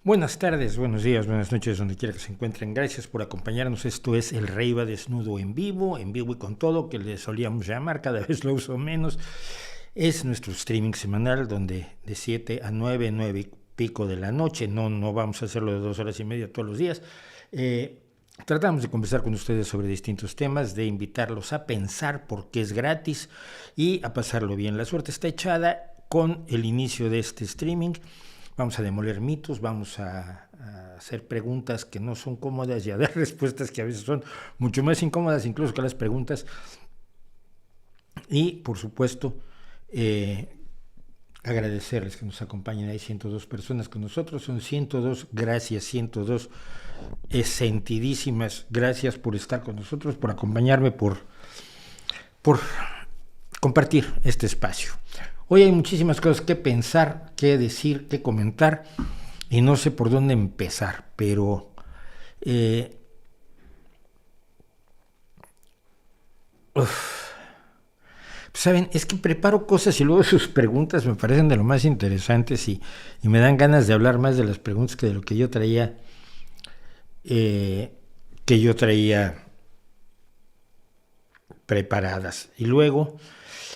Buenas tardes, buenos días, buenas noches, donde quiera que se encuentren. Gracias por acompañarnos. Esto es El Rey va desnudo en vivo y con todo, que le solíamos llamar, cada vez lo uso menos. Es nuestro streaming semanal, donde de 7 a 9, 9 y pico de la noche, no vamos a hacerlo de 2 horas y media todos los días. Tratamos de conversar con ustedes sobre distintos temas, de invitarlos a pensar porque es gratis y a pasarlo bien. La suerte está echada con el inicio de este streaming. Vamos a demoler mitos, vamos a hacer preguntas que no son cómodas y a dar respuestas que a veces son mucho más incómodas incluso que las preguntas. Y, por supuesto, agradecerles que nos acompañen. Hay 102 personas con nosotros, son 102, gracias, 102 sentidísimas gracias por estar con nosotros, por acompañarme, por compartir este espacio. Hoy hay muchísimas cosas que pensar, que decir, que comentar, y no sé por dónde empezar, pero saben, es que preparo cosas y luego sus preguntas me parecen de lo más interesantes y me dan ganas de hablar más de las preguntas que de lo que yo traía preparadas. Y luego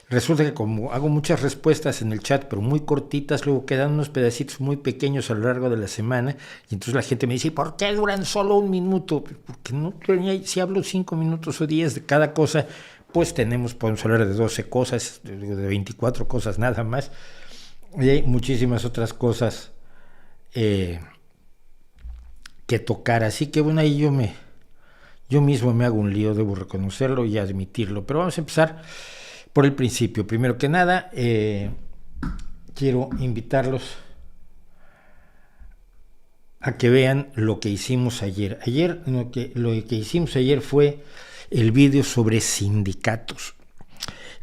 resulta que como hago muchas respuestas en el chat, pero muy cortitas, luego quedan unos pedacitos muy pequeños a lo largo de la semana, y entonces la gente me dice, ¿por qué duran solo un minuto? Porque no tenía, si hablo 5 minutos o 10 de cada cosa, pues podemos hablar de 12 cosas, de 24 cosas nada más, y hay muchísimas otras cosas que tocar, así que bueno, ahí yo mismo me hago un lío, debo reconocerlo y admitirlo, pero vamos a empezar por el principio. Primero que nada, quiero invitarlos a que vean lo que hicimos ayer. Lo que hicimos ayer fue el vídeo sobre sindicatos.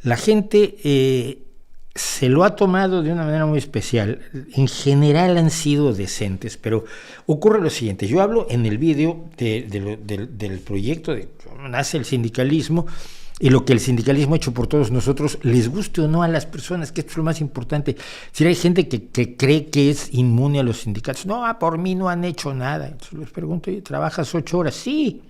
La gente se lo ha tomado de una manera muy especial. En general han sido decentes, pero ocurre lo siguiente. Yo hablo en el vídeo del proyecto de cómo nace el sindicalismo, y lo que el sindicalismo ha hecho por todos nosotros, les guste o no a las personas, que esto es lo más importante. Si hay gente que cree que es inmune a los sindicatos, no, por mí no han hecho nada. Entonces les pregunto, ¿trabajas 8 horas? Sí.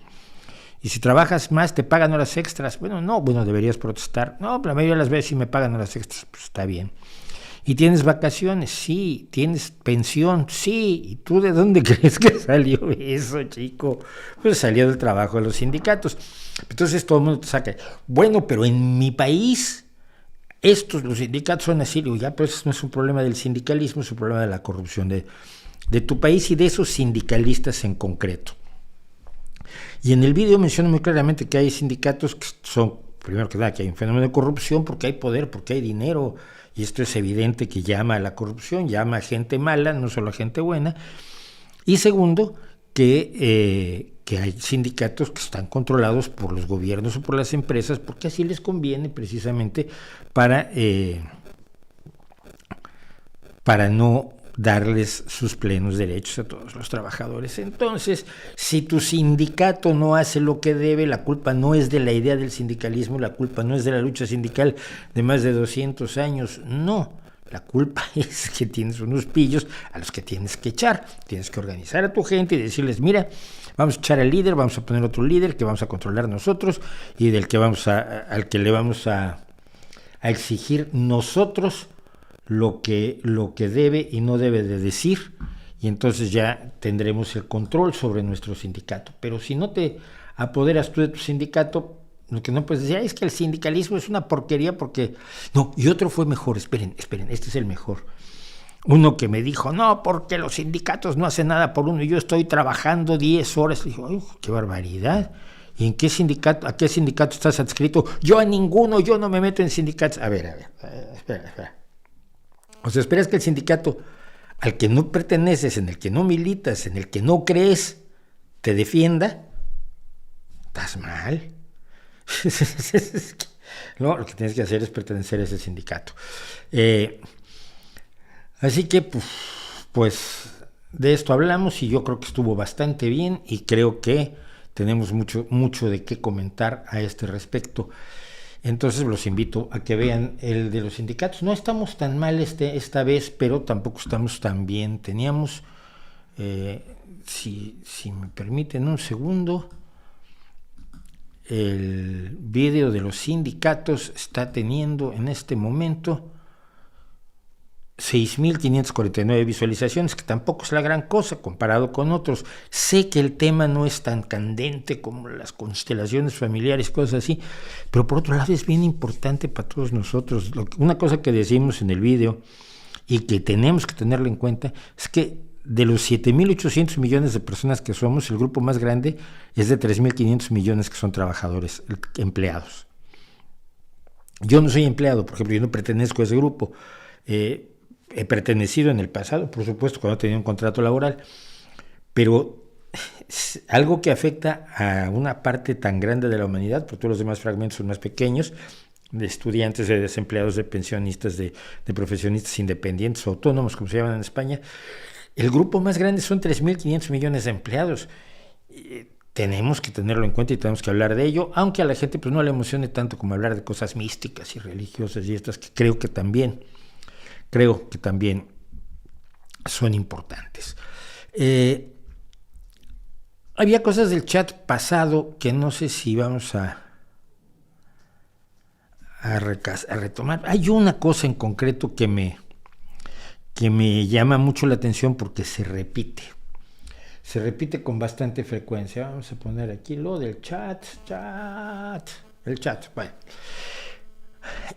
Y si trabajas más, ¿te pagan horas extras? Bueno, deberías protestar. No, pero la mayoría de las veces sí me pagan horas extras, pues está bien. ¿Y tienes vacaciones? Sí. ¿Tienes pensión? Sí. ¿Y tú de dónde crees que salió eso, chico? Pues salió del trabajo de los sindicatos. Entonces todo el mundo te saca, bueno, pero en mi país los sindicatos son así. Digo, ya, pero eso no es un problema del sindicalismo, es un problema de la corrupción de tu país y de esos sindicalistas en concreto. Y en el vídeo menciono muy claramente que hay sindicatos que son, primero que nada, que hay un fenómeno de corrupción porque hay poder, porque hay dinero, y esto es evidente que llama a la corrupción, llama a gente mala, no solo a gente buena. Y segundo, que hay sindicatos que están controlados por los gobiernos o por las empresas porque así les conviene, precisamente para no darles sus plenos derechos a todos los trabajadores. Entonces, si tu sindicato no hace lo que debe, la culpa no es de la idea del sindicalismo, la culpa no es de la lucha sindical de más de 200 años, no. La culpa es que tienes unos pillos a los que tienes que echar. Tienes que organizar a tu gente y decirles, mira, vamos a echar al líder, vamos a poner otro líder que vamos a controlar nosotros y al que le vamos a exigir nosotros lo que debe y no debe de decir, y entonces ya tendremos el control sobre nuestro sindicato. Pero si no te apoderas tú de tu sindicato, lo que no puedes decir es que el sindicalismo es una porquería porque... No, y otro fue mejor, esperen, este es el mejor. Uno que me dijo, no, porque los sindicatos no hacen nada por uno y yo estoy trabajando 10 horas. Le digo, ¡ay, qué barbaridad! ¿Y a qué sindicato estás adscrito? Yo a ninguno, yo no me meto en sindicatos. A ver, espera. O sea, esperas que el sindicato al que no perteneces, en el que no militas, en el que no crees, te defienda. Estás mal. No, lo que tienes que hacer es pertenecer a ese sindicato. Así que, pues, de esto hablamos y yo creo que estuvo bastante bien y creo que tenemos mucho de qué comentar a este respecto. Entonces los invito a que vean el de los sindicatos. No estamos tan mal esta vez, pero tampoco estamos tan bien. Teníamos Si me permiten un segundo, el video de los sindicatos está teniendo en este momento 6.549 visualizaciones, que tampoco es la gran cosa comparado con otros. Sé que el tema no es tan candente como las constelaciones familiares, cosas así, pero por otro lado es bien importante para todos nosotros. Una cosa que decimos en el video y que tenemos que tenerlo en cuenta es que de los 7.800 millones de personas que somos, el grupo más grande es de 3.500 millones que son trabajadores, empleados. Yo no soy empleado, por ejemplo, yo no pertenezco a ese grupo. He pertenecido en el pasado, por supuesto, cuando tenía un contrato laboral, pero algo que afecta a una parte tan grande de la humanidad, porque todos los demás fragmentos son más pequeños, de estudiantes, de desempleados, de pensionistas, de profesionistas independientes, autónomos, como se llaman en España. El grupo más grande son 3.500 millones de empleados. Tenemos que tenerlo en cuenta y tenemos que hablar de ello, aunque a la gente pues no le emocione tanto como hablar de cosas místicas y religiosas y estas que creo que también son importantes. Había cosas del chat pasado que no sé si vamos a retomar. Hay una cosa en concreto que me llama mucho la atención porque se repite con bastante frecuencia. Vamos a poner aquí lo del chat. Bueno.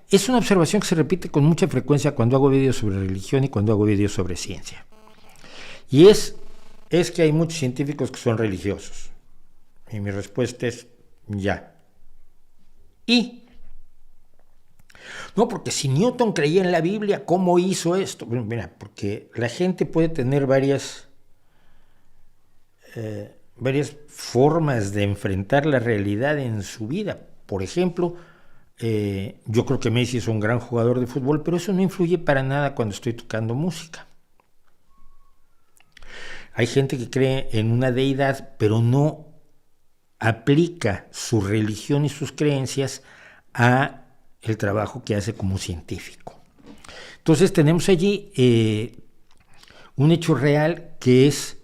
Es una observación que se repite con mucha frecuencia cuando hago vídeos sobre religión y cuando hago vídeos sobre ciencia. Y es que hay muchos científicos que son religiosos. Y mi respuesta es ya. Y no, porque si Newton creía en la Biblia, ¿cómo hizo esto? Bueno, mira, porque la gente puede tener varias formas de enfrentar la realidad en su vida. Por ejemplo, yo creo que Messi es un gran jugador de fútbol, pero eso no influye para nada cuando estoy tocando música. Hay gente que cree en una deidad, pero no aplica su religión y sus creencias a el trabajo que hace como científico. Entonces tenemos allí un hecho real que es: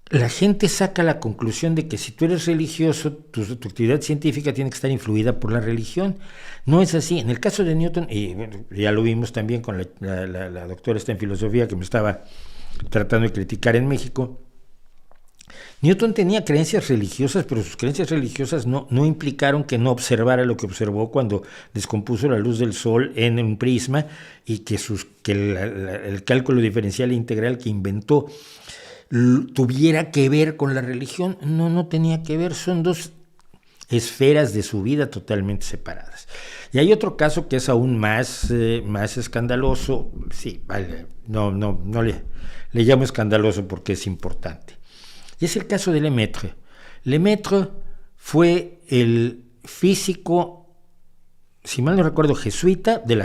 la gente saca la conclusión de que si tú eres religioso, tu actividad científica tiene que estar influida por la religión. No es así. En el caso de Newton, y bueno, ya lo vimos también con la doctora esta en filosofía que me estaba tratando de criticar en México, Newton tenía creencias religiosas, pero sus creencias religiosas no implicaron que no observara lo que observó cuando descompuso la luz del sol en un prisma y que el cálculo diferencial e integral que inventó tuviera que ver con la religión. No tenía que ver, son dos esferas de su vida totalmente separadas. Y hay otro caso que es aún más escandaloso, sí, vale, no le llamo escandaloso porque es importante, y es el caso de Lemaitre. Lemaitre fue el físico, si mal no recuerdo, jesuita del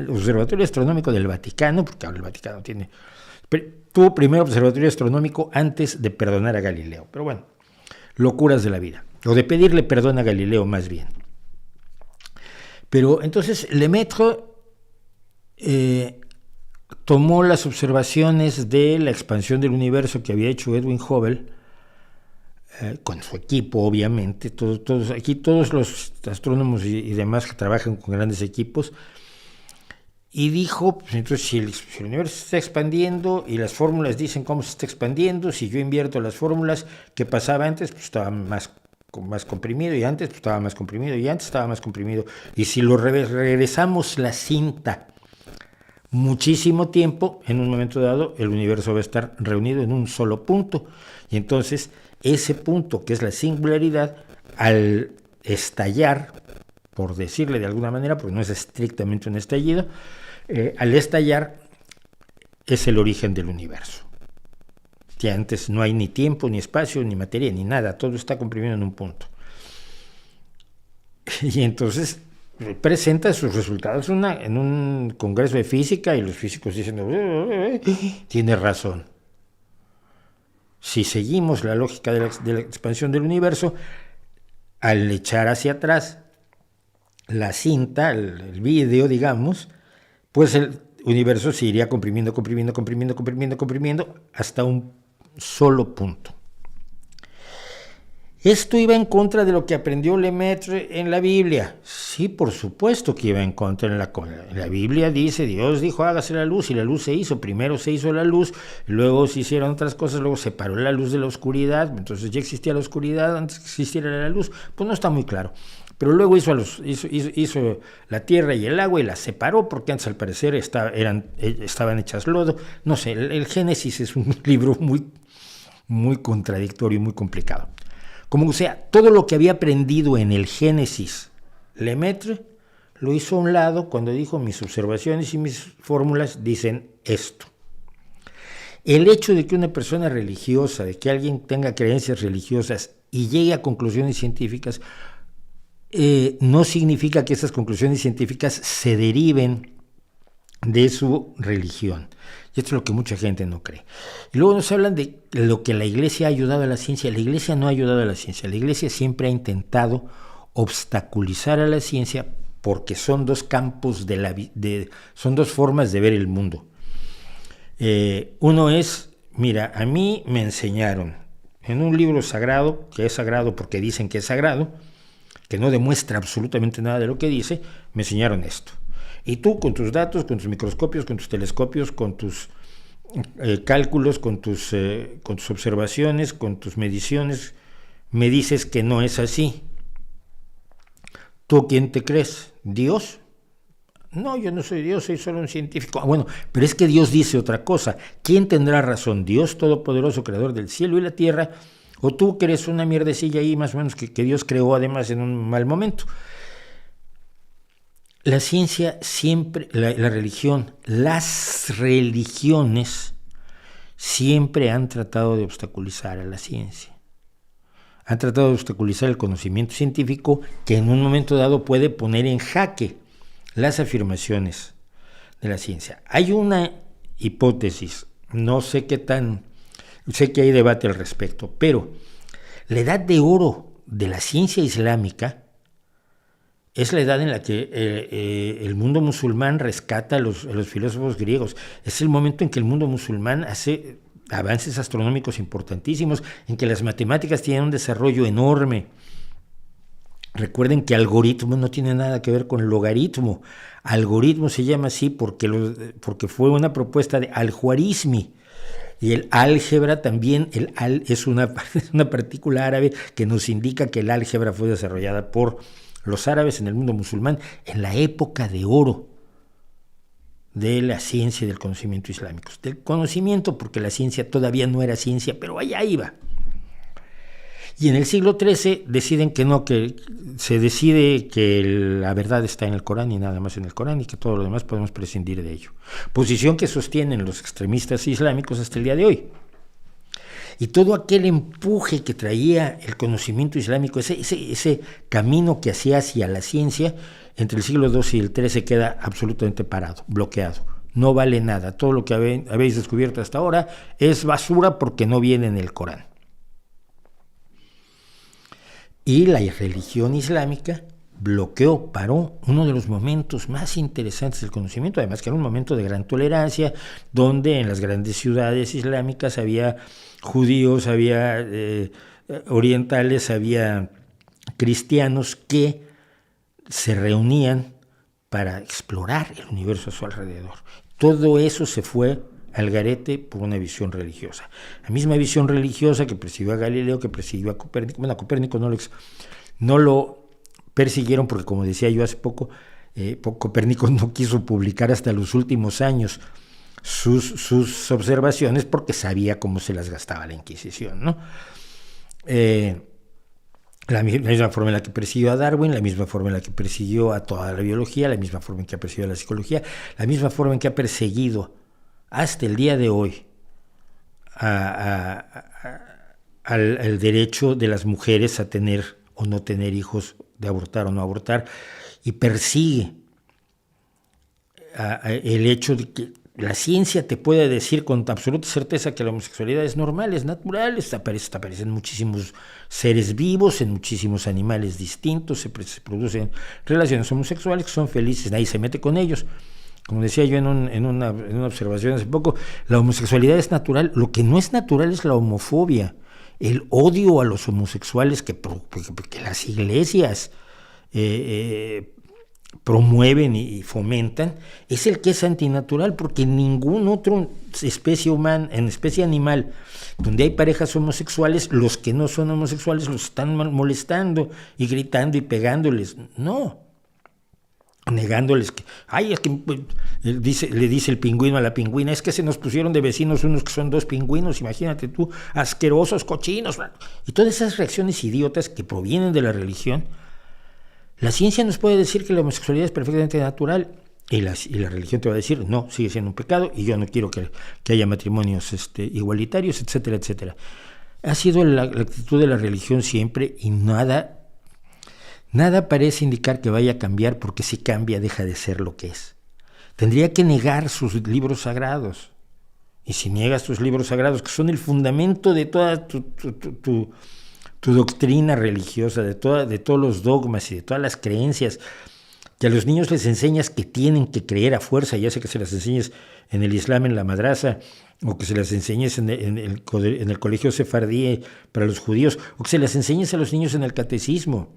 Observatorio Astronómico del Vaticano, porque ahora el Vaticano tuvo primer observatorio astronómico antes de perdonar a Galileo. Pero bueno, locuras de la vida, o de pedirle perdón a Galileo más bien. Pero entonces Lemaitre tomó las observaciones de la expansión del universo que había hecho Edwin Hubble, con su equipo, obviamente, todos los astrónomos y demás que trabajan con grandes equipos, y dijo, pues entonces si el universo se está expandiendo y las fórmulas dicen cómo se está expandiendo, si yo invierto las fórmulas, ¿qué pasaba antes? Pues estaba más comprimido, y antes pues estaba más comprimido, y antes estaba más comprimido, y si lo regresamos la cinta muchísimo tiempo, en un momento dado el universo va a estar reunido en un solo punto, y entonces ese punto, que es la singularidad, al estallar, por decirle de alguna manera, porque no es estrictamente un estallido, al estallar es el origen del universo. Que antes no hay ni tiempo, ni espacio, ni materia, ni nada, todo está comprimido en un punto. Y entonces presenta sus resultados en un congreso de física, y los físicos dicen, tiene razón. Si seguimos la lógica de la expansión del universo, al echar hacia atrás la cinta, el vídeo, digamos, pues universo se iría comprimiendo hasta un solo punto. ¿Esto iba en contra de lo que aprendió Lemaitre en la Biblia? Sí, por supuesto que iba en contra. En la Biblia dice, Dios dijo, hágase la luz, y la luz se hizo. Primero se hizo la luz, luego se hicieron otras cosas, luego separó la luz de la oscuridad. Entonces ya existía la oscuridad antes que existiera la luz. Pues no está muy claro. Pero luego hizo la tierra y el agua y las separó, porque antes al parecer estaban hechas lodo. No sé, el Génesis es un libro muy contradictorio y muy complicado. Como sea, todo lo que había aprendido en el Génesis, Lemaitre lo hizo a un lado cuando dijo, mis observaciones y mis fórmulas dicen esto. El hecho de que una persona religiosa, de que alguien tenga creencias religiosas y llegue a conclusiones científicas, no significa que esas conclusiones científicas se deriven de su religión. Y esto es lo que mucha gente no cree. Y luego nos hablan de lo que la Iglesia ha ayudado a la ciencia. La Iglesia no ha ayudado a la ciencia. La Iglesia siempre ha intentado obstaculizar a la ciencia porque son dos campos son dos formas de ver el mundo. Uno es, mira, a mí me enseñaron en un libro sagrado, que es sagrado porque dicen que es sagrado, que no demuestra absolutamente nada de lo que dice, me enseñaron esto. Y tú con tus datos, con tus microscopios, con tus telescopios, con tus cálculos, con tus observaciones, con tus mediciones, me dices que no es así. ¿Tú quién te crees? ¿Dios? No, yo no soy Dios, soy solo un científico. Bueno, pero es que Dios dice otra cosa. ¿Quién tendrá razón? ¿Dios Todopoderoso, Creador del cielo y la tierra? ¿O tú que eres una mierdecilla ahí, más o menos, que Dios creó además en un mal momento? La ciencia siempre, la religión, las religiones siempre han tratado de obstaculizar a la ciencia. Han tratado de obstaculizar el conocimiento científico que en un momento dado puede poner en jaque las afirmaciones de la ciencia. Hay una hipótesis, no sé qué sé que hay debate al respecto, pero la edad de oro de la ciencia islámica es la edad en la que el mundo musulmán rescata a los filósofos griegos. Es el momento en que el mundo musulmán hace avances astronómicos importantísimos, en que las matemáticas tienen un desarrollo enorme. Recuerden que algoritmo no tiene nada que ver con logaritmo. Algoritmo se llama así porque fue una propuesta de Al-Khwarizmi. Y el álgebra también, es una partícula árabe que nos indica que el álgebra fue desarrollada por los árabes en el mundo musulmán en la época de oro de la ciencia y del conocimiento islámicos. Del conocimiento, porque la ciencia todavía no era ciencia, pero allá iba. Y en el siglo XIII se decide que la verdad está en el Corán y nada más en el Corán, y que todo lo demás podemos prescindir de ello. Posición que sostienen los extremistas islámicos hasta el día de hoy. Y todo aquel empuje que traía el conocimiento islámico, ese camino que hacía hacia la ciencia, entre el siglo XII y el XIII queda absolutamente parado, bloqueado. No vale nada. Todo lo que habéis descubierto hasta ahora es basura porque no viene en el Corán. Y la religión islámica paró uno de los momentos más interesantes del conocimiento, además que era un momento de gran tolerancia, donde en las grandes ciudades islámicas había judíos, había orientales, había cristianos que se reunían para explorar el universo a su alrededor. Todo eso se fue al garete por una visión religiosa. La misma visión religiosa que persiguió a Galileo, que persiguió a Copérnico. Bueno, a Copérnico no lo persiguieron porque, como decía yo hace poco, Copérnico no quiso publicar hasta los últimos años sus observaciones porque sabía cómo se las gastaba la Inquisición, ¿no? La misma forma en la que persiguió a Darwin, la misma forma en la que persiguió a toda la biología, la misma forma en que ha perseguido a la psicología, la misma forma en que ha perseguido hasta el día de hoy al derecho de las mujeres a tener o no tener hijos, de abortar o no abortar, y persigue el hecho de que la ciencia te puede decir con absoluta certeza que la homosexualidad es normal, es natural, aparecen muchísimos seres vivos, en muchísimos animales distintos, se producen relaciones homosexuales que son felices, nadie se mete con ellos. Como decía yo en una observación hace poco, la homosexualidad es natural. Lo que no es natural es la homofobia, el odio a los homosexuales que las iglesias promueven y fomentan, es el que es antinatural, porque ningún otro especie humana, en especie animal, donde hay parejas homosexuales, los que no son homosexuales los están molestando y gritando y pegándoles. No, negándoles que, ay, es que le dice el pingüino a la pingüina, es que se nos pusieron de vecinos unos que son dos pingüinos, imagínate tú, asquerosos, cochinos, y todas esas reacciones idiotas que provienen de la religión. La ciencia nos puede decir que la homosexualidad es perfectamente natural, y la religión te va a decir, no, sigue siendo un pecado, y yo no quiero que haya matrimonios igualitarios, etcétera, etcétera. Ha sido la actitud de la religión siempre, y nada parece indicar que vaya a cambiar, porque si cambia deja de ser lo que es. Tendría que negar sus libros sagrados. Y si niegas tus libros sagrados, que son el fundamento de toda tu doctrina religiosa, de todos los dogmas y de todas las creencias, que a los niños les enseñas que tienen que creer a fuerza, ya sea que se las enseñes en el Islam, en la madrasa, o que se las enseñes en el colegio sefardí para los judíos, o que se las enseñes a los niños en el catecismo.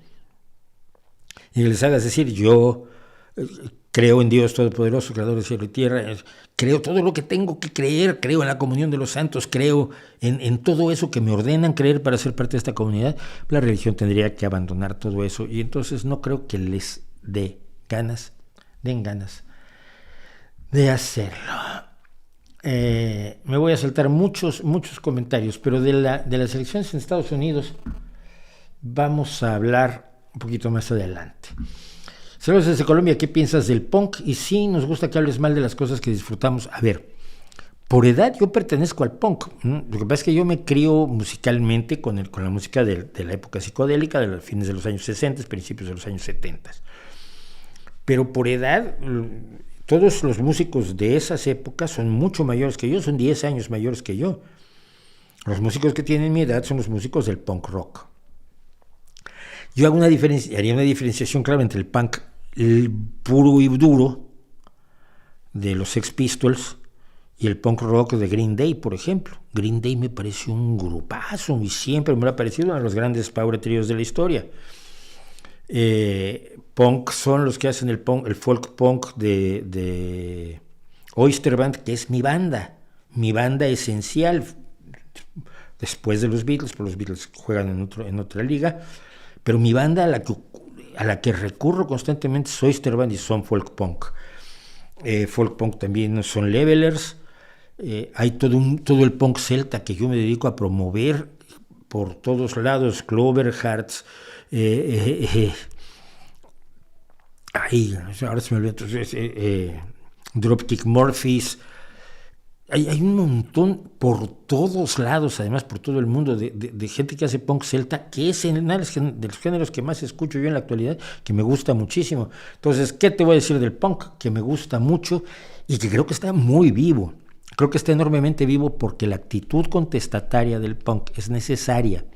Y les hagas decir, yo creo en Dios Todopoderoso, Creador de cielo y tierra, creo todo lo que tengo que creer, creo en la comunión de los santos, creo en todo eso que me ordenan creer para ser parte de esta comunidad. La religión tendría que abandonar todo eso, y entonces no creo que les den ganas de hacerlo. Me voy a saltar muchos comentarios, pero de las elecciones en Estados Unidos vamos a hablar un poquito más adelante. Saludos desde Colombia, ¿qué piensas del punk? Y sí, nos gusta que hables mal de las cosas que disfrutamos. A ver, por edad yo pertenezco al punk. Lo que pasa es que yo me crío musicalmente con la música de la época psicodélica, de los fines de los años 60, principios de los años 70. Pero por edad, todos los músicos de esas épocas son mucho mayores que yo, son 10 años mayores que yo. Los músicos que tienen mi edad son los músicos del punk rock. Yo haría una diferenciación clara entre el punk el puro y duro de los Sex Pistols y el punk rock de Green Day, por ejemplo. Green Day me pareció un grupazo y siempre me ha parecido uno de los grandes power trios de la historia. Punk son los que hacen el folk punk de Oyster Band, que es mi banda esencial después de los Beatles, porque los Beatles juegan en otra liga. Pero mi banda a la que recurro constantemente es Oyster Band y son folk punk. Folk punk también son Levelers. Hay todo el punk celta que yo me dedico a promover por todos lados. Clover Hearts. Ahora se me olvidó. Dropkick Murphys. Hay un montón por todos lados, además por todo el mundo, de gente que hace punk celta, que es uno de los géneros que más escucho yo en la actualidad, que me gusta muchísimo. Entonces, ¿qué te voy a decir del punk? Que me gusta mucho y que creo que está muy vivo. Creo que está enormemente vivo porque la actitud contestataria del punk es necesaria.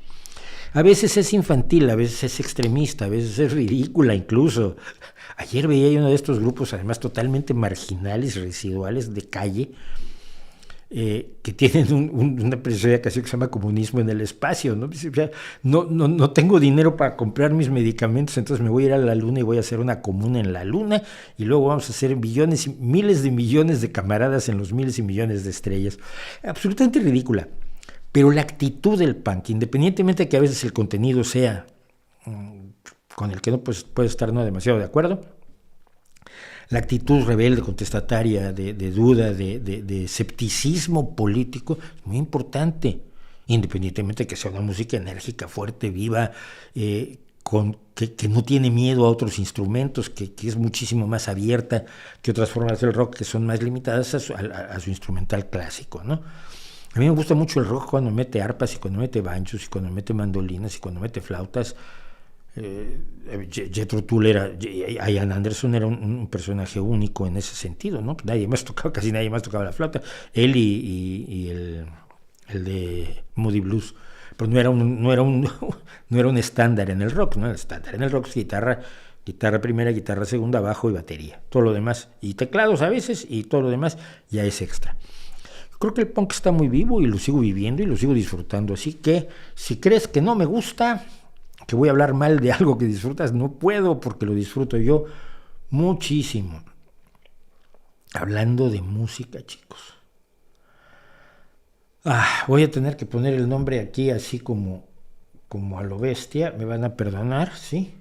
A veces es infantil, a veces es extremista, a veces es ridícula incluso. Ayer veía uno de estos grupos, además totalmente marginales, residuales, de calle, que tienen una presentación que se llama Comunismo en el Espacio, ¿no? O sea, no tengo dinero para comprar mis medicamentos, entonces me voy a ir a la luna y voy a hacer una comuna en la luna, y luego vamos a hacer miles de millones de camaradas en los miles y millones de estrellas. Absolutamente ridícula. Pero la actitud del punk, independientemente de que a veces el contenido sea con el que no puede estar no demasiado de acuerdo, la actitud rebelde, contestataria, de duda, de escepticismo político, es muy importante, independientemente de que sea una música enérgica, fuerte, viva, que no tiene miedo a otros instrumentos, que es muchísimo más abierta que otras formas del rock que son más limitadas a su instrumental clásico, ¿no? A mí me gusta mucho el rock cuando mete arpas y cuando mete banjos y cuando mete mandolinas y cuando mete flautas. Jethro Tull Ian Anderson era un personaje único en ese sentido, ¿no? Casi nadie más tocaba la flauta, él y el de Moody Blues, pero no era un estándar en el rock, ¿no? El estándar en el rock es guitarra guitarra primera, guitarra segunda, bajo y batería. Todo lo demás, y teclados a veces, y todo lo demás ya es extra. Creo que el punk está muy vivo y lo sigo viviendo y lo sigo disfrutando. Así que si crees que no me gusta, que voy a hablar mal de algo que disfrutas, no puedo, porque lo disfruto yo muchísimo. Hablando de música, chicos. Voy a tener que poner el nombre aquí así como a lo bestia. Me van a perdonar, ¿sí?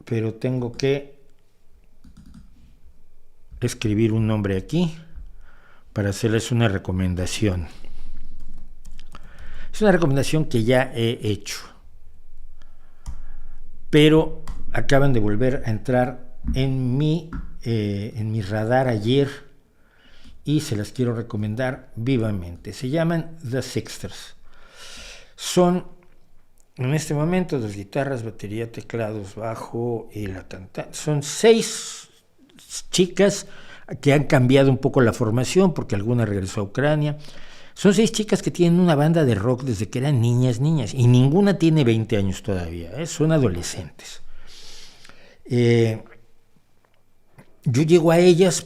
Pero tengo que escribir un nombre aquí para hacerles una recomendación. Es una recomendación que ya he hecho, pero acaban de volver a entrar en mi radar ayer y se las quiero recomendar vivamente. Se llaman The Sixters. Son en este momento dos guitarras, batería, teclados, bajo y la cantante. Son 6 chicas que han cambiado un poco la formación porque alguna regresó a Ucrania. Son 6 chicas que tienen una banda de rock desde que eran niñas, y ninguna tiene 20 años todavía, son adolescentes. Yo llego a ellas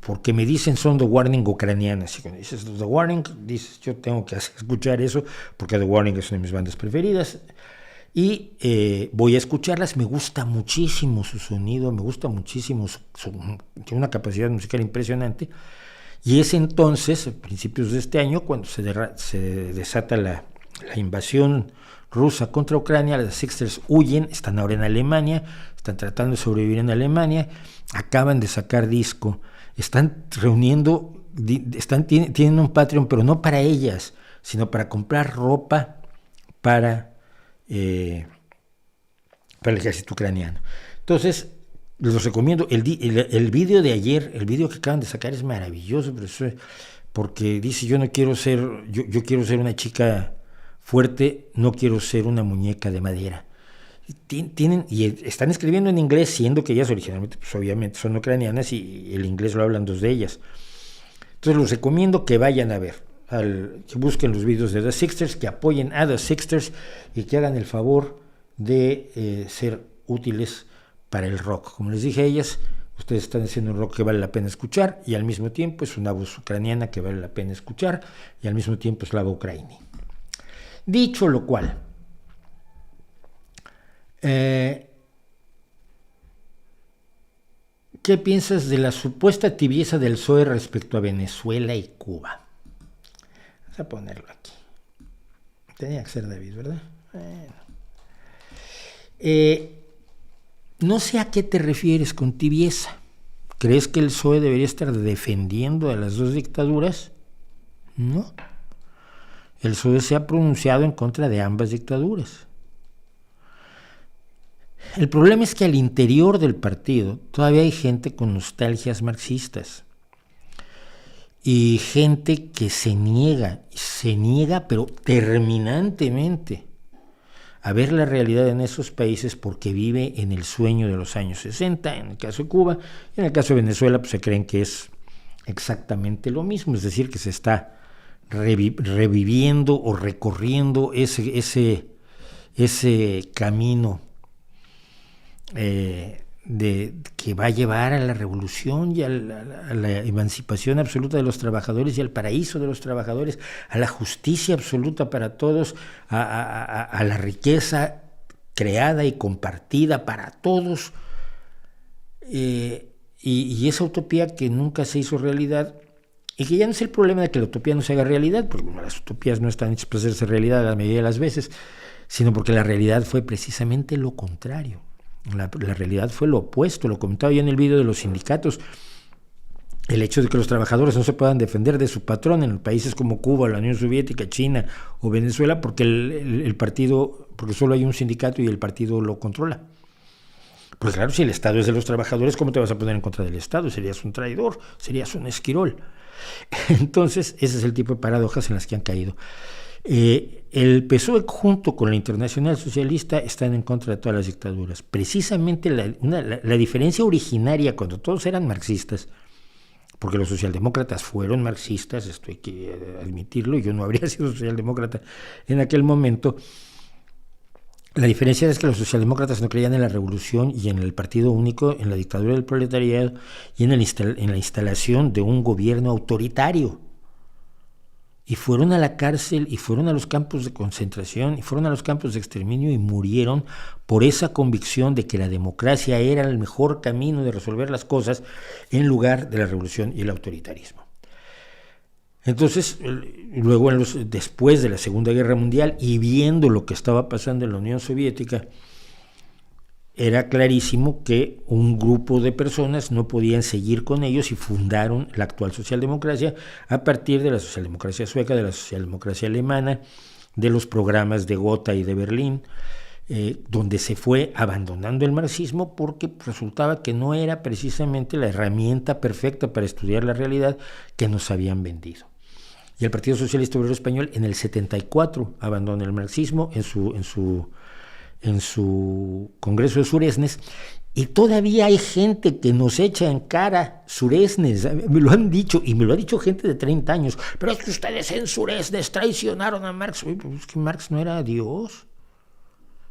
porque me dicen son The Warning ucranianas. Y cuando dices The Warning, dices yo tengo que escuchar eso porque The Warning es una de mis bandas preferidas. Y voy a escucharlas. Me gusta muchísimo su sonido, me gusta muchísimo tiene una capacidad musical impresionante. Y es entonces, a principios de este año, cuando se desata la invasión rusa contra Ucrania. Las Sixters huyen, están ahora en Alemania, están tratando de sobrevivir en Alemania, acaban de sacar disco, están reuniendo, tienen un Patreon, pero no para ellas, sino para comprar ropa para el ejército ucraniano. Entonces, los recomiendo. El video de ayer, el video que acaban de sacar es maravilloso, porque dice, yo quiero ser una chica fuerte, no quiero ser una muñeca de madera. Están escribiendo en inglés, siendo que ellas originalmente, pues obviamente son ucranianas y el inglés lo hablan 2 de ellas. Entonces los recomiendo que vayan a ver, que busquen los videos de The Sixters, que apoyen a The Sixters y que hagan el favor de ser útiles para el rock. Como les dije a ellas, ustedes están haciendo un rock que vale la pena escuchar y al mismo tiempo es una voz ucraniana que vale la pena escuchar y al mismo tiempo es Slava Ukraini. Dicho lo cual, ¿qué piensas de la supuesta tibieza del PSOE respecto a Venezuela y Cuba? Vamos a ponerlo aquí. Tenía que ser David, ¿verdad? Bueno. No sé a qué te refieres con tibieza. ¿Crees que el PSOE debería estar defendiendo a las 2 dictaduras? No. El PSOE se ha pronunciado en contra de ambas dictaduras. El problema es que al interior del partido todavía hay gente con nostalgias marxistas y gente que se niega pero terminantemente a ver la realidad en esos países porque vive en el sueño de los años 60, en el caso de Cuba, y en el caso de Venezuela pues se creen que es exactamente lo mismo, es decir, que se está reviviendo o recorriendo ese camino que va a llevar a la revolución y a la emancipación absoluta de los trabajadores y al paraíso de los trabajadores, a la justicia absoluta para todos, a la riqueza creada y compartida para todos, y esa utopía que nunca se hizo realidad, y que ya no es el problema de que la utopía no se haga realidad, porque las utopías no están hechas para hacerse realidad la mayoría de las veces, sino porque la realidad fue precisamente lo contrario. La realidad fue lo opuesto. Lo comentaba yo en el video de los sindicatos. El hecho de que los trabajadores no se puedan defender de su patrón en países como Cuba, la Unión Soviética, China o Venezuela, porque el partido, porque solo hay un sindicato y el partido lo controla. Pues claro, si el Estado es de los trabajadores, ¿cómo te vas a poner en contra del Estado? Serías un traidor, serías un esquirol. Entonces, ese es el tipo de paradojas en las que han caído. El PSOE junto con la Internacional Socialista están en contra de todas las dictaduras. Precisamente la diferencia originaria cuando todos eran marxistas, porque los socialdemócratas fueron marxistas, esto hay que admitirlo, yo no habría sido socialdemócrata en aquel momento, La diferencia es que los socialdemócratas no creían en la revolución y en el partido único, en la dictadura del proletariado y en la instalación de un gobierno autoritario. Y fueron a la cárcel, y fueron a los campos de concentración, y fueron a los campos de exterminio y murieron por esa convicción de que la democracia era el mejor camino de resolver las cosas en lugar de la revolución y el autoritarismo. Entonces, luego después de la Segunda Guerra Mundial y viendo lo que estaba pasando en la Unión Soviética, era clarísimo que un grupo de personas no podían seguir con ellos y fundaron la actual socialdemocracia a partir de la socialdemocracia sueca, de la socialdemocracia alemana, de los programas de Gotha y de Berlín, donde se fue abandonando el marxismo porque resultaba que no era precisamente la herramienta perfecta para estudiar la realidad que nos habían vendido. Y el Partido Socialista Obrero Español en el 74 abandona el marxismo en su Congreso de Suresnes, y todavía hay gente que nos echa en cara Suresnes, me lo han dicho, y me lo ha dicho gente de 30 años, pero es que ustedes en Suresnes traicionaron a Marx. Oye, pues es que Marx no era Dios.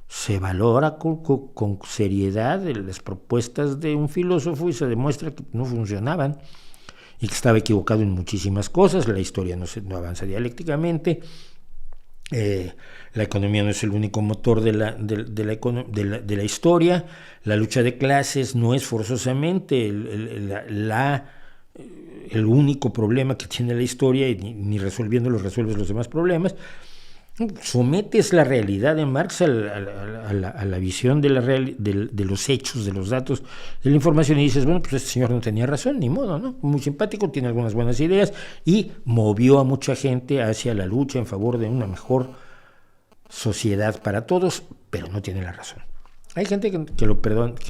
Se valora con seriedad las propuestas de un filósofo y se demuestra que no funcionaban y que estaba equivocado en muchísimas cosas. La historia no avanza dialécticamente. La economía no es el único motor de la historia. La lucha de clases no es forzosamente el único problema que tiene la historia, y ni resolviéndolo resuelves los demás problemas. Sometes la realidad de Marx a la visión de los hechos, de los datos, de la información, y dices, bueno, pues este señor no tenía razón, ni modo, ¿no? Muy simpático, tiene algunas buenas ideas y movió a mucha gente hacia la lucha en favor de una mejor sociedad para todos, pero no tiene la razón. Hay gente que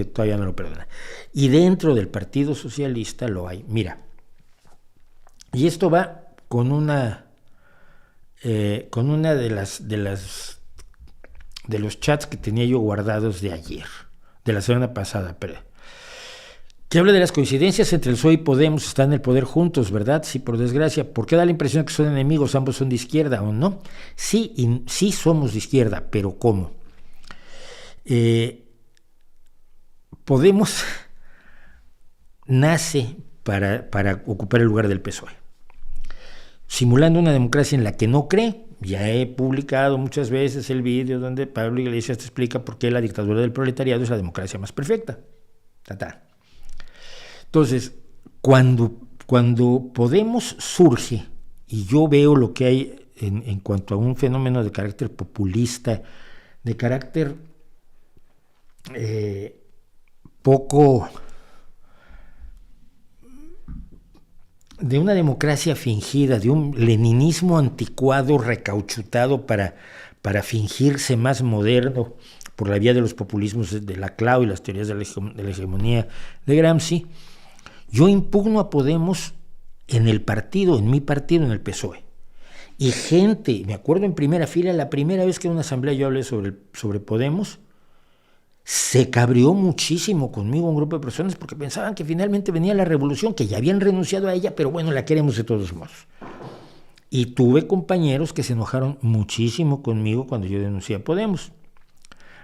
todavía no lo perdona. Y dentro del Partido Socialista lo hay. Mira, y esto va con una de los chats que tenía yo guardados de ayer, de la semana pasada, que habla de las coincidencias entre el PSOE y Podemos. Están en el poder juntos, ¿verdad? Sí, por desgracia. ¿Por qué da la impresión que son enemigos? ¿Ambos son de izquierda o no? Sí, sí somos de izquierda, pero ¿cómo? Podemos nace para ocupar el lugar del PSOE, simulando una democracia en la que no cree. Ya he publicado muchas veces el vídeo donde Pablo Iglesias te explica por qué la dictadura del proletariado es la democracia más perfecta. Entonces, cuando Podemos surge, y yo veo lo que hay en cuanto a un fenómeno de carácter populista, de carácter poco... de una democracia fingida, de un leninismo anticuado, recauchutado para fingirse más moderno por la vía de los populismos de Laclau y las teorías de la hegemonía de Gramsci. Yo impugno a Podemos en mi partido, en el PSOE. Y gente, me acuerdo en primera fila, la primera vez que en una asamblea yo hablé sobre Podemos, se cabreó muchísimo conmigo un grupo de personas porque pensaban que finalmente venía la revolución, que ya habían renunciado a ella, pero bueno, la queremos de todos modos. Y tuve compañeros que se enojaron muchísimo conmigo cuando yo denuncié a Podemos.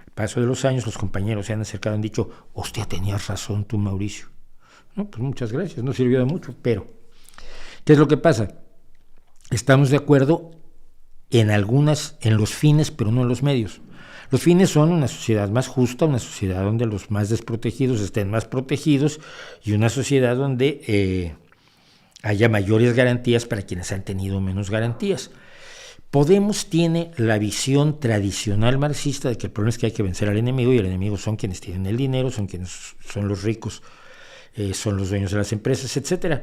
Al paso de los años, los compañeros se han acercado y han dicho, hostia, tenías razón tú, Mauricio. No, pues muchas gracias, no sirvió de mucho, pero ¿qué es lo que pasa? Estamos de acuerdo en los fines, pero no en los medios. Los fines son una sociedad más justa, una sociedad donde los más desprotegidos estén más protegidos y una sociedad donde haya mayores garantías para quienes han tenido menos garantías. Podemos tiene la visión tradicional marxista de que el problema es que hay que vencer al enemigo, y el enemigo son quienes tienen el dinero, son los ricos, son los dueños de las empresas, etc.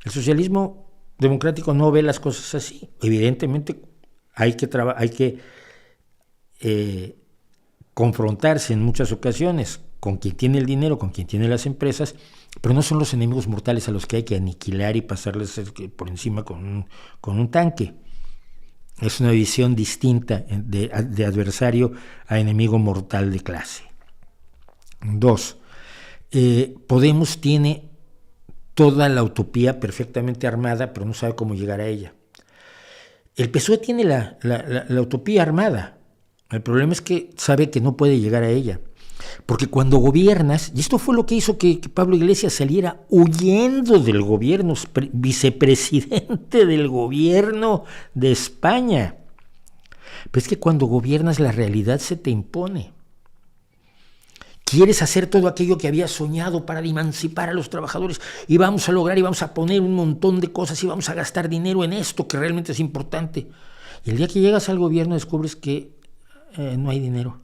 El socialismo democrático no ve las cosas así. Evidentemente hay que confrontarse en muchas ocasiones con quien tiene el dinero, con quien tiene las empresas, pero no son los enemigos mortales a los que hay que aniquilar y pasarles por encima con un tanque. Es una visión distinta de adversario a enemigo mortal de clase. 2. Podemos tiene toda la utopía perfectamente armada, pero no sabe cómo llegar a ella. El PSOE tiene la utopía armada, El problema es que sabe que no puede llegar a ella. Porque cuando gobiernas, y esto fue lo que hizo que Pablo Iglesias saliera huyendo del gobierno, vicepresidente del gobierno de España. Pero es que cuando gobiernas la realidad se te impone. Quieres hacer todo aquello que habías soñado para emancipar a los trabajadores y vamos a lograr y vamos a poner un montón de cosas y vamos a gastar dinero en esto que realmente es importante. Y el día que llegas al gobierno descubres que no hay dinero.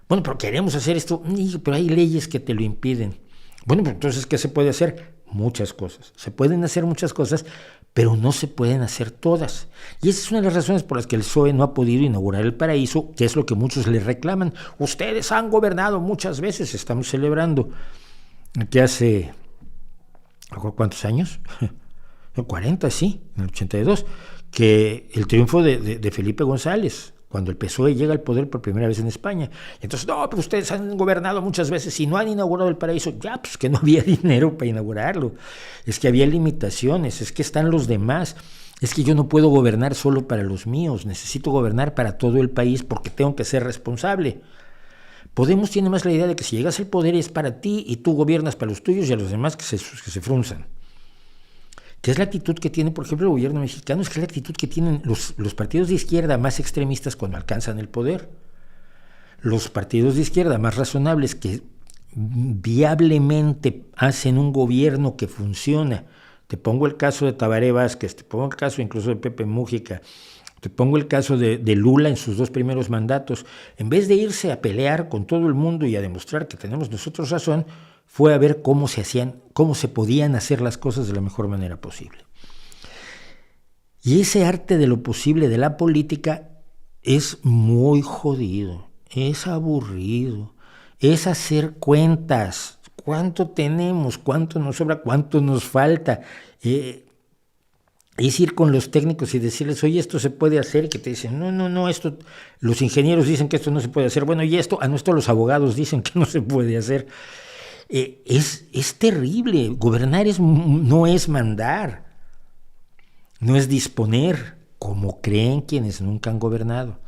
Bueno, pero queremos hacer esto, pero hay leyes que te lo impiden. Bueno, pues entonces, ¿qué se puede hacer? Muchas cosas. Se pueden hacer muchas cosas, pero no se pueden hacer todas. Y esa es una de las razones por las que el PSOE no ha podido inaugurar el paraíso, que es lo que muchos le reclaman. Ustedes han gobernado muchas veces, estamos celebrando que hace, ¿cuántos años? 40, sí, en el 82, que el triunfo de Felipe González, cuando el PSOE llega al poder por primera vez en España. Entonces, no, pero ustedes han gobernado muchas veces y no han inaugurado el paraíso. Ya, pues que no había dinero para inaugurarlo. Es que había limitaciones, es que están los demás. Es que yo no puedo gobernar solo para los míos, necesito gobernar para todo el país porque tengo que ser responsable. Podemos tiene más la idea de que si llegas al poder es para ti y tú gobiernas para los tuyos y a los demás que se frunzan. Que es la actitud que tiene, por ejemplo, el gobierno mexicano, es que es la actitud que tienen los partidos de izquierda más extremistas cuando alcanzan el poder. Los partidos de izquierda más razonables que viablemente hacen un gobierno que funciona. Te pongo el caso de Tabaré Vázquez, te pongo el caso incluso de Pepe Mújica, te pongo el caso de Lula en sus 2 primeros mandatos. En vez de irse a pelear con todo el mundo y a demostrar que tenemos nosotros razón, fue a ver cómo se podían hacer las cosas de la mejor manera posible. Y ese arte de lo posible de la política es muy jodido, es aburrido, es hacer cuentas. ¿Cuánto tenemos? ¿Cuánto nos sobra? ¿Cuánto nos falta? Es ir con los técnicos y decirles, oye, esto se puede hacer, y que te dicen, no, esto, los ingenieros dicen que esto no se puede hacer, bueno, y esto, los abogados dicen que no se puede hacer. Es terrible. Gobernar no es mandar, no es disponer, como creen quienes nunca han gobernado.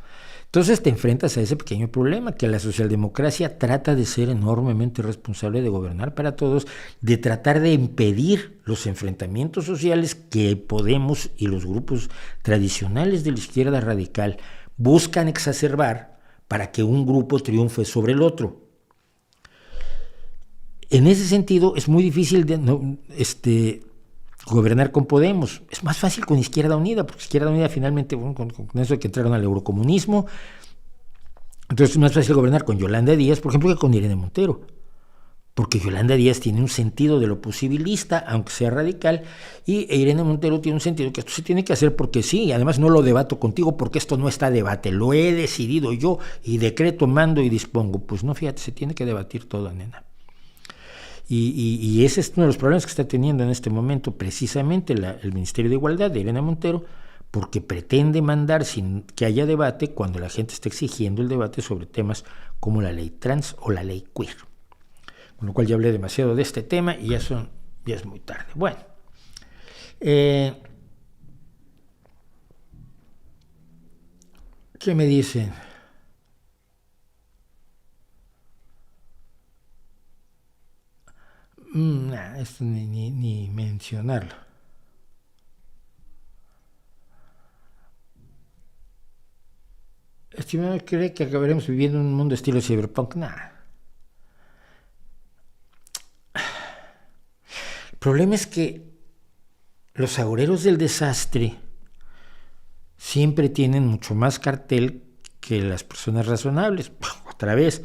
Entonces te enfrentas a ese pequeño problema, que la socialdemocracia trata de ser enormemente responsable de gobernar para todos, de tratar de impedir los enfrentamientos sociales que Podemos y los grupos tradicionales de la izquierda radical buscan exacerbar para que un grupo triunfe sobre el otro. En ese sentido, es muy difícil gobernar con Podemos. Es más fácil con Izquierda Unida, porque Izquierda Unida finalmente, con eso de que entraron al eurocomunismo, entonces es más fácil gobernar con Yolanda Díaz, por ejemplo, que con Irene Montero. Porque Yolanda Díaz tiene un sentido de lo posibilista, aunque sea radical, y Irene Montero tiene un sentido que esto se tiene que hacer porque sí, y además no lo debato contigo porque esto no está a debate, lo he decidido yo y decreto, mando y dispongo. Pues no, fíjate, se tiene que debatir todo, nena. Y ese es uno de los problemas que está teniendo en este momento precisamente el Ministerio de Igualdad de Irene Montero, porque pretende mandar sin que haya debate cuando la gente está exigiendo el debate sobre temas como la ley trans o la ley queer. Con lo cual ya hablé demasiado de este tema y ya es muy tarde. Bueno, ¿qué me dicen? Esto ni mencionarlo. Estimado, ¿cree que acabaremos viviendo en un mundo estilo cyberpunk? El problema es que los agoreros del desastre siempre tienen mucho más cartel que las personas razonables. Otra vez,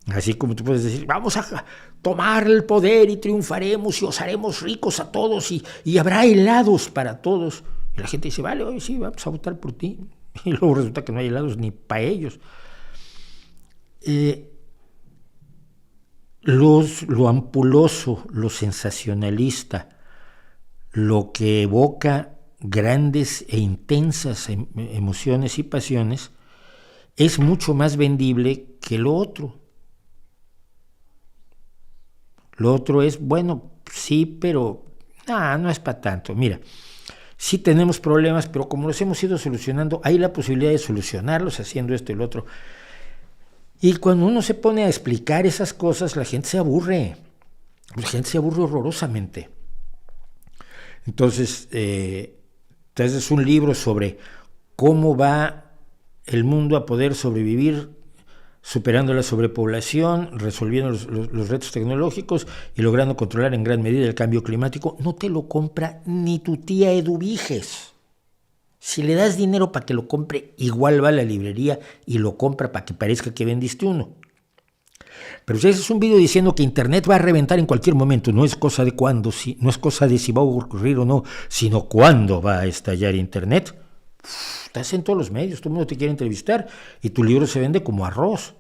así como tú puedes decir, vamos a tomar el poder y triunfaremos y os haremos ricos a todos y habrá helados para todos. Y la gente dice, vale, hoy sí, vamos a votar por ti. Y luego resulta que no hay helados ni para ellos. Lo ampuloso, lo sensacionalista, lo que evoca grandes e intensas emociones y pasiones, es mucho más vendible que lo otro. Lo otro es, bueno, sí, pero no es para tanto. Mira, Sí tenemos problemas, pero como los hemos ido solucionando, hay la posibilidad de solucionarlos haciendo esto y lo otro. Y cuando uno se pone a explicar esas cosas, la gente se aburre. La gente se aburre horrorosamente. Entonces, es un libro sobre cómo va el mundo a poder sobrevivir superando la sobrepoblación, resolviendo los retos tecnológicos y logrando controlar en gran medida el cambio climático. No te lo compra ni tu tía Eduviges. Si le das dinero para que lo compre, igual va a la librería y lo compra para que parezca que vendiste uno. Pero si haces un video diciendo que Internet va a reventar en cualquier momento, no es cosa de cuándo, no es cosa de si va a ocurrir o no, sino cuándo va a estallar Internet. Estás en todos los medios, todo el mundo te quiere entrevistar y tu libro se vende como arroz.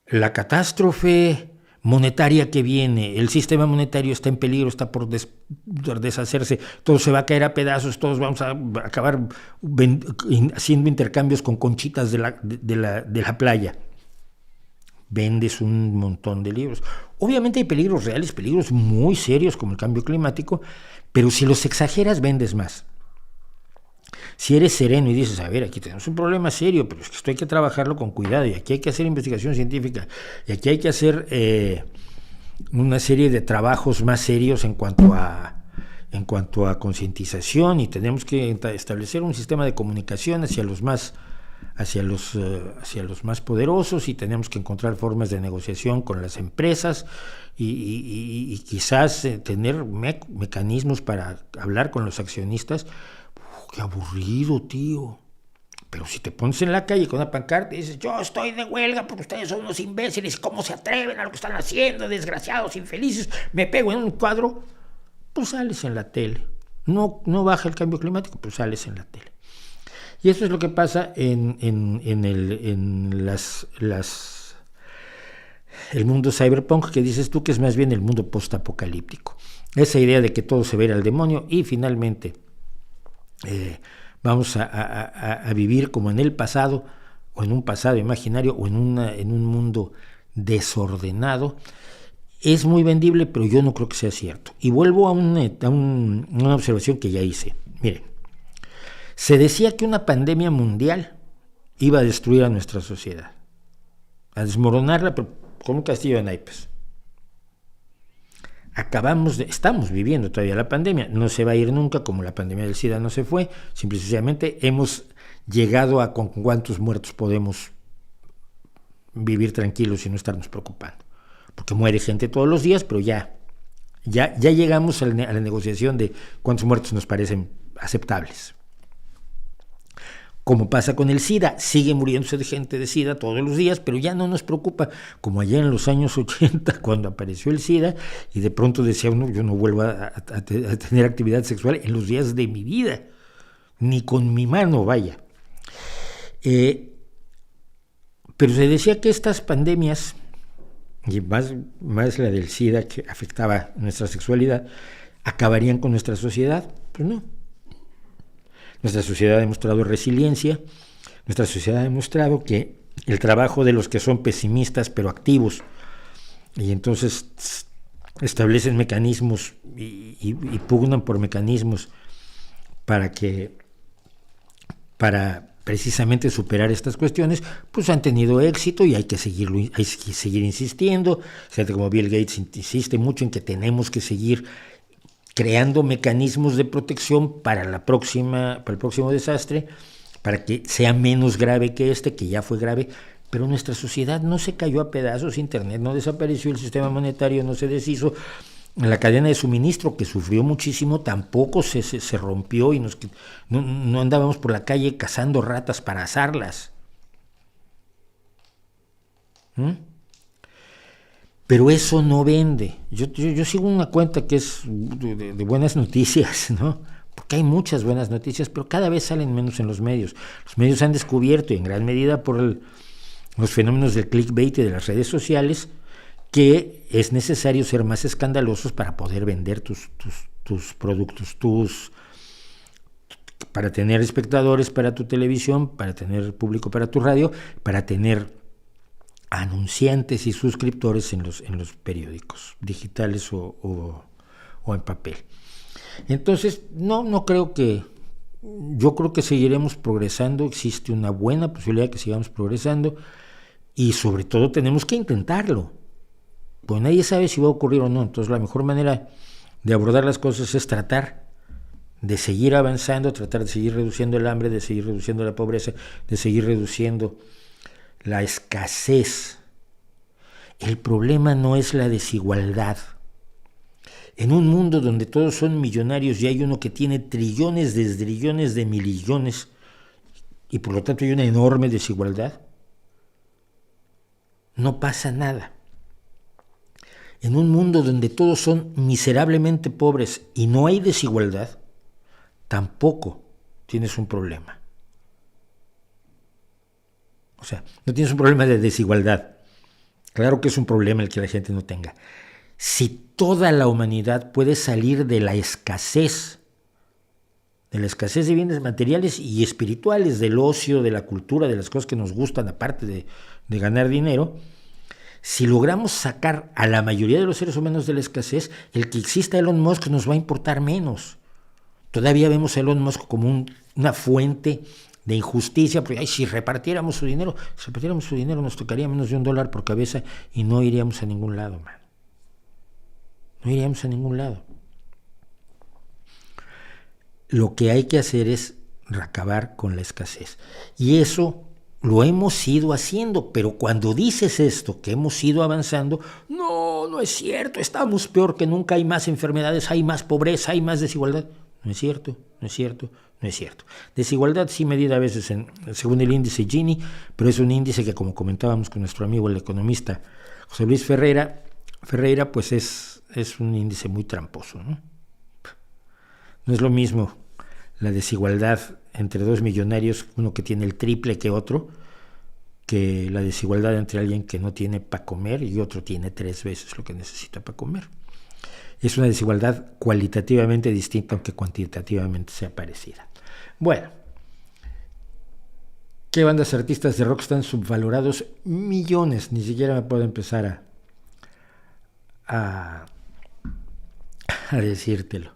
La catástrofe monetaria que viene, el sistema monetario está en peligro, está por deshacerse, todo se va a caer a pedazos, todos vamos a acabar haciendo intercambios con conchitas de la playa. Vendes un montón de libros. Obviamente hay peligros reales, peligros muy serios como el cambio climático, pero si los exageras vendes más. Si eres sereno y dices, a ver, aquí tenemos un problema serio, pero es que esto hay que trabajarlo con cuidado y aquí hay que hacer investigación científica y aquí hay que hacer una serie de trabajos más serios en cuanto a concientización, y tenemos que establecer un sistema de comunicación hacia los más poderosos, y tenemos que encontrar formas de negociación con las empresas y quizás tener mecanismos para hablar con los accionistas. Qué aburrido, tío. Pero si te pones en la calle con una pancarta y dices, yo estoy de huelga porque ustedes son unos imbéciles, ¿cómo se atreven a lo que están haciendo, desgraciados, infelices? Me pego en un cuadro, pues sales en la tele. No baja el cambio climático, pues sales en la tele. Y eso es lo que pasa en el mundo cyberpunk, que dices tú que es más bien el mundo postapocalíptico. Esa idea de que todo se va a ir al demonio y finalmente vamos a vivir como en el pasado, o en un pasado imaginario, o en un mundo desordenado, es muy vendible, pero yo no creo que sea cierto. Y vuelvo a una observación que ya hice. Miren, se decía que una pandemia mundial iba a destruir a nuestra sociedad, a desmoronarla, pero con un castillo de naipes. Estamos viviendo todavía la pandemia, no se va a ir nunca, como la pandemia del SIDA no se fue, simple y sencillamente hemos llegado a con cuántos muertos podemos vivir tranquilos y no estarnos preocupando, porque muere gente todos los días, pero ya llegamos a la negociación de cuántos muertos nos parecen aceptables. Como pasa con el SIDA, sigue muriéndose de gente de SIDA todos los días, pero ya no nos preocupa, como allá en los años 80, cuando apareció el SIDA, y de pronto decía uno, yo no vuelvo a tener actividad sexual en los días de mi vida, ni con mi mano, vaya. Pero se decía que estas pandemias, y más la del SIDA, que afectaba nuestra sexualidad, acabarían con nuestra sociedad. Pues no. Nuestra sociedad ha demostrado resiliencia, nuestra sociedad ha demostrado que el trabajo de los que son pesimistas pero activos, y entonces establecen mecanismos y pugnan por mecanismos para precisamente superar estas cuestiones, pues han tenido éxito, y hay que seguir insistiendo. Gente como Bill Gates insiste mucho en que tenemos que seguir creando mecanismos de protección para el próximo desastre, para que sea menos grave que que ya fue grave. Pero nuestra sociedad no se cayó a pedazos, Internet no desapareció, el sistema monetario no se deshizo, la cadena de suministro, que sufrió muchísimo, tampoco se rompió, y no andábamos por la calle cazando ratas para asarlas. Pero eso no vende. Yo sigo una cuenta que es de buenas noticias, ¿no? Porque hay muchas buenas noticias, pero cada vez salen menos en los medios. Los medios han descubierto, y en gran medida por los fenómenos del clickbait y de las redes sociales, que es necesario ser más escandalosos para poder vender tus productos, para tener espectadores para tu televisión, para tener público para tu radio, para tener anunciantes y suscriptores en los periódicos digitales o o en papel. Entonces, no creo que... Yo creo que seguiremos progresando, existe una buena posibilidad de que sigamos progresando y sobre todo tenemos que intentarlo, pues nadie sabe si va a ocurrir o no. Entonces la mejor manera de abordar las cosas es tratar de seguir avanzando, tratar de seguir reduciendo el hambre, de seguir reduciendo la pobreza, de seguir reduciendo la escasez. El problema no es la desigualdad. En un mundo donde todos son millonarios y hay uno que tiene trillones de millones y por lo tanto hay una enorme desigualdad, no pasa nada. En un mundo donde todos son miserablemente pobres y no hay desigualdad, tampoco tienes un problema. O sea, no tienes un problema de desigualdad. Claro que es un problema el que la gente no tenga. Si toda la humanidad puede salir de la escasez de bienes materiales y espirituales, del ocio, de la cultura, de las cosas que nos gustan, aparte de ganar dinero, si logramos sacar a la mayoría de los seres humanos de la escasez, el que exista Elon Musk nos va a importar menos. Todavía vemos a Elon Musk como una fuente de injusticia, porque si repartiéramos su dinero nos tocaría menos de $1 por cabeza y no iríamos a ningún lado, man. No iríamos a ningún lado. Lo que hay que hacer es acabar con la escasez. Y eso lo hemos ido haciendo, pero cuando dices esto, que hemos ido avanzando, no es cierto, estamos peor que nunca, hay más enfermedades, hay más pobreza, hay más desigualdad. No es cierto. Desigualdad sí medida a veces según el índice Gini, pero es un índice que, como comentábamos con nuestro amigo el economista José Luis Ferreira, pues es un índice muy tramposo, ¿no? No es lo mismo la desigualdad entre dos millonarios, uno que tiene el triple que otro, que la desigualdad entre alguien que no tiene para comer y otro tiene 3 veces lo que necesita para comer. Es una desigualdad cualitativamente distinta, aunque cuantitativamente sea parecida. Bueno, ¿qué bandas artistas de rock están subvalorados? Millones, ni siquiera me puedo empezar a decírtelo.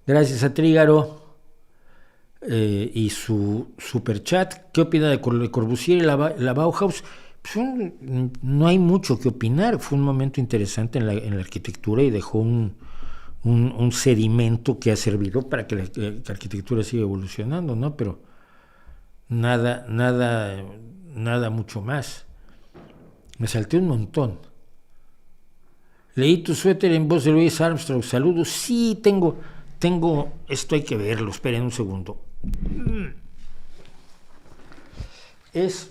Gracias a Trígaro y su superchat. ¿Qué opina de Corbusier y la Bauhaus? Pues no hay mucho que opinar. Fue un momento interesante en la arquitectura y dejó un sedimento que ha servido para que la arquitectura siga evolucionando, ¿no? Pero nada mucho más. Me salté un montón. Leí tu suéter en voz de Louis Armstrong. Saludos. Sí, tengo. Esto hay que verlo. Esperen un segundo. Es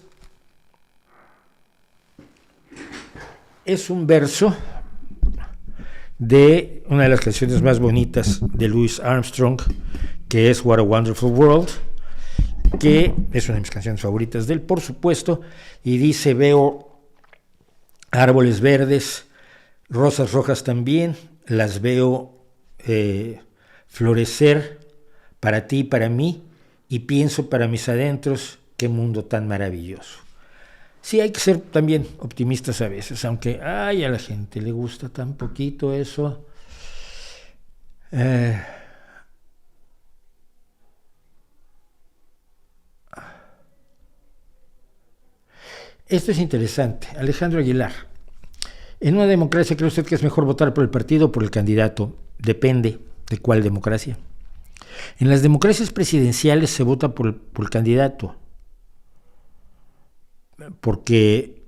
un verso de una de las canciones más bonitas de Louis Armstrong, que es What a Wonderful World, que es una de mis canciones favoritas de él, por supuesto, y dice: veo árboles verdes, rosas rojas también, las veo florecer para ti y para mí, y pienso para mis adentros, qué mundo tan maravilloso. Sí, hay que ser también optimistas a veces, aunque a la gente le gusta tan poquito eso. Esto es interesante. Alejandro Aguilar. En una democracia, ¿cree usted que es mejor votar por el partido o por el candidato? Depende de cuál democracia. En las democracias presidenciales se vota por el candidato, porque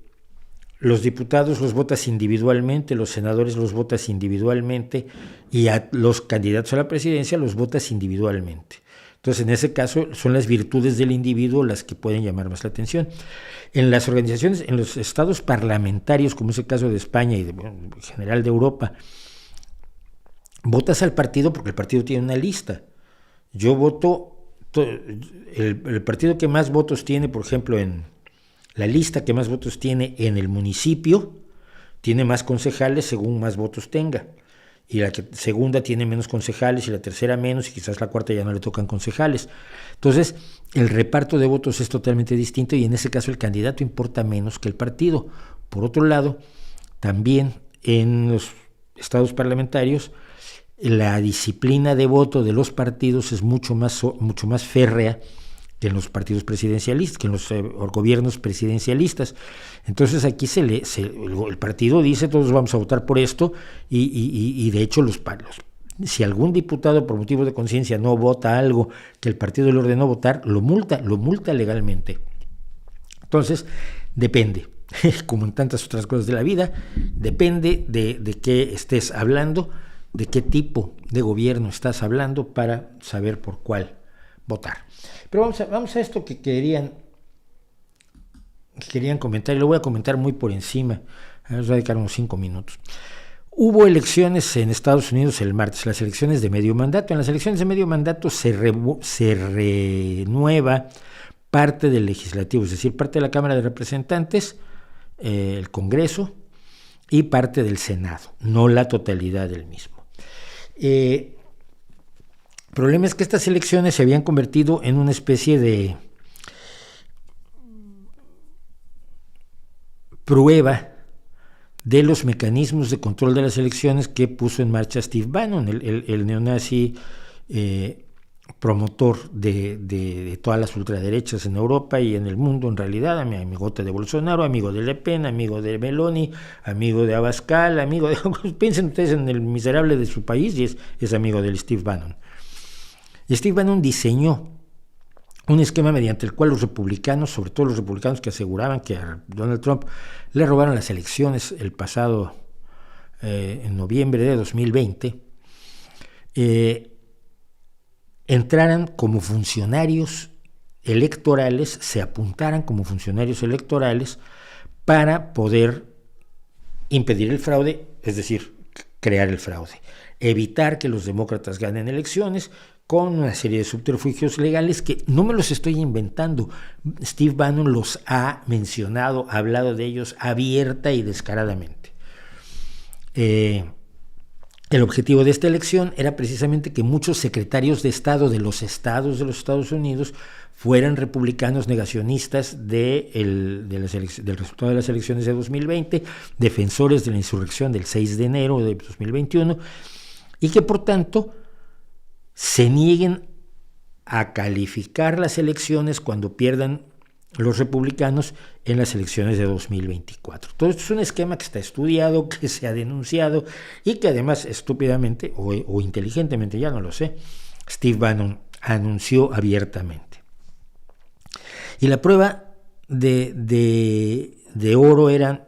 los diputados los votas individualmente, los senadores los votas individualmente y a los candidatos a la presidencia los votas individualmente. Entonces, en ese caso, son las virtudes del individuo las que pueden llamar más la atención. En las organizaciones, en los estados parlamentarios, como es el caso de España y en general de Europa, votas al partido porque el partido tiene una lista. Yo voto, el partido que más votos tiene, por ejemplo, en la lista que más votos tiene en el municipio, tiene más concejales según más votos tenga. Y la segunda tiene menos concejales y la tercera menos y quizás la cuarta ya no le tocan concejales. Entonces, el reparto de votos es totalmente distinto y en ese caso el candidato importa menos que el partido, Por otro lado, también en los estados parlamentarios la disciplina de voto de los partidos es mucho más férrea que en los partidos presidencialistas, que en los gobiernos presidencialistas. Entonces aquí el partido dice todos vamos a votar por esto y de hecho si algún diputado por motivo de conciencia no vota algo que el partido le ordenó votar, lo multa legalmente. Entonces depende, como en tantas otras cosas de la vida, depende de qué estés hablando, de qué tipo de gobierno estás hablando para saber por cuál votar. Pero vamos a esto que querían comentar, y lo voy a comentar muy por encima, vamos a dedicar unos 5 minutos. Hubo elecciones en Estados Unidos el martes, las elecciones de medio mandato. En las elecciones de medio mandato se renueva parte del legislativo, es decir, parte de la Cámara de Representantes, el Congreso, y parte del Senado, no la totalidad del mismo. El problema es que estas elecciones se habían convertido en una especie de prueba de los mecanismos de control de las elecciones que puso en marcha Steve Bannon, el neonazi promotor de todas las ultraderechas en Europa y en el mundo en realidad, amigote de Bolsonaro, amigo de Le Pen, amigo de Meloni, amigo de Abascal, amigo de... Piensen ustedes en el miserable de su país y es amigo del Steve Bannon. Y Steve Bannon diseñó un esquema mediante el cual los republicanos, sobre todo los republicanos que aseguraban que a Donald Trump le robaron las elecciones el pasado en noviembre de 2020, entraran como funcionarios electorales, se apuntaran como funcionarios electorales para poder impedir el fraude, es decir, crear el fraude, evitar que los demócratas ganen elecciones con una serie de subterfugios legales que no me los estoy inventando. Steve Bannon los ha mencionado, ha hablado de ellos abierta y descaradamente. El objetivo de esta elección era precisamente que muchos secretarios de Estado de los estados de los Estados Unidos fueran republicanos negacionistas del resultado de las elecciones de 2020, defensores de la insurrección del 6 de enero de 2021, y que por tanto se nieguen a calificar las elecciones cuando pierdan los republicanos en las elecciones de 2024. Todo esto es un esquema que está estudiado, que se ha denunciado y que además estúpidamente o inteligentemente, ya no lo sé, Steve Bannon anunció abiertamente. Y la prueba de oro eran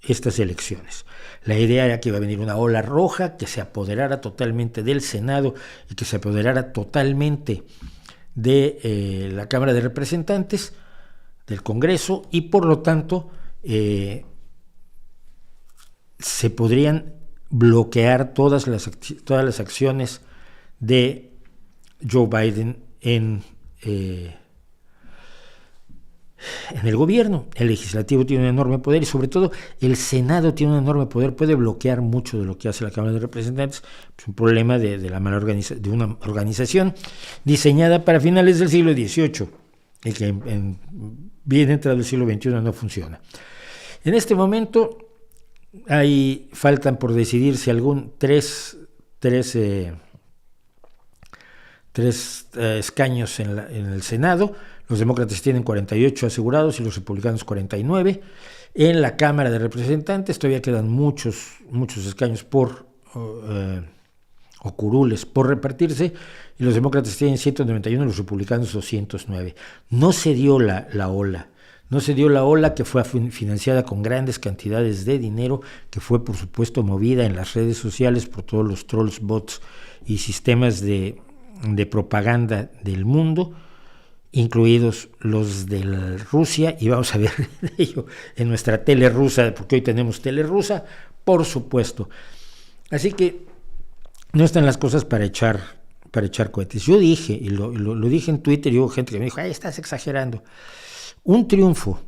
estas elecciones. La idea era que iba a venir una ola roja que se apoderara totalmente del Senado y que se apoderara totalmente de la Cámara de Representantes, del Congreso, y por lo tanto se podrían bloquear todas las acciones de Joe Biden en el gobierno. El legislativo tiene un enorme poder y sobre todo el Senado tiene un enorme poder, puede bloquear mucho de lo que hace la Cámara de Representantes. Es un problema de una organización diseñada para finales del siglo XVIII y que bien entrado el siglo XXI no funciona. En este momento faltan por decidirse tres escaños en el Senado. Los demócratas tienen 48 asegurados y los republicanos 49. En la Cámara de Representantes todavía quedan muchos escaños o curules por repartirse, y los demócratas tienen 191 y los republicanos 209. No se dio la ola que fue financiada con grandes cantidades de dinero, que fue por supuesto movida en las redes sociales por todos los trolls, bots y sistemas de propaganda del mundo, incluidos los de Rusia, y vamos a ver de ello en nuestra tele rusa, porque hoy tenemos tele rusa, por supuesto. Así que no están las cosas para echar cohetes. Yo dije, y lo dije en Twitter, y hubo gente que me dijo, estás exagerando. Un triunfo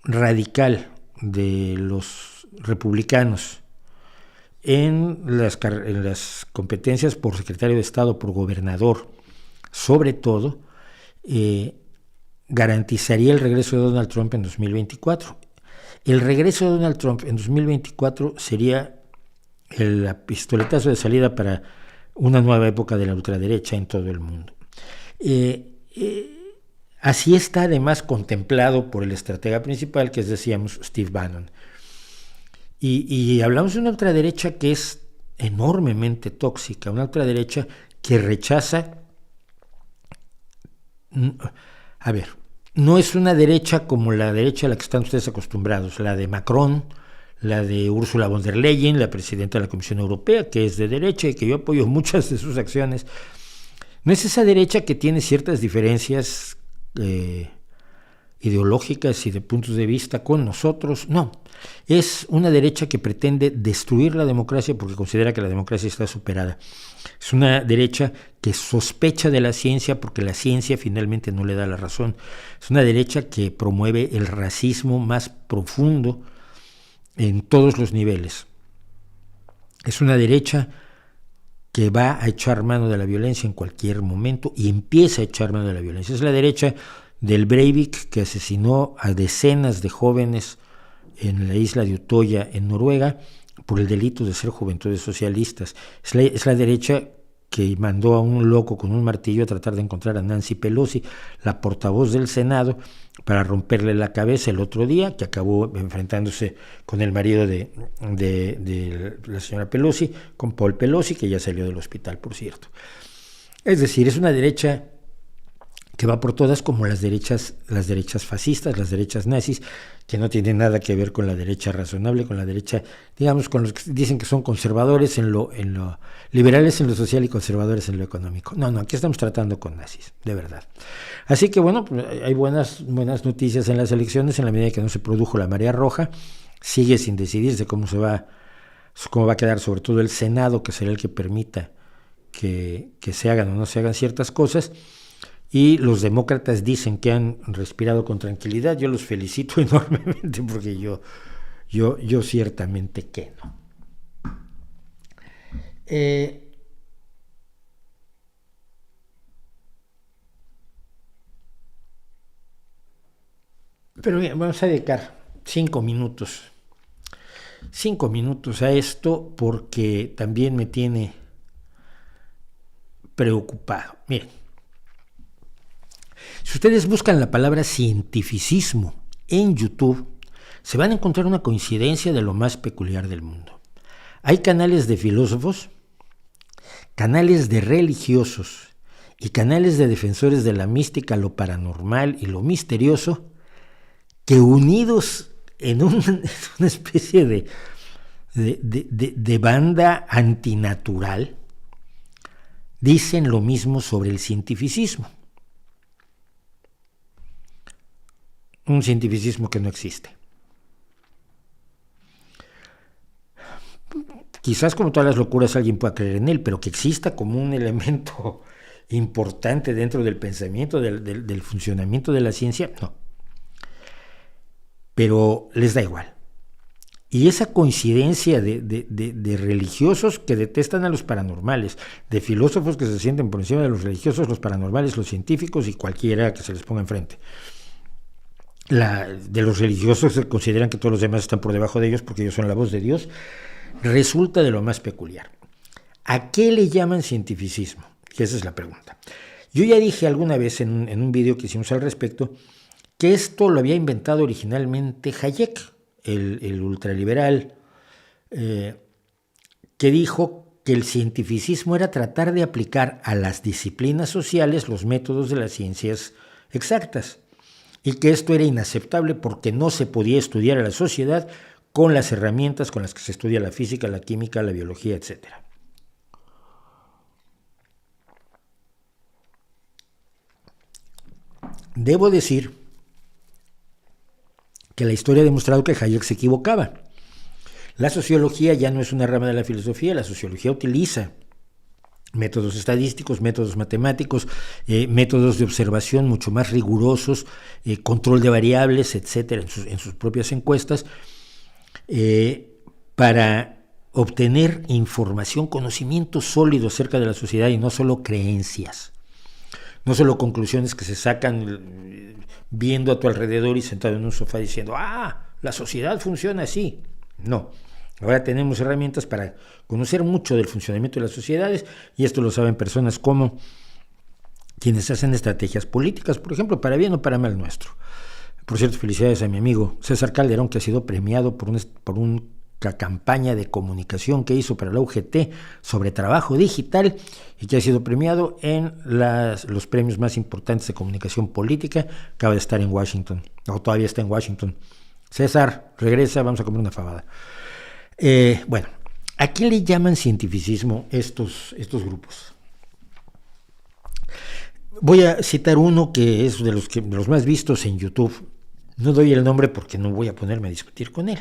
radical de los republicanos en las competencias por secretario de Estado, por gobernador, sobre todo, garantizaría el regreso de Donald Trump en 2024. El regreso de Donald Trump en 2024 sería el pistoletazo de salida para una nueva época de la ultraderecha en todo el mundo. Así está además contemplado por el estratega principal, que es, decíamos, Steve Bannon. Y hablamos de una ultraderecha que es enormemente tóxica, una ultraderecha que rechaza... A ver, no es una derecha como la derecha a la que están ustedes acostumbrados, la de Macron, la de Ursula von der Leyen, la presidenta de la Comisión Europea, que es de derecha y que yo apoyo muchas de sus acciones. No es esa derecha que tiene ciertas diferencias ideológicas y de puntos de vista con nosotros, no. Es una derecha que pretende destruir la democracia porque considera que la democracia está superada. Es una derecha que sospecha de la ciencia porque la ciencia finalmente no le da la razón. Es una derecha que promueve el racismo más profundo en todos los niveles. Es una derecha que va a echar mano de la violencia en cualquier momento y empieza a echar mano de la violencia. Es la derecha del Breivik, que asesinó a decenas de jóvenes en la isla de Utoya, en Noruega, por el delito de ser juventudes socialistas. Es la derecha que mandó a un loco con un martillo a tratar de encontrar a Nancy Pelosi, la portavoz del Senado, para romperle la cabeza el otro día, que acabó enfrentándose con el marido de la señora Pelosi, con Paul Pelosi, que ya salió del hospital, por cierto. Es decir, es una derecha que va por todas, como las derechas fascistas, las derechas nazis, que no tienen nada que ver con la derecha razonable, con la derecha, digamos, con los que dicen que son conservadores en lo liberales en lo social y conservadores en lo económico. No, aquí estamos tratando con nazis, de verdad. Así que bueno, hay buenas noticias en las elecciones, en la medida que no se produjo la marea roja. Sigue sin decidirse cómo va a quedar, sobre todo el Senado, que será el que permita que se hagan o no se hagan ciertas cosas. Y los demócratas dicen que han respirado con tranquilidad. Yo los felicito enormemente porque yo ciertamente que no. Pero bien, vamos a dedicar 5 minutos a esto porque también me tiene preocupado. Miren. Si ustedes buscan la palabra cientificismo en YouTube, se van a encontrar una coincidencia de lo más peculiar del mundo. Hay canales de filósofos, canales de religiosos y canales de defensores de la mística, lo paranormal y lo misterioso, que unidos en una especie de banda antinatural, dicen lo mismo sobre el cientificismo. Un cientificismo que no existe. Quizás, como todas las locuras, alguien pueda creer en él, pero que exista como un elemento importante dentro del pensamiento, del funcionamiento de la ciencia, no. Pero les da igual. Y esa coincidencia de religiosos que detestan a los paranormales, de filósofos que se sienten por encima de los religiosos, los paranormales, los científicos y cualquiera que se les ponga enfrente. De los religiosos se consideran que todos los demás están por debajo de ellos porque ellos son la voz de Dios, resulta de lo más peculiar. ¿A qué le llaman cientificismo? Que esa es la pregunta. Yo ya dije alguna vez en un video que hicimos al respecto que esto lo había inventado originalmente Hayek, el ultraliberal, que dijo que el cientificismo era tratar de aplicar a las disciplinas sociales los métodos de las ciencias exactas, y que esto era inaceptable porque no se podía estudiar a la sociedad con las herramientas con las que se estudia la física, la química, la biología, etc. Debo decir que la historia ha demostrado que Hayek se equivocaba. La sociología ya no es una rama de la filosofía, la sociología utiliza métodos estadísticos, métodos matemáticos, métodos de observación mucho más rigurosos, control de variables, etcétera, en sus propias encuestas, para obtener información, conocimiento sólido acerca de la sociedad y no solo creencias, no solo conclusiones que se sacan viendo a tu alrededor y sentado en un sofá diciendo, la sociedad funciona así. No. Ahora tenemos herramientas para conocer mucho del funcionamiento de las sociedades, y esto lo saben personas como quienes hacen estrategias políticas, por ejemplo, para bien o para mal nuestro. Por cierto, felicidades a mi amigo César Calderón, que ha sido premiado por una campaña de comunicación que hizo para la UGT sobre trabajo digital, y que ha sido premiado en los premios más importantes de comunicación política. Acaba de estar en Washington, o todavía está en Washington. César, regresa, vamos a comer una fabada. Bueno, ¿a qué le llaman cientificismo estos grupos? Voy a citar uno que es de los más vistos en YouTube. No doy el nombre porque no voy a ponerme a discutir con él.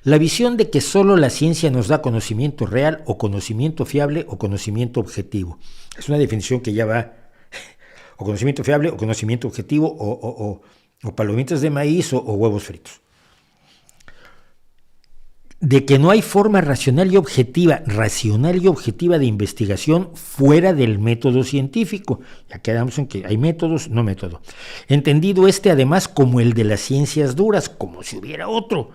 La visión de que solo la ciencia nos da conocimiento real, o conocimiento fiable, o conocimiento objetivo. Es una definición que ya va, o conocimiento fiable, o conocimiento objetivo, o palomitas de maíz, o huevos fritos. De que no hay forma racional y objetiva de investigación fuera del método científico. Ya quedamos en que hay métodos, no método. Entendido además como el de las ciencias duras, como si hubiera otro.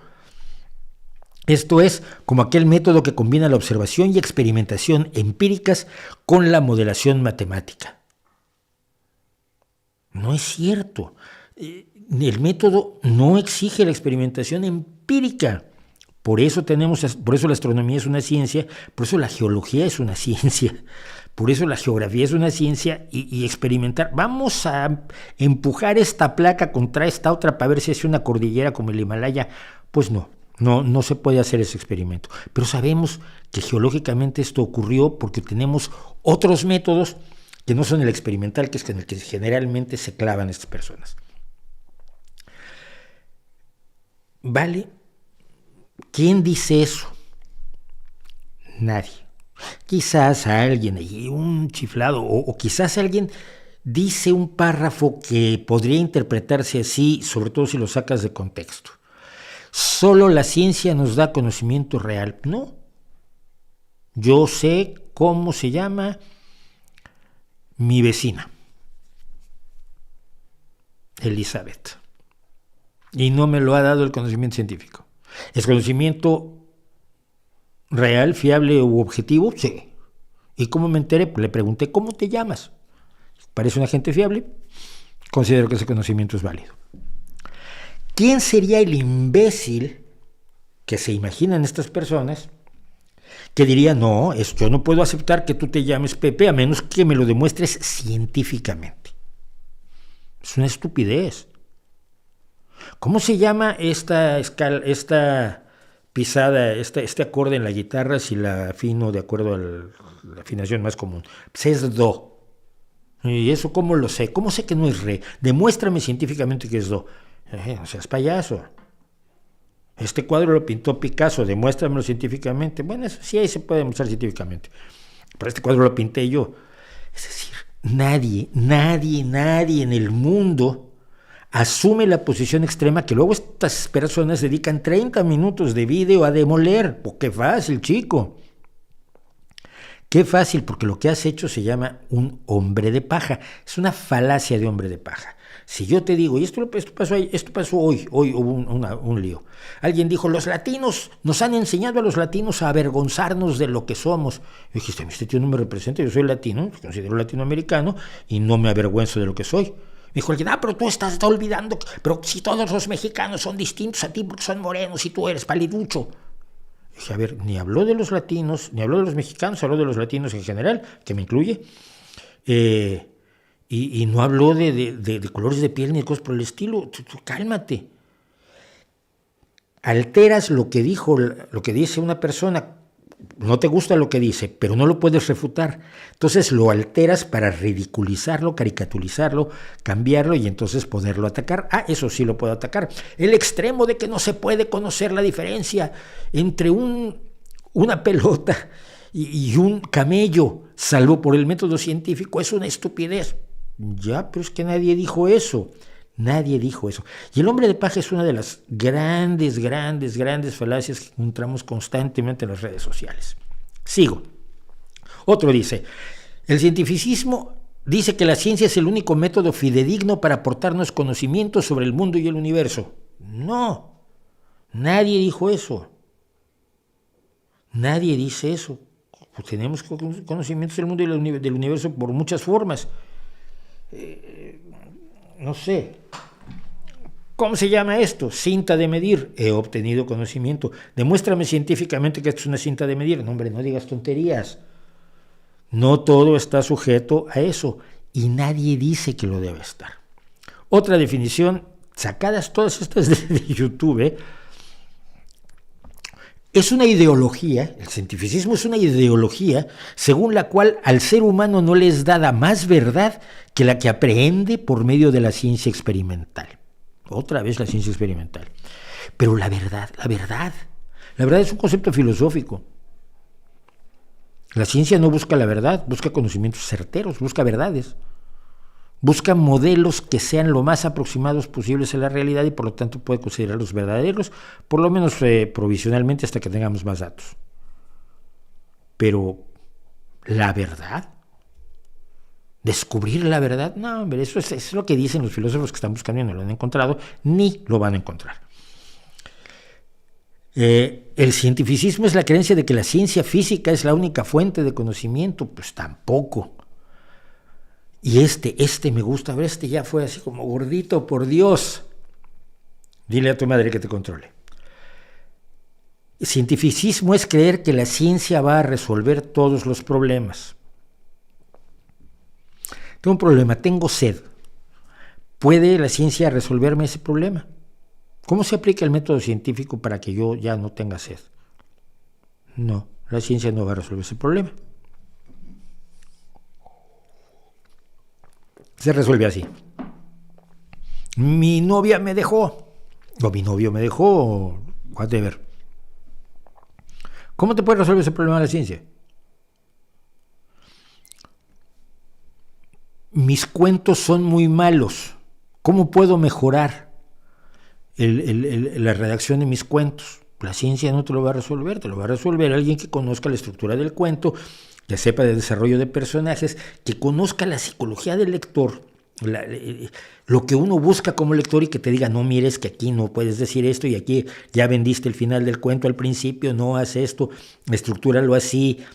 Esto es, como aquel método que combina la observación y experimentación empíricas con la modelación matemática. No es cierto. El método no exige la experimentación empírica. Por eso la astronomía es una ciencia, por eso la geología es una ciencia, por eso la geografía es una ciencia, y experimentar. Vamos a empujar esta placa contra esta otra para ver si hace una cordillera como el Himalaya. Pues no se puede hacer ese experimento. Pero sabemos que geológicamente esto ocurrió porque tenemos otros métodos que no son el experimental, que es en el que generalmente se clavan estas personas. ¿Vale? ¿Quién dice eso? Nadie. Quizás alguien allí, un chiflado, o quizás alguien dice un párrafo que podría interpretarse así, sobre todo si lo sacas de contexto. Solo la ciencia nos da conocimiento real. No. Yo sé cómo se llama mi vecina, Elizabeth, y no me lo ha dado el conocimiento científico. ¿Es conocimiento real, fiable u objetivo? Sí. ¿Y cómo me enteré? Le pregunté, ¿cómo te llamas? ¿Parece un agente fiable? Considero que ese conocimiento es válido. ¿Quién sería el imbécil que se imaginan estas personas que diría, no, yo no puedo aceptar que tú te llames Pepe a menos que me lo demuestres científicamente? Es una estupidez. ¿Cómo se llama esta pisada, este acorde en la guitarra si la afino de acuerdo a la afinación más común? Pues es do. ¿Y eso cómo lo sé? ¿Cómo sé que no es re? Demuéstrame científicamente que es do. No seas payaso. Este cuadro lo pintó Picasso, demuéstramelo científicamente. Bueno, eso sí, ahí se puede demostrar científicamente. Pero este cuadro lo pinté yo. Es decir, nadie en el mundo asume la posición extrema que luego estas personas dedican 30 minutos de video a demoler. Pues qué fácil, chico. Qué fácil, porque lo que has hecho se llama un hombre de paja. Es una falacia de hombre de paja. Si yo te digo, y esto pasó hoy hubo un lío. Alguien dijo, los latinos, nos han enseñado a los latinos a avergonzarnos de lo que somos. Y dijiste, este tío no me representa, yo soy latino, me considero latinoamericano y no me avergüenzo de lo que soy. Me dijo alguien, pero tú estás olvidando, pero si todos los mexicanos son distintos a ti porque son morenos y tú eres paliducho. Dije, a ver, ni habló de los latinos, ni habló de los mexicanos, habló de los latinos en general, que me incluye, y no habló de colores de piel ni de cosas por el estilo. Tú cálmate. Alteras lo que dice una persona. No te gusta lo que dice, pero no lo puedes refutar. Entonces lo alteras para ridiculizarlo, caricaturizarlo, cambiarlo y entonces poderlo atacar. Eso sí lo puedo atacar. El extremo de que no se puede conocer la diferencia entre una pelota y un camello, salvo por el método científico, es una estupidez. Ya, pero es que nadie dijo eso. Nadie dijo eso. Y el hombre de paja es una de las grandes falacias que encontramos constantemente en las redes sociales. Sigo. Otro dice, el cientificismo dice que la ciencia es el único método fidedigno para aportarnos conocimientos sobre el mundo y el universo. No, nadie dijo eso. Nadie dice eso. Pues tenemos conocimientos del mundo y del universo por muchas formas. No sé. ¿Cómo se llama esto? Cinta de medir. He obtenido conocimiento. Demuéstrame científicamente que esto es una cinta de medir. No, hombre, no digas tonterías. No todo está sujeto a eso. Y nadie dice que lo debe estar. Otra definición, sacadas todas estas de YouTube, es una ideología, el cientificismo es una ideología según la cual al ser humano no le es dada más verdad que la que aprehende por medio de la ciencia experimental. Otra vez la ciencia experimental. Pero la verdad es un concepto filosófico. La ciencia no busca la verdad, busca conocimientos certeros, busca verdades. Busca modelos que sean lo más aproximados posibles a la realidad y por lo tanto puede considerarlos verdaderos, por lo menos provisionalmente hasta que tengamos más datos. Pero, ¿la verdad? ¿Descubrir la verdad? No, hombre, eso es lo que dicen los filósofos que están buscando y no lo han encontrado, ni lo van a encontrar. El cientificismo es la creencia de que la ciencia física es la única fuente de conocimiento. Pues tampoco. Y este me gusta, a ver, ya fue así como gordito, por Dios. Dile a tu madre que te controle. El cientificismo es creer que la ciencia va a resolver todos los problemas. Tengo un problema, tengo sed. ¿Puede la ciencia resolverme ese problema? ¿Cómo se aplica el método científico para que yo ya no tenga sed? No, la ciencia no va a resolver ese problema. Se resuelve así. Mi novia me dejó, o mi novio me dejó, o whatever. ¿Cómo te puede resolver ese problema la ciencia? Mis cuentos son muy malos. ¿Cómo puedo mejorar la redacción de mis cuentos? La ciencia no te lo va a resolver, te lo va a resolver alguien que conozca la estructura del cuento, que sepa de desarrollo de personajes, que conozca la psicología del lector, lo que uno busca como lector y que te diga, no mires que aquí no puedes decir esto y aquí ya vendiste el final del cuento al principio, no haz esto, estructúralo así,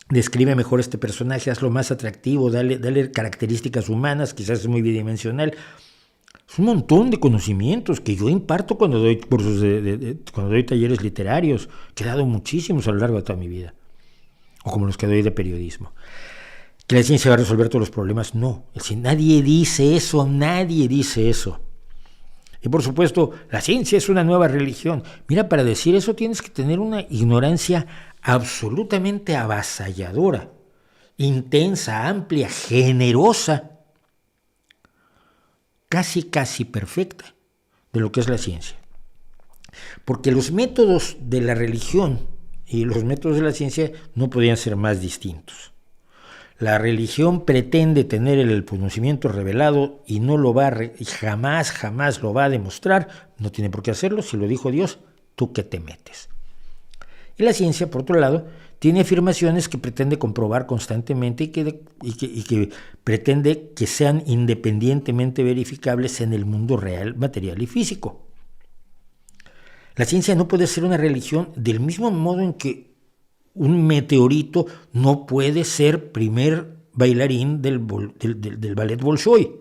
describe mejor este personaje, hazlo más atractivo, dale características humanas, quizás es muy bidimensional. Es un montón de conocimientos que yo imparto cuando doy cursos, cuando doy talleres literarios, que he dado muchísimos a lo largo de toda mi vida. O como los que doy de periodismo. ¿Que la ciencia va a resolver todos los problemas? No. Nadie dice eso. Y por supuesto, la ciencia es una nueva religión. Mira, para decir eso tienes que tener una ignorancia absolutamente avasalladora, intensa, amplia, generosa, casi perfecta de lo que es la ciencia. Porque los métodos de la religión y los métodos de la ciencia no podían ser más distintos. La religión pretende tener el conocimiento revelado y no lo va jamás lo va a demostrar, no tiene por qué hacerlo, si lo dijo Dios, ¿tú qué te metes? Y la ciencia, por otro lado, tiene afirmaciones que pretende comprobar constantemente y que pretende que sean independientemente verificables en el mundo real, material y físico. La ciencia no puede ser una religión del mismo modo en que un meteorito no puede ser primer bailarín del ballet Bolshoi.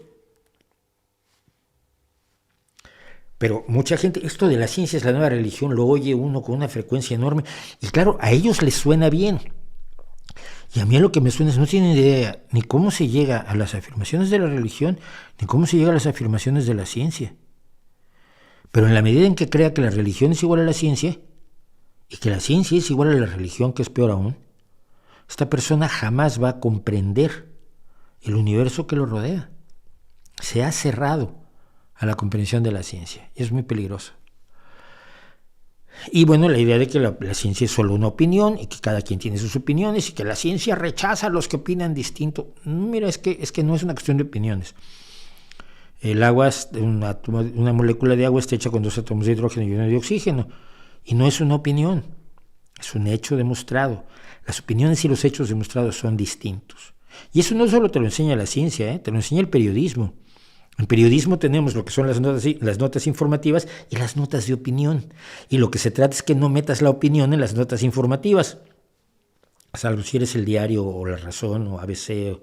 Pero mucha gente, esto de la ciencia es la nueva religión, lo oye uno con una frecuencia enorme y claro, a ellos les suena bien. Y a mí lo que me suena es no tienen idea ni cómo se llega a las afirmaciones de la religión, ni cómo se llega a las afirmaciones de la ciencia. Pero en la medida en que crea que la religión es igual a la ciencia, y que la ciencia es igual a la religión, que es peor aún, esta persona jamás va a comprender el universo que lo rodea. Se ha cerrado a la comprensión de la ciencia. Es muy peligroso. Y bueno, la idea de que la ciencia es solo una opinión y que cada quien tiene sus opiniones y que la ciencia rechaza a los que opinan distinto. Mira, es que no es una cuestión de opiniones. El agua, una molécula de agua está hecha con 2 átomos de hidrógeno y 1 de oxígeno. Y no es una opinión, es un hecho demostrado. Las opiniones y los hechos demostrados son distintos. Y eso no solo te lo enseña la ciencia, te lo enseña el periodismo. En periodismo tenemos lo que son las notas informativas y las notas de opinión. Y lo que se trata es que no metas la opinión en las notas informativas, salvo si eres El Diario o La Razón o ABC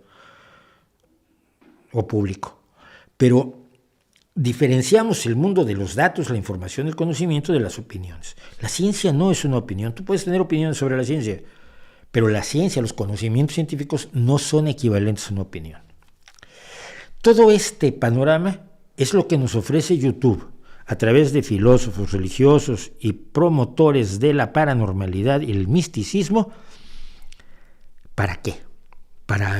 o Público. Pero diferenciamos el mundo de los datos, la información, el conocimiento de las opiniones. La ciencia no es una opinión. Tú puedes tener opiniones sobre la ciencia, pero la ciencia, los conocimientos científicos no son equivalentes a una opinión. Todo este panorama es lo que nos ofrece YouTube a través de filósofos, religiosos y promotores de la paranormalidad y el misticismo. ¿Para qué? ¿Para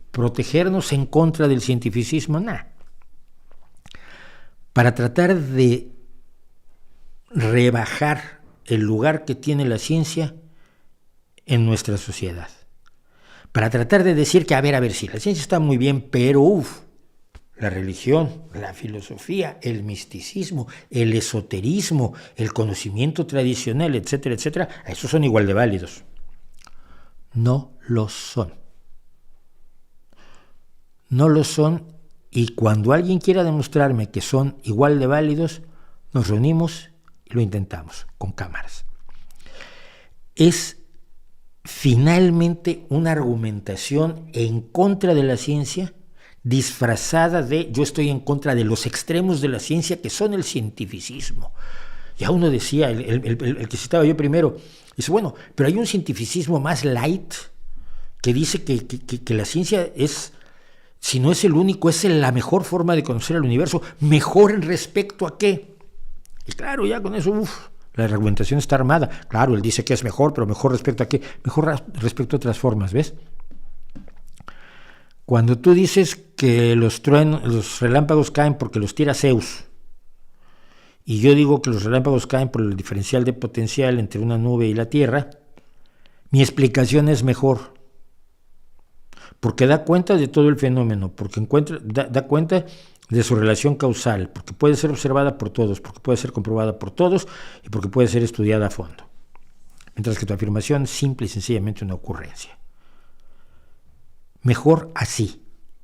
protegernos en contra del cientificismo? Nada. Para tratar de rebajar el lugar que tiene la ciencia en nuestra sociedad. Para tratar de decir que, a ver, sí, la ciencia está muy bien, pero la religión, la filosofía, el misticismo, el esoterismo, el conocimiento tradicional, etcétera, etcétera, esos son igual de válidos. No lo son. No lo son, y cuando alguien quiera demostrarme que son igual de válidos, nos reunimos y lo intentamos con cámaras. Es finalmente una argumentación en contra de la ciencia, disfrazada de yo estoy en contra de los extremos de la ciencia que son el cientificismo. Ya uno decía, el que citaba yo primero, dice, bueno, pero hay un cientificismo más light que dice que la ciencia es, si no es el único, es la mejor forma de conocer el universo. ¿Mejor en respecto a qué? Y claro, ya con eso, la argumentación está armada. Claro, él dice que es mejor, pero mejor respecto a qué? Mejor respecto a otras formas, ¿ves? Cuando tú dices que los relámpagos caen porque los tira Zeus, y yo digo que los relámpagos caen por el diferencial de potencial entre una nube y la Tierra, mi explicación es mejor, porque da cuenta de todo el fenómeno, porque da cuenta de su relación causal, porque puede ser observada por todos, porque puede ser comprobada por todos y porque puede ser estudiada a fondo. Mientras que tu afirmación es simple y sencillamente una ocurrencia. Mejor así.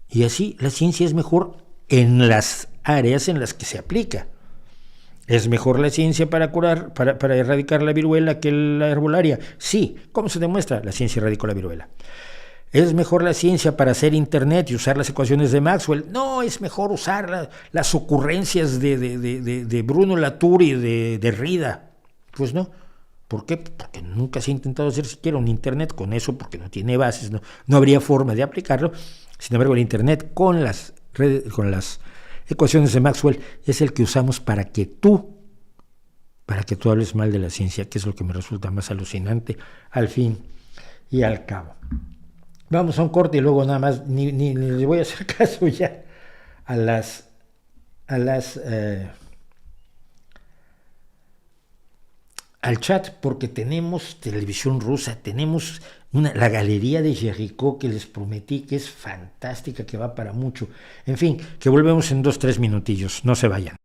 Y así la ciencia es mejor en las áreas en las que se aplica. ¿Es mejor la ciencia para curar, para erradicar la viruela que la herbolaria? Sí. ¿Cómo se demuestra? La ciencia erradicó la viruela. ¿Es mejor la ciencia para hacer internet y usar las ecuaciones de Maxwell? No, es mejor usar las ocurrencias de Bruno Latour y de Derrida. Pues no. ¿Por qué? Porque nunca se ha intentado hacer siquiera un internet con eso, porque no tiene bases, no habría forma de aplicarlo. Sin embargo, el internet con las ecuaciones de Maxwell es el que usamos para que tú hables mal de la ciencia, que es lo que me resulta más alucinante al fin y al cabo. Vamos a un corte y luego nada más, ni le voy a hacer caso ya al chat, porque tenemos televisión rusa, tenemos la galería de Jericó que les prometí que es fantástica, que va para mucho. En fin, que volvemos en 2-3 minutillos, no se vayan.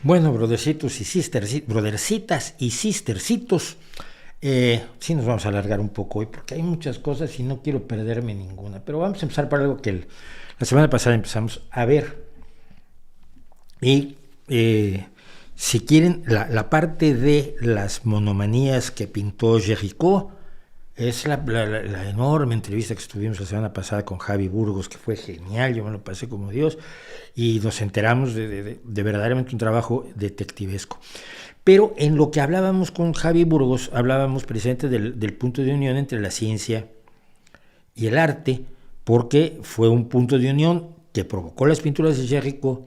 Bueno, brothercitos y brothercitas y sistercitos, sí nos vamos a alargar un poco hoy porque hay muchas cosas y no quiero perderme ninguna, pero vamos a empezar por algo que la semana pasada empezamos a ver. Y si quieren, la parte de las monomanías que pintó Géricault es la enorme entrevista que estuvimos la semana pasada con Javi Burgos, que fue genial, yo me lo pasé como Dios, y nos enteramos de verdaderamente un trabajo detectivesco. Pero en lo que hablábamos con Javi Burgos, hablábamos precisamente del punto de unión entre la ciencia y el arte, porque fue un punto de unión que provocó las pinturas de Géricault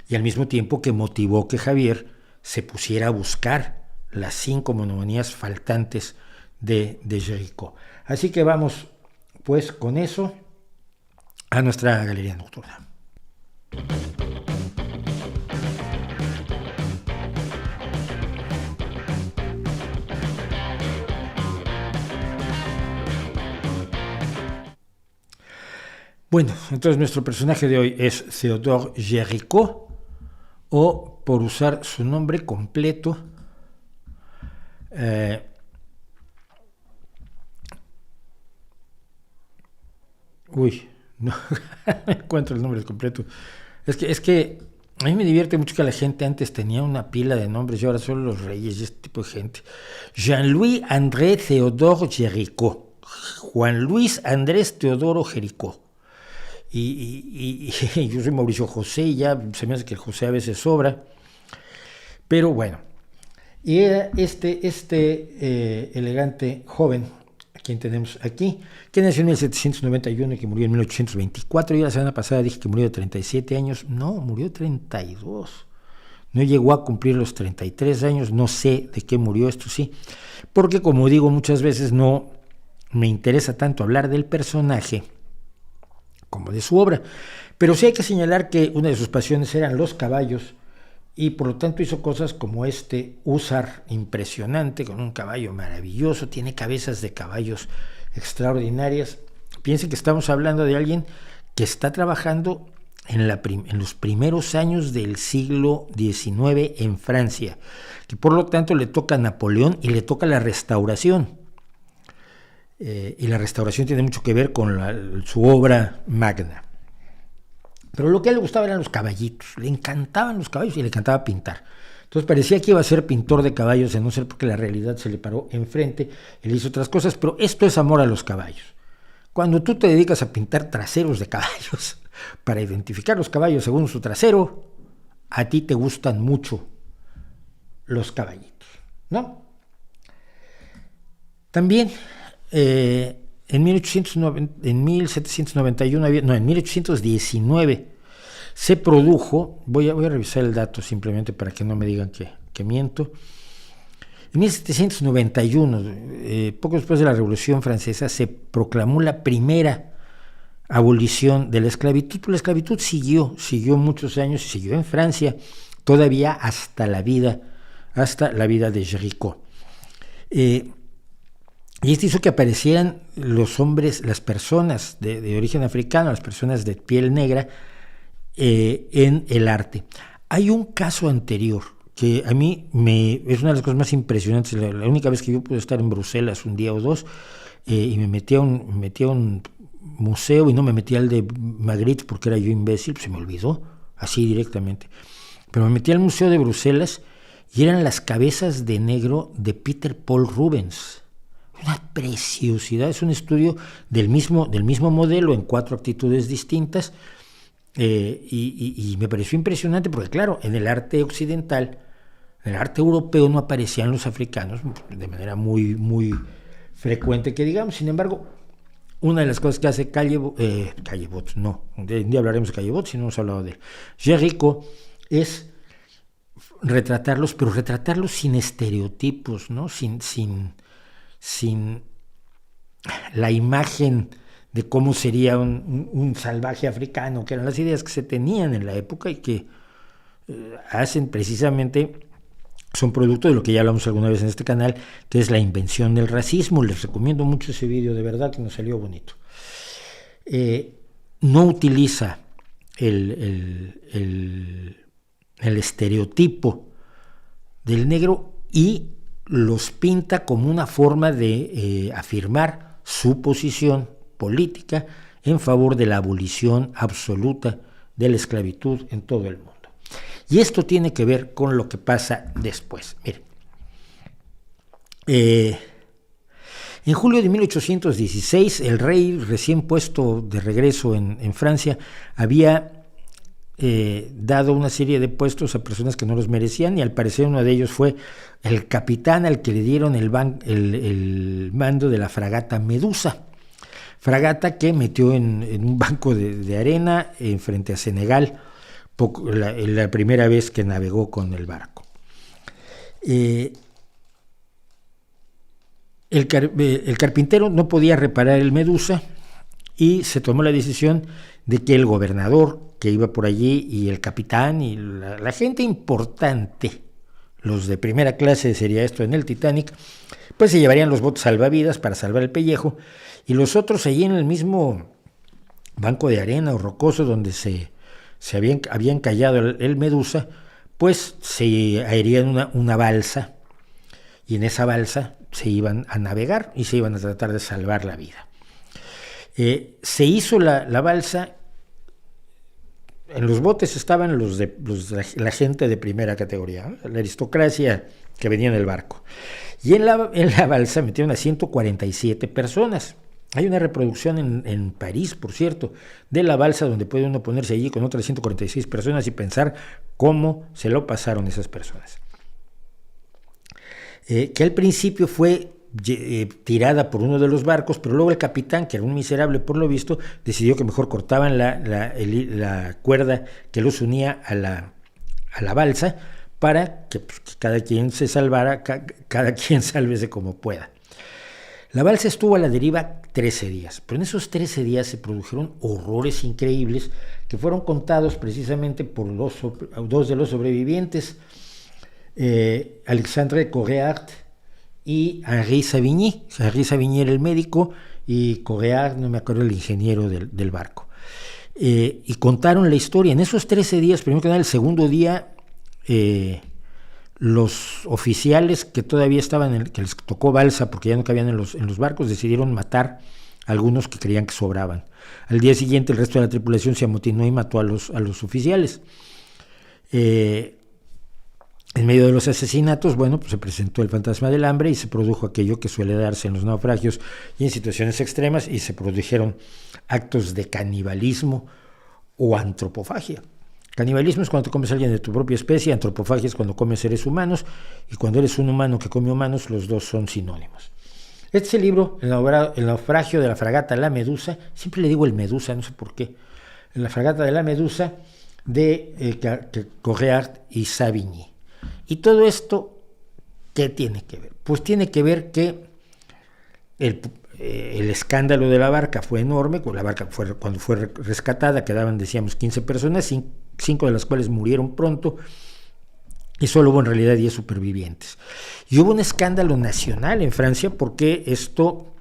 y al mismo tiempo que motivó que Javier se pusiera a buscar las 5 monomanías faltantes de Géricault. Así que vamos pues con eso a nuestra galería nocturna. Bueno, entonces nuestro personaje de hoy es Théodore Géricault, o por usar su nombre completo, no encuentro el nombre completo. Es que a mí me divierte mucho que la gente antes tenía una pila de nombres y ahora solo los reyes y este tipo de gente. Jean-Louis André Théodore Géricault. Juan Luis Andrés Teodoro Géricault. Y yo soy Mauricio José y ya se me hace que el José a veces sobra. Pero bueno. Y era este elegante joven, a quien tenemos aquí, que nació en 1791 y que murió en 1824. Yo la semana pasada dije que murió de 37 años. No, murió de 32. No llegó a cumplir los 33 años. No sé de qué murió, esto sí. Porque, como digo muchas veces, no me interesa tanto hablar del personaje como de su obra. Pero sí hay que señalar que una de sus pasiones eran los caballos, y por lo tanto hizo cosas como este húsar impresionante, con un caballo maravilloso, tiene cabezas de caballos extraordinarias. Piensen que estamos hablando de alguien que está trabajando en los primeros años del siglo XIX en Francia, que por lo tanto le toca a Napoleón y le toca la Restauración. Y la Restauración tiene mucho que ver con su obra magna. Pero lo que a él le gustaba eran los caballitos, le encantaban los caballos y le encantaba pintar. Entonces parecía que iba a ser pintor de caballos, de no ser porque la realidad se le paró enfrente, él hizo otras cosas, pero esto es amor a los caballos. Cuando tú te dedicas a pintar traseros de caballos, para identificar los caballos según su trasero, a ti te gustan mucho los caballitos, ¿no? También en 1819 se produjo, voy a revisar el dato simplemente para que no me digan que miento. En 1791, poco después de la Revolución Francesa, se proclamó la primera abolición de la esclavitud. La esclavitud siguió muchos años y siguió en Francia todavía hasta la vida de Géricault. Y esto hizo que aparecieran los hombres, las personas de origen africano, las personas de piel negra, en el arte. Hay un caso anterior que a mí es una de las cosas más impresionantes. La única vez que yo pude estar en Bruselas un día o dos, y me metí a un museo, y no me metí al de Magritte porque era yo imbécil, pues se me olvidó, así directamente. Pero me metí al Museo de Bruselas y eran las cabezas de negro de Peter Paul Rubens. Una preciosidad, es un estudio del mismo modelo en 4 actitudes distintas, y me pareció impresionante porque, claro, en el arte occidental, en el arte europeo no aparecían los africanos de manera muy, muy frecuente, que digamos. Sin embargo, una de las cosas que hace Caillebotte, no, un día hablaremos de Caillebotte si no hemos hablado de él, Géricault, es retratarlos, pero retratarlos sin estereotipos, ¿no? Sin la imagen de cómo sería un salvaje africano, que eran las ideas que se tenían en la época y que hacen precisamente, son producto de lo que ya hablamos alguna vez en este canal, que es la invención del racismo. Les recomiendo mucho ese vídeo, de verdad que nos salió bonito. No utiliza el el estereotipo del negro y los pinta como una forma de afirmar su posición política en favor de la abolición absoluta de la esclavitud en todo el mundo. Y esto tiene que ver con lo que pasa después. Miren, en julio de 1816, el rey recién puesto de regreso en Francia había dado una serie de puestos a personas que no los merecían, y al parecer uno de ellos fue el capitán al que le dieron el mando de la fragata Medusa, fragata que metió en un banco de arena frente a Senegal la primera vez que navegó con el barco. El carpintero no podía reparar el Medusa y se tomó la decisión de que el gobernador que iba por allí y el capitán y la gente importante, los de primera clase sería esto en el Titanic, pues se llevarían los botes salvavidas para salvar el pellejo, y los otros allí en el mismo banco de arena o rocoso donde se habían callado el Medusa, pues se aerearían una balsa, y en esa balsa se iban a navegar y se iban a tratar de salvar la vida. Se hizo la balsa. En los botes estaban la gente de primera categoría, la aristocracia que venía en el barco. Y en la balsa metieron a 147 personas. Hay una reproducción en París, por cierto, de la balsa donde puede uno ponerse allí con otras 146 personas y pensar cómo se lo pasaron esas personas. Que al principio fue tirada por uno de los barcos, pero luego el capitán, que era un miserable por lo visto, decidió que mejor cortaban la cuerda que los unía a la balsa para que cada quien se salvara, cada quien sálvese como pueda. La balsa estuvo a la deriva 13 días, pero en esos 13 días se produjeron horrores increíbles que fueron contados precisamente por dos de los sobrevivientes, Alexandre Coreart y Henri Savigny. Henri Savigny era el médico y Coreart, no me acuerdo, el ingeniero del barco. Y contaron la historia. En esos 13 días, primero que nada, el segundo día, los oficiales que todavía estaban, que les tocó balsa porque ya no cabían en los barcos, decidieron matar a algunos que creían que sobraban. Al día siguiente, el resto de la tripulación se amotinó y mató a los oficiales. En medio de los asesinatos, bueno, pues se presentó el fantasma del hambre y se produjo aquello que suele darse en los naufragios y en situaciones extremas, y se produjeron actos de canibalismo o antropofagia. Canibalismo es cuando te comes a alguien de tu propia especie, antropofagia es cuando comes seres humanos, y cuando eres un humano que come humanos, los dos son sinónimos. Este es el libro, El naufragio de la fragata La Medusa, siempre le digo el Medusa, no sé por qué, la fragata de la Medusa, de Coreart y Savigny. Y todo esto, ¿qué tiene que ver? Pues tiene que ver que el escándalo de la barca fue enorme. La barca cuando fue rescatada quedaban, decíamos, 15 personas, 5 de las cuales murieron pronto, y solo hubo en realidad 10 supervivientes. Y hubo un escándalo nacional en Francia porque esto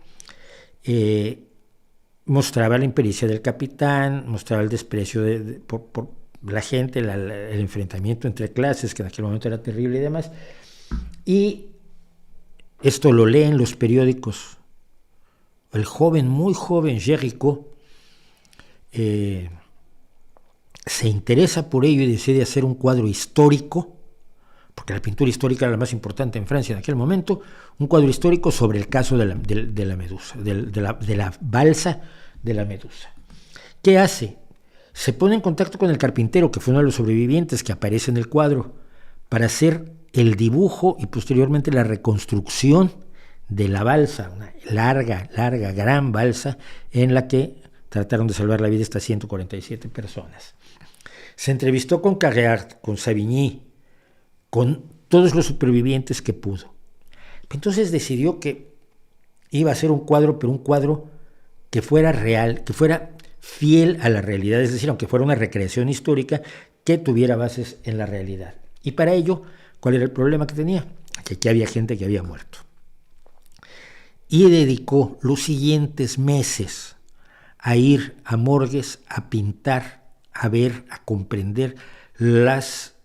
mostraba la impericia del capitán, mostraba el desprecio por la gente, el enfrentamiento entre clases, que en aquel momento era terrible y demás. Y esto lo leen los periódicos. El joven, muy joven, Géricault, se interesa por ello y decide hacer un cuadro histórico, porque la pintura histórica era la más importante en Francia en aquel momento, un cuadro histórico sobre el caso de la Medusa, de la balsa de la Medusa. ¿Qué hace? Se pone en contacto con el carpintero, que fue uno de los sobrevivientes que aparece en el cuadro, para hacer el dibujo y posteriormente la reconstrucción de la balsa, una larga, gran balsa en la que trataron de salvar la vida de estas 147 personas. Se entrevistó con Coreart, con Savigny, con todos los supervivientes que pudo. Entonces decidió que iba a hacer un cuadro, pero un cuadro que fuera real, que fuera fiel a la realidad, es decir, aunque fuera una recreación histórica, que tuviera bases en la realidad. Y para ello, ¿cuál era el problema que tenía? Que aquí había gente que había muerto. Y dedicó los siguientes meses a ir a morgues, a pintar, a ver, a comprender las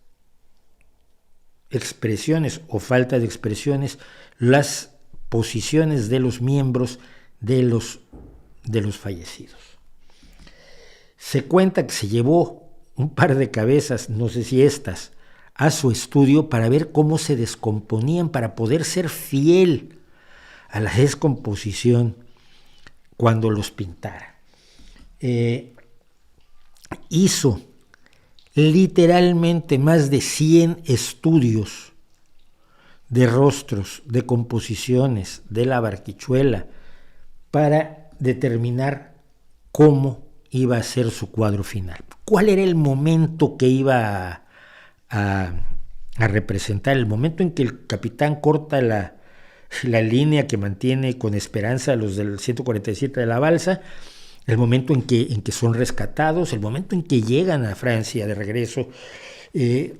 expresiones o falta de expresiones, las posiciones de los miembros de los fallecidos. Se cuenta que se llevó un par de cabezas, no sé si estas, a su estudio para ver cómo se descomponían, para poder ser fiel a la descomposición cuando los pintara. Hizo literalmente más de 100 estudios de rostros, de composiciones, de la barquichuela, para determinar cómo iba a ser su cuadro final. ¿Cuál era el momento que iba a representar? El momento en que el capitán corta la línea que mantiene con esperanza a los del 147 de la balsa, el momento en que son rescatados, el momento en que llegan a Francia de regreso, el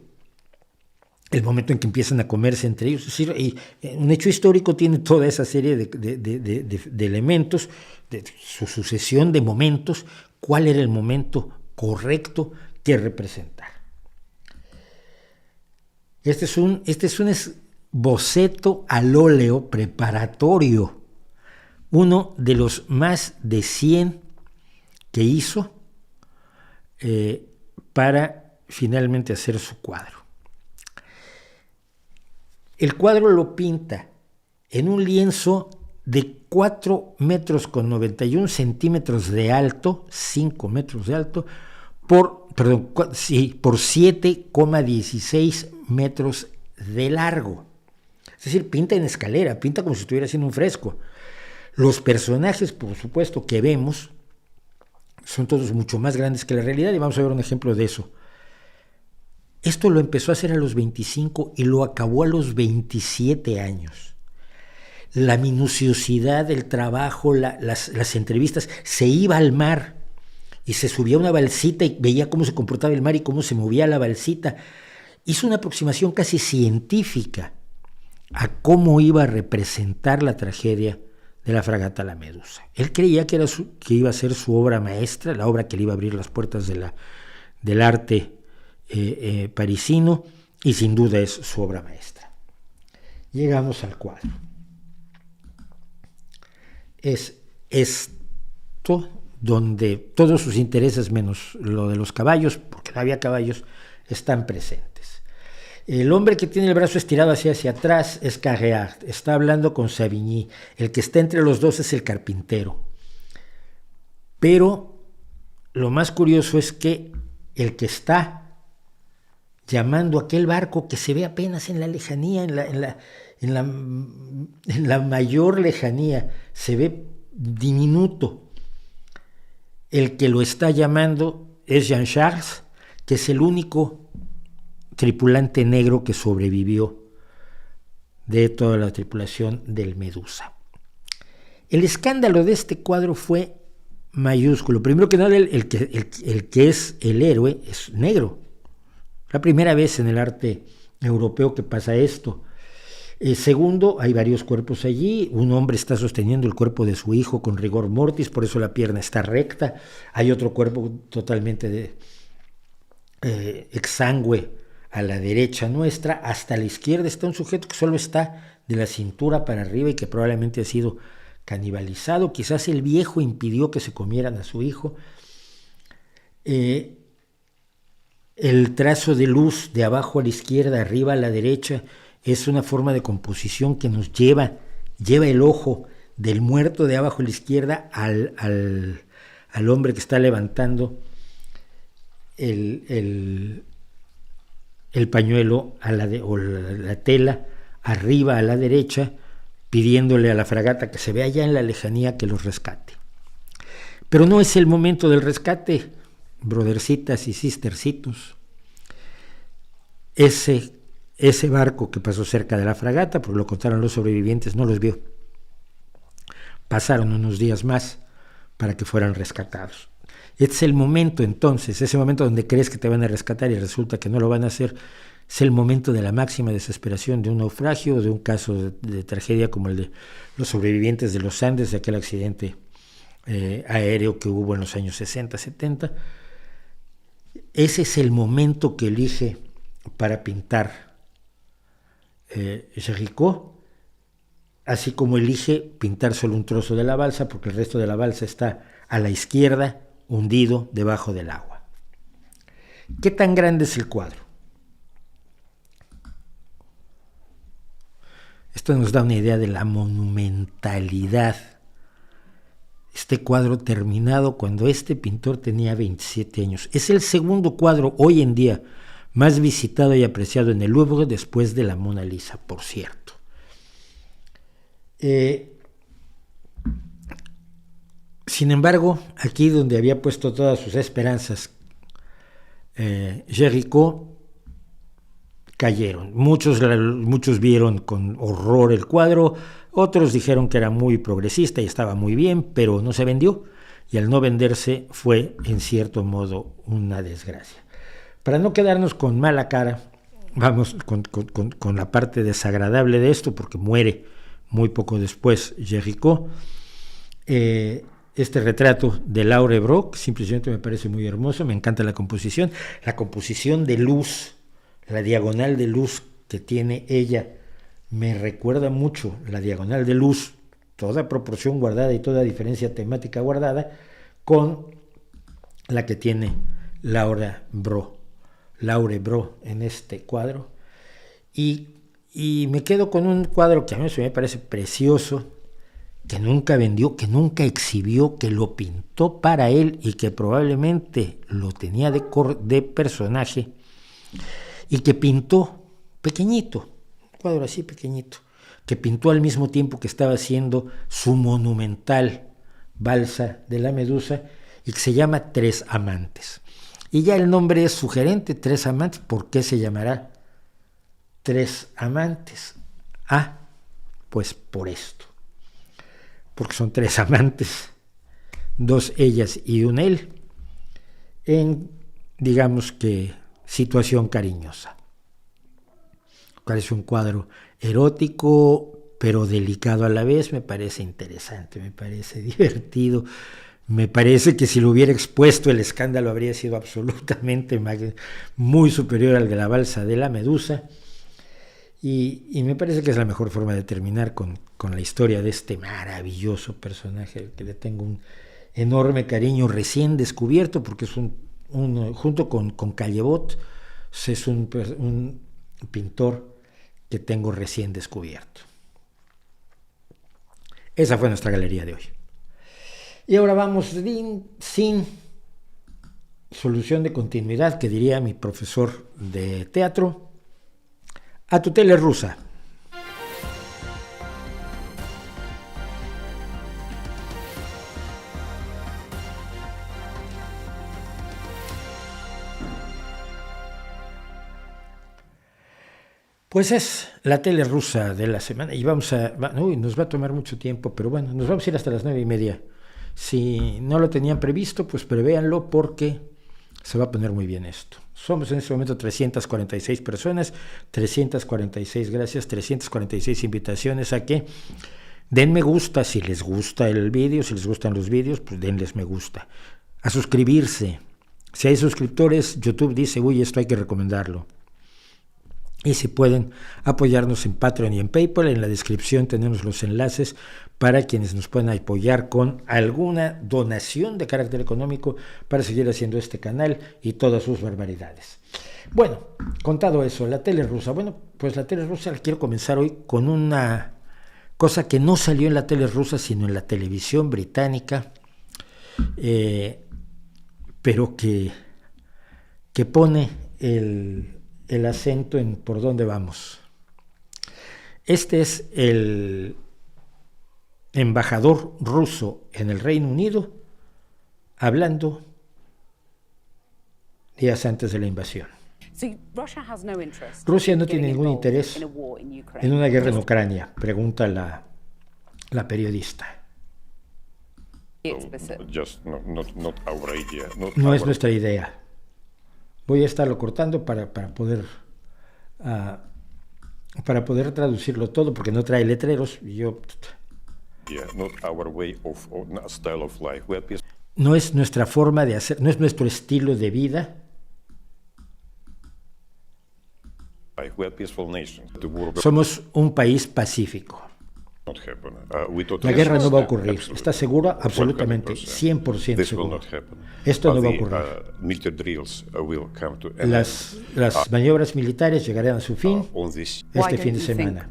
momento en que empiezan a comerse entre ellos. Es decir, un hecho histórico tiene toda esa serie de elementos, de su sucesión de momentos. ¿Cuál era el momento correcto que representar? Este es un boceto al óleo preparatorio, uno de los más de 100 que hizo para finalmente hacer su cuadro. El cuadro lo pinta en un lienzo de 4 metros con 91 centímetros de alto, 5 metros de alto, por 7,16 metros de largo. Es decir, pinta en escalera, pinta como si estuviera haciendo un fresco. Los personajes, por supuesto, que vemos son todos mucho más grandes que la realidad, y vamos a ver un ejemplo de eso. Esto lo empezó a hacer a los 25 y lo acabó a los 27 años. La minuciosidad del trabajo, las entrevistas, se iba al mar y se subía a una balsita y veía cómo se comportaba el mar y cómo se movía la balsita. Hizo una aproximación casi científica a cómo iba a representar la tragedia de la fragata La Medusa. Él creía que iba a ser su obra maestra, la obra que le iba a abrir las puertas del arte parisino, y sin duda es su obra maestra. Llegamos al cuadro. Es esto donde todos sus intereses, menos lo de los caballos, porque no había caballos, están presentes. El hombre que tiene el brazo estirado hacia atrás es Carreart, está hablando con Savigny. El que está entre los dos es el carpintero. Pero lo más curioso es que el que está llamando a aquel barco que se ve apenas en la lejanía, en la mayor lejanía, se ve diminuto. El que lo está llamando es Jean-Charles, que es el único tripulante negro que sobrevivió de toda la tripulación del Medusa. El escándalo de este cuadro fue mayúsculo. Primero que nada, el que es el héroe es negro. La primera vez en el arte europeo que pasa esto. Segundo, hay varios cuerpos allí. Un hombre está sosteniendo el cuerpo de su hijo con rigor mortis, por eso la pierna está recta. Hay otro cuerpo totalmente exangüe a la derecha nuestra. Hasta la izquierda está un sujeto que solo está de la cintura para arriba y que probablemente ha sido canibalizado. Quizás el viejo impidió que se comieran a su hijo. El trazo de luz de abajo a la izquierda, arriba a la derecha, es una forma de composición que nos lleva el ojo del muerto de abajo a la izquierda al hombre que está levantando el pañuelo o la tela arriba a la derecha, pidiéndole a la fragata que se vea allá en la lejanía que los rescate. Pero no es el momento del rescate, brothercitas y sistercitos. Ese barco que pasó cerca de la fragata, porque lo contaron los sobrevivientes, no los vio. Pasaron unos días más para que fueran rescatados. Este es el momento entonces, ese momento donde crees que te van a rescatar y resulta que no lo van a hacer, es el momento de la máxima desesperación de un naufragio o de un caso de tragedia como el de los sobrevivientes de los Andes, de aquel accidente aéreo que hubo en los años 60, 70. Ese es el momento que elige para pintar Géricault, así como elige pintar solo un trozo de la balsa, porque el resto de la balsa está a la izquierda, hundido debajo del agua. ¿Qué tan grande es el cuadro? Esto nos da una idea de la monumentalidad. Este cuadro terminado cuando este pintor tenía 27 años. Es el segundo cuadro hoy en día más visitado y apreciado en el Louvre después de la Mona Lisa, por cierto. Sin embargo, aquí donde había puesto todas sus esperanzas, Géricault, cayeron. Muchos vieron con horror el cuadro, otros dijeron que era muy progresista y estaba muy bien, pero no se vendió, y al no venderse fue, en cierto modo, una desgracia. Para no quedarnos con mala cara, vamos con la parte desagradable de esto, porque muere muy poco después Géricault. Este retrato de Laure Brault simplemente me parece muy hermoso, me encanta la composición de luz, la diagonal de luz que tiene ella, me recuerda mucho la diagonal de luz, toda proporción guardada y toda diferencia temática guardada, con la que tiene Laure Brault en este cuadro. Y me quedo con un cuadro que a mí me parece precioso, que nunca vendió, que nunca exhibió, que lo pintó para él y que probablemente lo tenía de personaje, y que pintó pequeñito, un cuadro así pequeñito, que pintó al mismo tiempo que estaba haciendo su monumental balsa de la Medusa, y que se llama Tres Amantes. Y ya el nombre es sugerente, Tres Amantes. ¿Por qué se llamará Tres Amantes? Pues por esto. Porque son tres amantes, dos ellas y un él, en, digamos que, situación cariñosa. Parece un cuadro erótico, pero delicado a la vez. Me parece interesante, me parece divertido. Me parece que si lo hubiera expuesto, el escándalo habría sido absolutamente muy superior al de la balsa de la Medusa. Y me parece que es la mejor forma de terminar con la historia de este maravilloso personaje, al que le tengo un enorme cariño, recién descubierto, porque es junto con Caillebotte, es un pintor que tengo recién descubierto. Esa fue nuestra galería de hoy. Y ahora vamos sin solución de continuidad, que diría mi profesor de teatro, a tu tele rusa. Pues es la tele rusa de la semana y nos va a tomar mucho tiempo, pero bueno, nos vamos a ir hasta las 9:30. Si no lo tenían previsto, pues prevéanlo, porque se va a poner muy bien esto. Somos en este momento 346 personas, 346 gracias, 346 invitaciones a que den me gusta si les gusta el vídeo, si les gustan los vídeos, pues denles me gusta. A suscribirse. Si hay suscriptores, YouTube dice, esto hay que recomendarlo. Y si pueden apoyarnos en Patreon y en PayPal, en la descripción tenemos los enlaces para quienes nos puedan apoyar con alguna donación de carácter económico para seguir haciendo este canal y todas sus barbaridades. Bueno, contado eso, la tele rusa. Bueno, pues la tele rusa la quiero comenzar hoy con una cosa que no salió en la tele rusa, sino en la televisión británica, pero que pone el acento en por dónde vamos. Este es el embajador ruso en el Reino Unido hablando días antes de la invasión. Rusia no tiene ningún interés en una guerra en Ucrania, pregunta la periodista. No es nuestra idea. Voy a estarlo cortando para poder traducirlo todo, porque no trae letreros. No es nuestra forma de hacer, no es nuestro estilo de vida. Somos un país pacífico. La guerra no va a ocurrir. ¿Estás seguro? Absolutamente, 100% seguro. Esto no va a ocurrir. Las maniobras militares llegarán a su fin este fin de semana.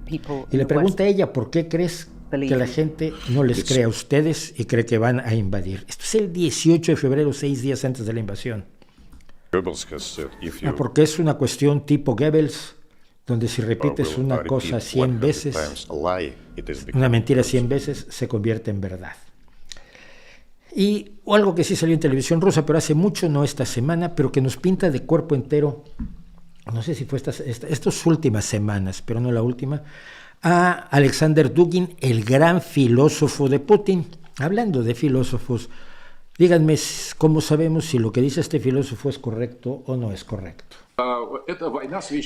Y le pregunta a ella, ¿por qué crees que la gente no les cree a ustedes y cree que van a invadir? Esto es el 18 de febrero, 6 días antes de la invasión. Porque es una cuestión tipo Goebbels, donde si repites una cosa 100 veces, una mentira 100 veces, se convierte en verdad. Y algo que sí salió en televisión rusa, pero hace mucho, no esta semana, pero que nos pinta de cuerpo entero, no sé si fue estas últimas semanas, pero no la última, a Alexander Dugin, el gran filósofo de Putin. Hablando de filósofos, díganme cómo sabemos si lo que dice este filósofo es correcto o no es correcto.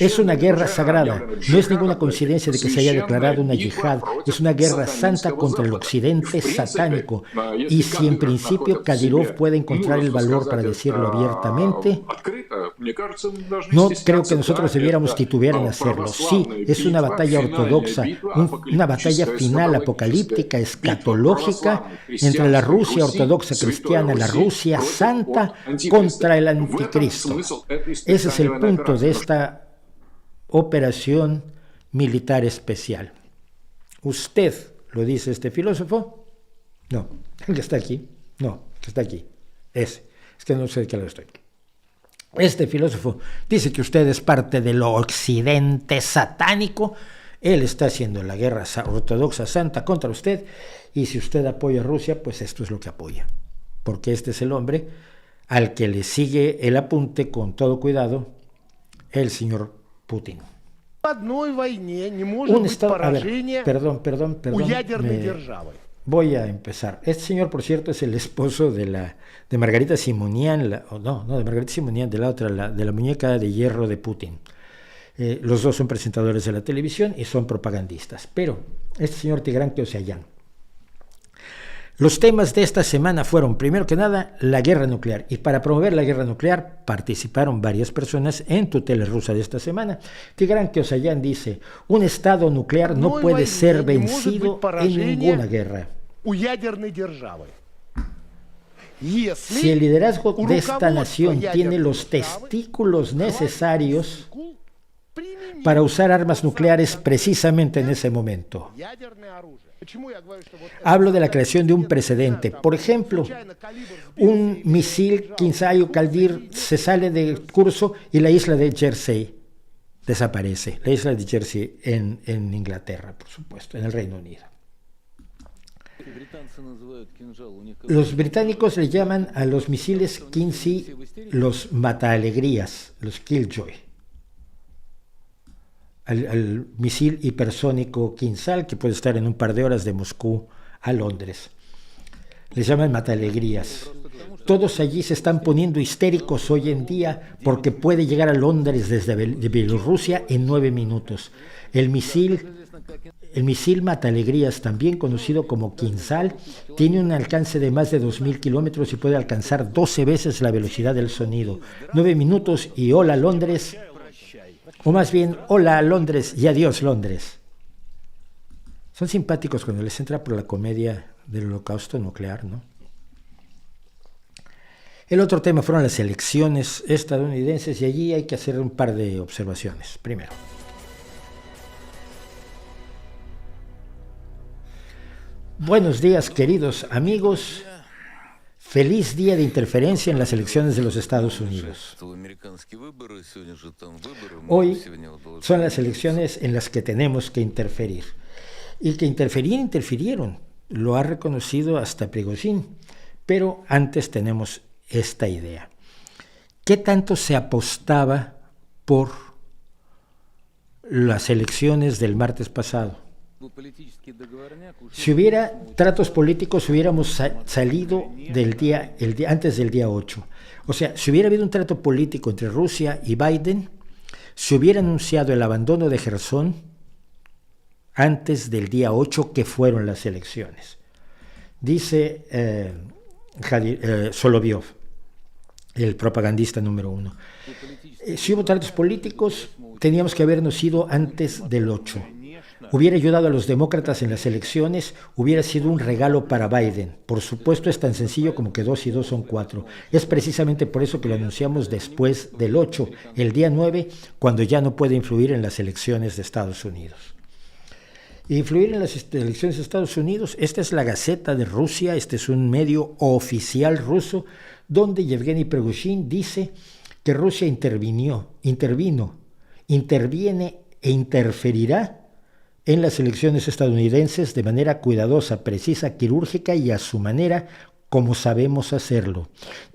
Es una guerra sagrada, no es ninguna coincidencia de que se haya declarado una yihad, es una guerra santa contra el occidente satánico, y si en principio Kadyrov puede encontrar el valor para decirlo abiertamente, no creo que nosotros debiéramos titubear en hacerlo. Sí, es una batalla ortodoxa, una batalla final apocalíptica, escatológica, entre la Rusia ortodoxa cristiana, la Rusia santa, contra el anticristo. Ese es el punto de esta operación militar especial. ¿Usted lo dice este filósofo? No, el que está aquí. No, el que está aquí. Ese. Es que no sé de qué lado estoy. Este filósofo dice que usted es parte del occidente satánico. Él está haciendo la guerra ortodoxa santa contra usted, y si usted apoya a Rusia, pues esto es lo que apoya. Porque este es el hombre al que le sigue el apunte con todo cuidado el señor Putin. Un estado, a ver, perdón, voy a empezar. Este señor, por cierto, es el esposo de Margarita Simonian, de Margarita Simonian, de la otra, de la muñeca de hierro de Putin. Los dos son presentadores de la televisión y son propagandistas. Pero este señor Tigran Keosayan, los temas de esta semana fueron, primero que nada, la guerra nuclear. Y para promover la guerra nuclear participaron varias personas en tutela rusa de esta semana. Tigran Keosayan dice, un estado nuclear no puede ser vencido en ninguna guerra. Si el liderazgo de esta nación tiene los testículos necesarios para usar armas nucleares precisamente en ese momento. Hablo de la creación de un precedente. Por ejemplo, un misil Kinzhal o Kaldir se sale de curso y la isla de Jersey desaparece. La isla de Jersey en Inglaterra, por supuesto, en el Reino Unido. Los británicos le llaman a los misiles Kinzhal los mataalegrías, los Killjoy. Al misil hipersónico Kinzhal, que puede estar en un par de horas de Moscú a Londres. Les llaman mataalegrías. Todos allí se están poniendo histéricos hoy en día porque puede llegar a Londres desde Bielorrusia en 9 minutos. El misil mataalegrías, también conocido como Kinzhal, tiene un alcance de más de 2.000 kilómetros y puede alcanzar 12 veces la velocidad del sonido. 9 minutos y hola Londres. O más bien, hola Londres y adiós Londres. Son simpáticos cuando les entra por la comedia del holocausto nuclear, ¿no? El otro tema fueron las elecciones estadounidenses y allí hay que hacer un par de observaciones. Primero, buenos días queridos amigos. Feliz día de interferencia en las elecciones de los Estados Unidos. Hoy son las elecciones en las que tenemos que interferir. Y que interfirieron. Lo ha reconocido hasta Prigozhin. Pero antes tenemos esta idea. ¿Qué tanto se apostaba por las elecciones del martes pasado? Si hubiera tratos políticos, hubiéramos salido antes del día 8. O sea, si hubiera habido un trato político entre Rusia y Biden, se hubiera anunciado el abandono de Jersón antes del día 8, que fueron las elecciones. Dice Solovyov, el propagandista número uno. Si hubo tratos políticos, teníamos que habernos ido antes del 8. Hubiera ayudado a los demócratas en las elecciones, hubiera sido un regalo para Biden. Por supuesto, es tan sencillo como que 2 y 2 son 4. Es precisamente por eso que lo anunciamos después del 8, el día 9, cuando ya no puede influir en las elecciones de Estados Unidos. Influir en las elecciones de Estados Unidos, esta es la Gaceta de Rusia, este es un medio oficial ruso, donde Yevgeny Prigozhin dice que Rusia interviene e interferirá en las elecciones estadounidenses de manera cuidadosa, precisa, quirúrgica y a su manera, como sabemos hacerlo.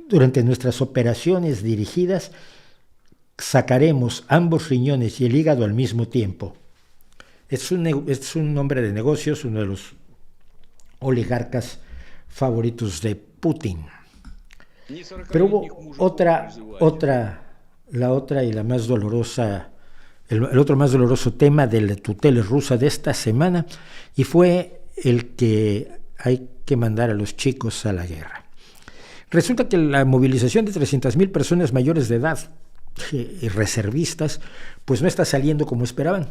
Durante nuestras operaciones dirigidas, sacaremos ambos riñones y el hígado al mismo tiempo. Es un hombre de negocios, uno de los oligarcas favoritos de Putin. Pero hubo la otra y la más dolorosa, el otro más doloroso tema de la tutela rusa de esta semana, y fue el que hay que mandar a los chicos a la guerra. Resulta que la movilización de 300,000 personas mayores de edad y reservistas, pues no está saliendo como esperaban.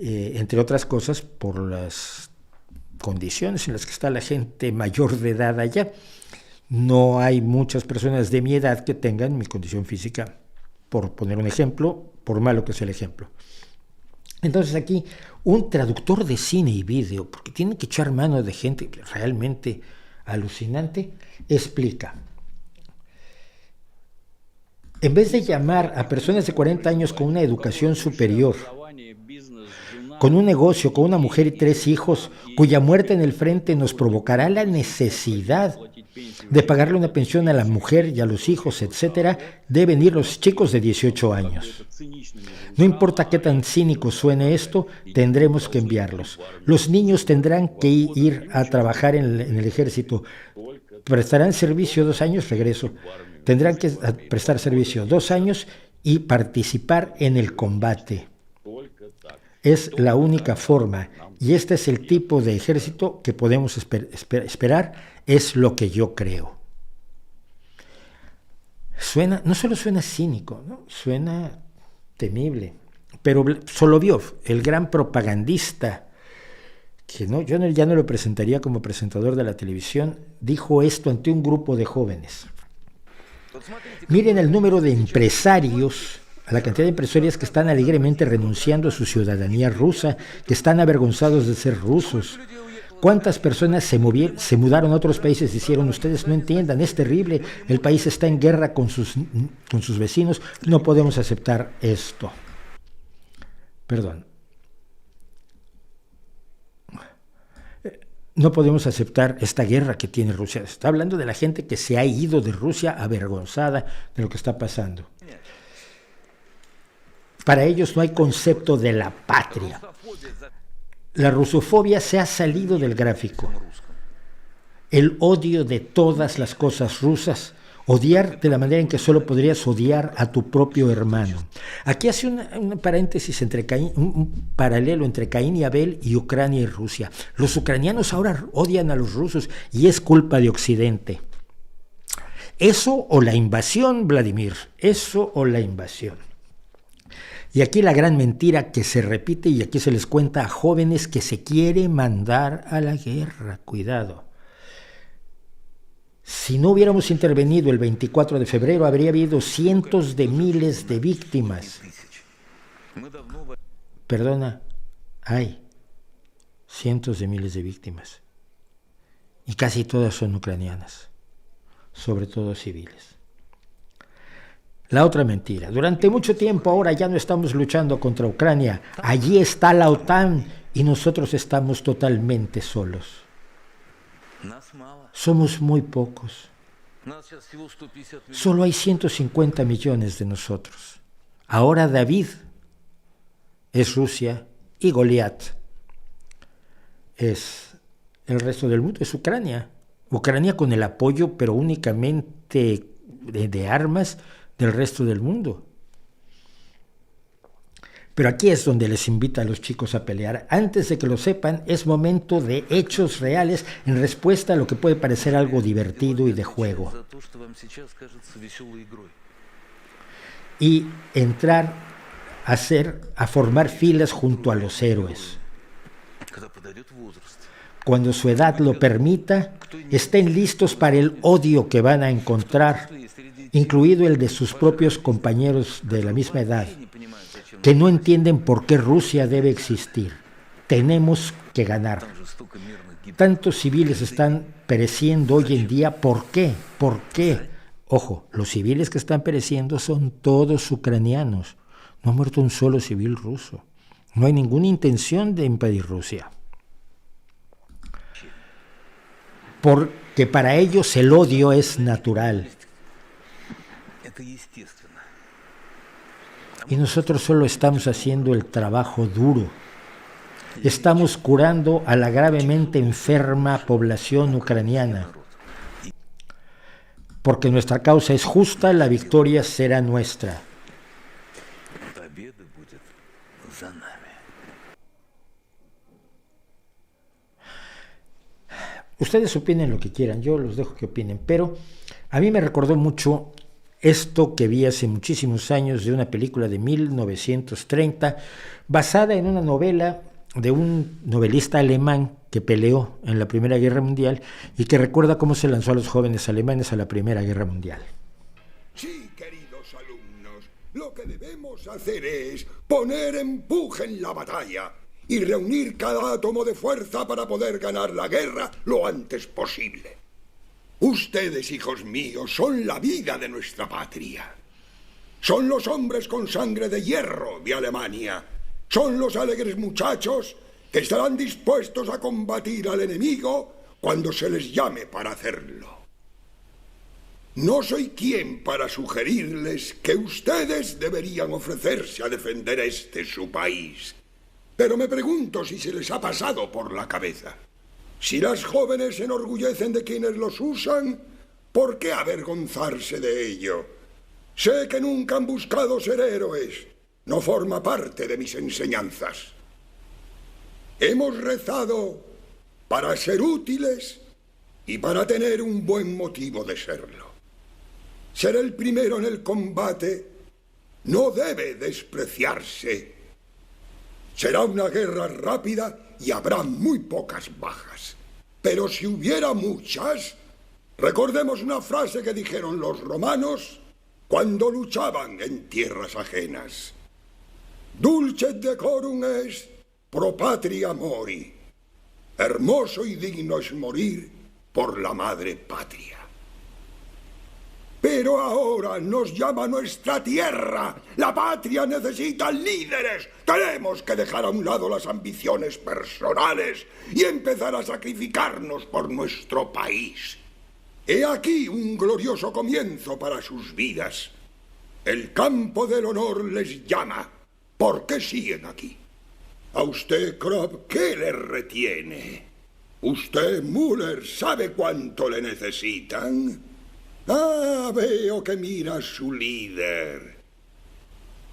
Entre otras cosas, por las condiciones en las que está la gente mayor de edad allá. No hay muchas personas de mi edad que tengan mi condición física, por poner un ejemplo, por malo que sea el ejemplo. Entonces aquí, un traductor de cine y vídeo, porque tiene que echar mano de gente realmente alucinante, explica. En vez de llamar a personas de 40 años con una educación superior, con un negocio, con una mujer y 3 hijos, cuya muerte en el frente nos provocará la necesidad de pagarle una pensión a la mujer y a los hijos, etcétera, deben ir los chicos de 18 años. No importa qué tan cínico suene esto, tendremos que enviarlos. Los niños tendrán que ir a trabajar en el ejército. Prestarán servicio 2 años, regreso. Tendrán que prestar servicio 2 años y participar en el combate. Es la única forma, y este es el tipo de ejército que podemos esperar, es lo que yo creo. No solo suena cínico, ¿no? Suena temible, pero Solovyov, el gran propagandista, que yo ya no lo presentaría como presentador de la televisión, dijo esto ante un grupo de jóvenes. Miren el número de empresarios, a la cantidad de empresarios que están alegremente renunciando a su ciudadanía rusa, que están avergonzados de ser rusos. ¿Cuántas personas se mudaron a otros países y dijeron, ustedes no entiendan, es terrible, el país está en guerra con sus vecinos, no podemos aceptar esto? Perdón. No podemos aceptar esta guerra que tiene Rusia. Está hablando de la gente que se ha ido de Rusia avergonzada de lo que está pasando. Para ellos no hay concepto de la patria. La rusofobia se ha salido del gráfico. El odio de todas las cosas rusas. Odiar de la manera en que solo podrías odiar a tu propio hermano. Aquí hace un paréntesis un paralelo entre Caín y Abel y Ucrania y Rusia. Los ucranianos ahora odian a los rusos y es culpa de Occidente. Eso o la invasión, Vladimir. Eso o la invasión. Y aquí la gran mentira que se repite y aquí se les cuenta a jóvenes que se quiere mandar a la guerra. Cuidado. Si no hubiéramos intervenido el 24 de febrero, habría habido cientos de miles de víctimas. Perdona, hay cientos de miles de víctimas. Y casi todas son ucranianas, sobre todo civiles. La otra mentira. Durante mucho tiempo ahora ya no estamos luchando contra Ucrania. Allí está la OTAN y nosotros estamos totalmente solos. Somos muy pocos. Solo hay 150 millones de nosotros. Ahora David es Rusia y Goliat es el resto del mundo, es Ucrania. Ucrania con el apoyo, pero únicamente de armas del resto del mundo. Pero aquí es donde les invita a los chicos a pelear. Antes de que lo sepan, es momento de hechos reales en respuesta a lo que puede parecer algo divertido y de juego. Y entrar a formar filas junto a los héroes. Cuando su edad lo permita, estén listos para el odio que van a encontrar, incluido el de sus propios compañeros de la misma edad, que no entienden por qué Rusia debe existir. Tenemos que ganar. Tantos civiles están pereciendo hoy en día. ¿Por qué? ¿Por qué? Ojo, los civiles que están pereciendo son todos ucranianos. No ha muerto un solo civil ruso. No hay ninguna intención de invadir Rusia. Porque para ellos el odio es natural. Y nosotros solo estamos haciendo el trabajo duro. Estamos curando a la gravemente enferma población ucraniana. Porque nuestra causa es justa, la victoria será nuestra. Ustedes opinen lo que quieran, yo los dejo que opinen, pero a mí me recordó mucho esto que vi hace muchísimos años de una película de 1930, basada en una novela de un novelista alemán que peleó en la Primera Guerra Mundial y que recuerda cómo se lanzó a los jóvenes alemanes a la Primera Guerra Mundial. Sí, queridos alumnos, lo que debemos hacer es poner empuje en la batalla y reunir cada átomo de fuerza para poder ganar la guerra lo antes posible. Ustedes, hijos míos, son la vida de nuestra patria. Son los hombres con sangre de hierro de Alemania. Son los alegres muchachos que estarán dispuestos a combatir al enemigo cuando se les llame para hacerlo. No soy quien para sugerirles que ustedes deberían ofrecerse a defender su país. Pero me pregunto si se les ha pasado por la cabeza. Si las jóvenes se enorgullecen de quienes los usan, ¿por qué avergonzarse de ello? Sé que nunca han buscado ser héroes. No forma parte de mis enseñanzas. Hemos rezado para ser útiles y para tener un buen motivo de serlo. Ser el primero en el combate no debe despreciarse. Será una guerra rápida y habrá muy pocas bajas. Pero si hubiera muchas, recordemos una frase que dijeron los romanos cuando luchaban en tierras ajenas. Dulcet decorum est pro patria mori. Hermoso y digno es morir por la madre patria. Pero ahora nos llama nuestra tierra. La patria necesita líderes. Tenemos que dejar a un lado las ambiciones personales y empezar a sacrificarnos por nuestro país. He aquí un glorioso comienzo para sus vidas. El campo del honor les llama. ¿Por qué siguen aquí? A usted, Krupp, ¿qué le retiene? Usted, Müller, ¿sabe cuánto le necesitan? Ah, veo que mira a su líder.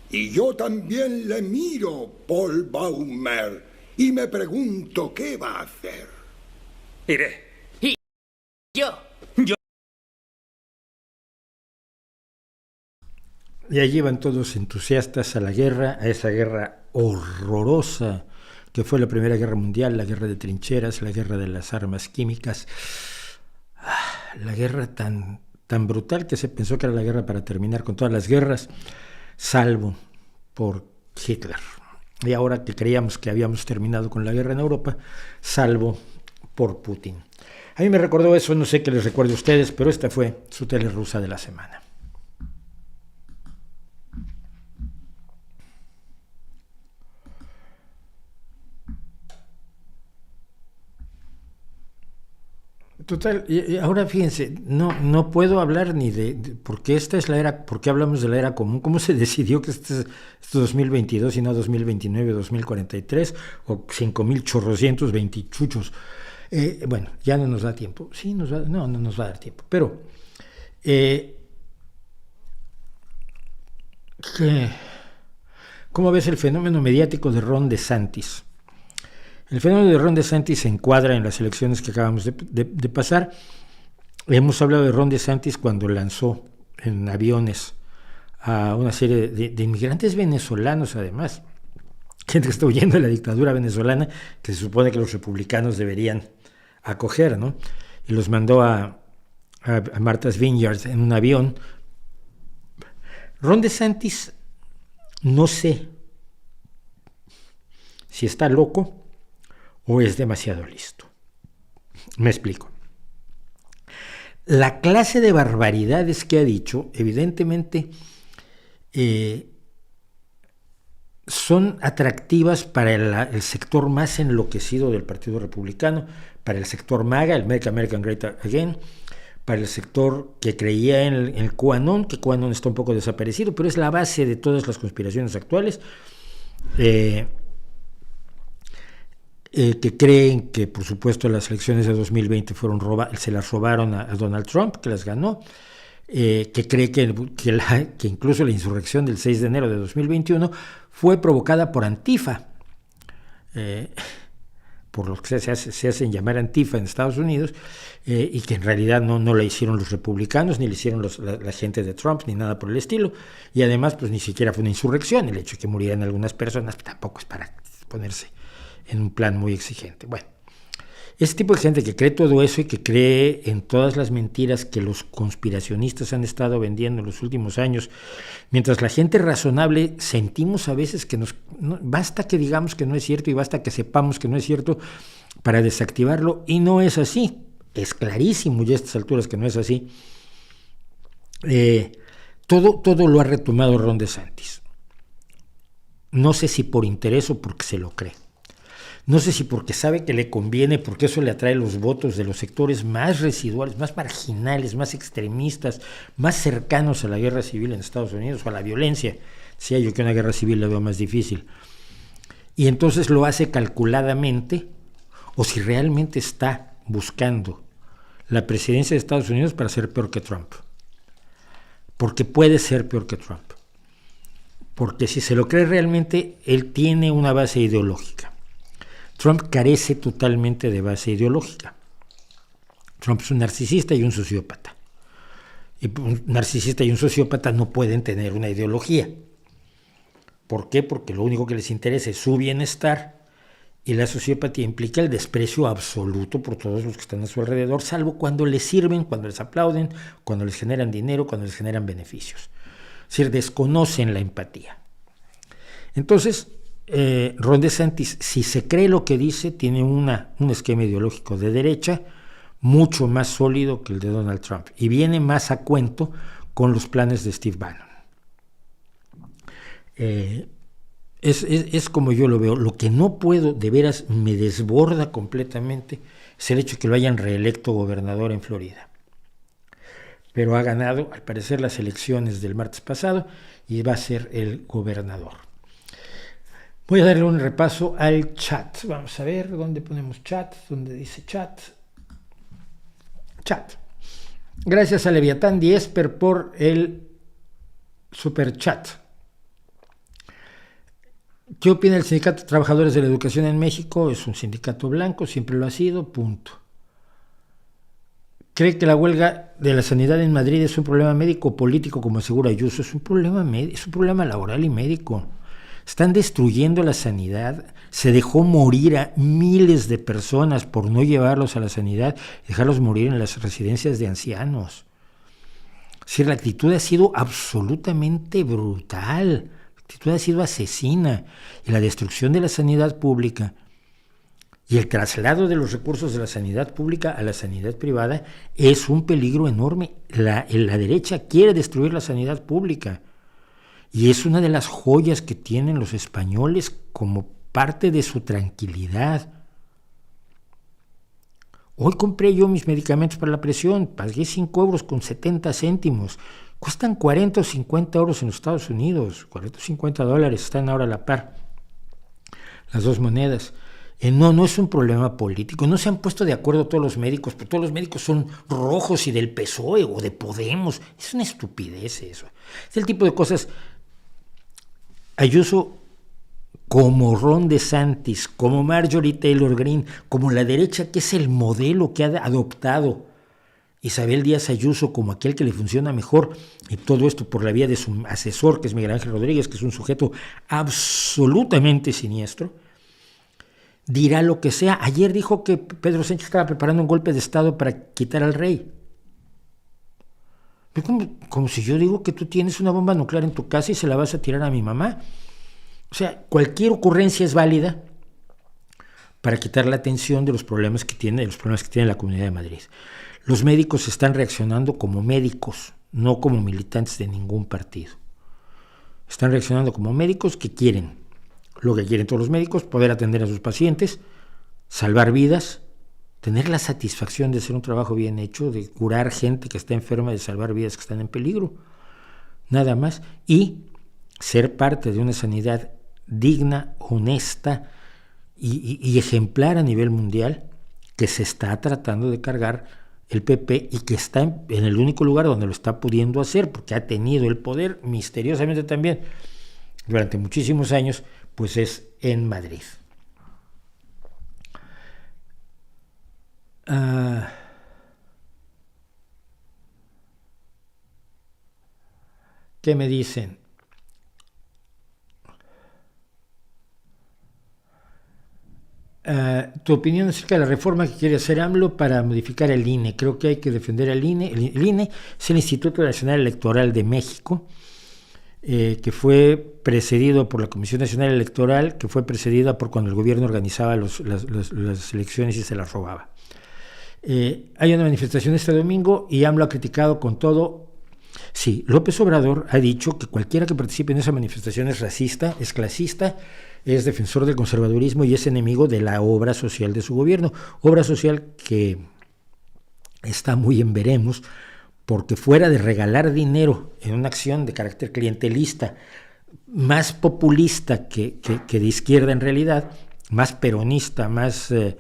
Y yo también le miro, Paul Baumer, y me pregunto qué va a hacer. Iré. ¿Y yo? Y allí van todos entusiastas a la guerra, a esa guerra horrorosa que fue la Primera Guerra Mundial, la guerra de trincheras, la guerra de las armas químicas, la guerra tan brutal que se pensó que era la guerra para terminar con todas las guerras, salvo por Hitler. Y ahora que creíamos que habíamos terminado con la guerra en Europa, salvo por Putin. A mí me recordó eso, no sé qué les recuerde a ustedes, pero esta fue su tele rusa de la semana. Total, y ahora fíjense, no puedo hablar ni porque esta es la era, porque hablamos de la era común, cómo se decidió que este 2022 y no 2029, 2043 o 5,820 chuchos. Bueno, ya no nos da tiempo, sí no nos va a dar tiempo, pero ¿Cómo ves el fenómeno mediático de Ron DeSantis? El fenómeno de Ron DeSantis se encuadra en las elecciones que acabamos de pasar. Hemos hablado de Ron DeSantis cuando lanzó en aviones a una serie de inmigrantes venezolanos, además, gente que está huyendo de la dictadura venezolana, que se supone que los republicanos deberían acoger, ¿no? Y los mandó a Martha's Vineyard en un avión. Ron DeSantis, no sé si está loco o es demasiado listo. Me explico. La clase de barbaridades que ha dicho, evidentemente, son atractivas para el sector más enloquecido del Partido Republicano, para el sector MAGA, el Make America Great Again, para el sector que creía en el QAnon, que QAnon está un poco desaparecido, pero es la base de todas las conspiraciones actuales, que creen que, por supuesto, las elecciones de 2020 se las robaron a Donald Trump, que las ganó, que cree que incluso la insurrección del 6 de enero de 2021 fue provocada por Antifa, por los que se hacen llamar Antifa en Estados Unidos, y que en realidad no la hicieron los republicanos, ni la hicieron la gente de Trump, ni nada por el estilo, y además pues ni siquiera fue una insurrección. El hecho de que murieran algunas personas tampoco es para ponerse en un plan muy exigente. Bueno, ese tipo de gente que cree todo eso y que cree en todas las mentiras que los conspiracionistas han estado vendiendo en los últimos años, mientras la gente razonable sentimos a veces que basta que digamos que no es cierto y basta que sepamos que no es cierto para desactivarlo, y no es así. Es clarísimo ya a estas alturas que no es así. Todo lo ha retomado Ron DeSantis. No sé si por interés o porque se lo cree. No sé si porque sabe que le conviene, porque eso le atrae los votos de los sectores más residuales, más marginales, más extremistas, más cercanos a la guerra civil en Estados Unidos o a la violencia. Decía yo que una guerra civil la veo más difícil. Y entonces lo hace calculadamente, o si realmente está buscando la presidencia de Estados Unidos para ser peor que Trump. Porque puede ser peor que Trump. Porque si se lo cree realmente, él tiene una base ideológica. Trump carece totalmente de base ideológica. Trump es un narcisista y un sociópata. Y un narcisista y un sociópata no pueden tener una ideología. ¿Por qué? Porque lo único que les interesa es su bienestar, y la sociopatía implica el desprecio absoluto por todos los que están a su alrededor, salvo cuando les sirven, cuando les aplauden, cuando les generan dinero, cuando les generan beneficios. Es decir, desconocen la empatía. Entonces, Ron DeSantis, si se cree lo que dice, tiene un esquema ideológico de derecha mucho más sólido que el de Donald Trump, y viene más a cuento con los planes de Steve Bannon. Es como yo lo veo. Lo que no puedo, de veras me desborda completamente, es el hecho de que lo hayan reelecto gobernador en Florida. Pero ha ganado, al parecer, las elecciones del martes pasado y va a ser el gobernador. Voy a darle un repaso al chat. Vamos a ver dónde ponemos chat, dónde dice chat. Chat. Gracias a Leviatán Diesper por el super chat. ¿Qué opina el Sindicato de Trabajadores de la Educación en México? Es un sindicato blanco, siempre lo ha sido, punto. ¿Cree que la huelga de la sanidad en Madrid es un problema médico o político, como asegura Ayuso? Es un problema laboral y médico. Están destruyendo la sanidad. Se dejó morir a miles de personas por no llevarlos a la sanidad y dejarlos morir en las residencias de ancianos. Es decir, la actitud ha sido absolutamente brutal. La actitud ha sido asesina. Y la destrucción de la sanidad pública y el traslado de los recursos de la sanidad pública a la sanidad privada es un peligro enorme. La derecha quiere destruir la sanidad pública. Y es una de las joyas que tienen los españoles como parte de su tranquilidad. Hoy compré yo mis medicamentos para la presión, pagué 5 euros con 70 céntimos. Cuestan 40 o 50 euros en los Estados Unidos, 40 o 50 dólares, están ahora a la par las dos monedas. No es un problema político, no se han puesto de acuerdo todos los médicos, pero todos los médicos son rojos y del PSOE o de Podemos. Es una estupidez eso. Es el tipo de cosas. Ayuso como Ron DeSantis, como Marjorie Taylor Greene, como la derecha, que es el modelo que ha adoptado Isabel Díaz Ayuso como aquel que le funciona mejor, y todo esto por la vía de su asesor, que es Miguel Ángel Rodríguez, que es un sujeto absolutamente siniestro, dirá lo que sea. Ayer dijo que Pedro Sánchez estaba preparando un golpe de Estado para quitar al rey. Como si yo digo que tú tienes una bomba nuclear en tu casa y se la vas a tirar a mi mamá. O sea, cualquier ocurrencia es válida para quitar la atención de los problemas que tiene la Comunidad de Madrid. Los médicos están reaccionando como médicos, no como militantes de ningún partido. Están reaccionando como médicos que quieren, lo que quieren todos los médicos, poder atender a sus pacientes, salvar vidas, tener la satisfacción de hacer un trabajo bien hecho, de curar gente que está enferma, de salvar vidas que están en peligro, nada más, y ser parte de una sanidad digna, honesta y ejemplar a nivel mundial, que se está tratando de cargar el PP y que está en el único lugar donde lo está pudiendo hacer, porque ha tenido el poder misteriosamente también durante muchísimos años, pues es en Madrid. ¿Qué me dicen? Tu opinión acerca de la reforma que quiere hacer AMLO para modificar el INE. Creo que hay que defender al INE. El INE es el Instituto Nacional Electoral de México, que fue precedido por la Comisión Nacional Electoral, que fue precedida por cuando el gobierno organizaba las elecciones y se las robaba. Hay una manifestación este domingo y AMLO ha criticado con todo. Sí, López Obrador ha dicho que cualquiera que participe en esa manifestación es racista, es clasista, es defensor del conservadurismo y es enemigo de la obra social de su gobierno. Obra social que está muy en veremos, porque fuera de regalar dinero en una acción de carácter clientelista, más populista que de izquierda en realidad, más peronista, más de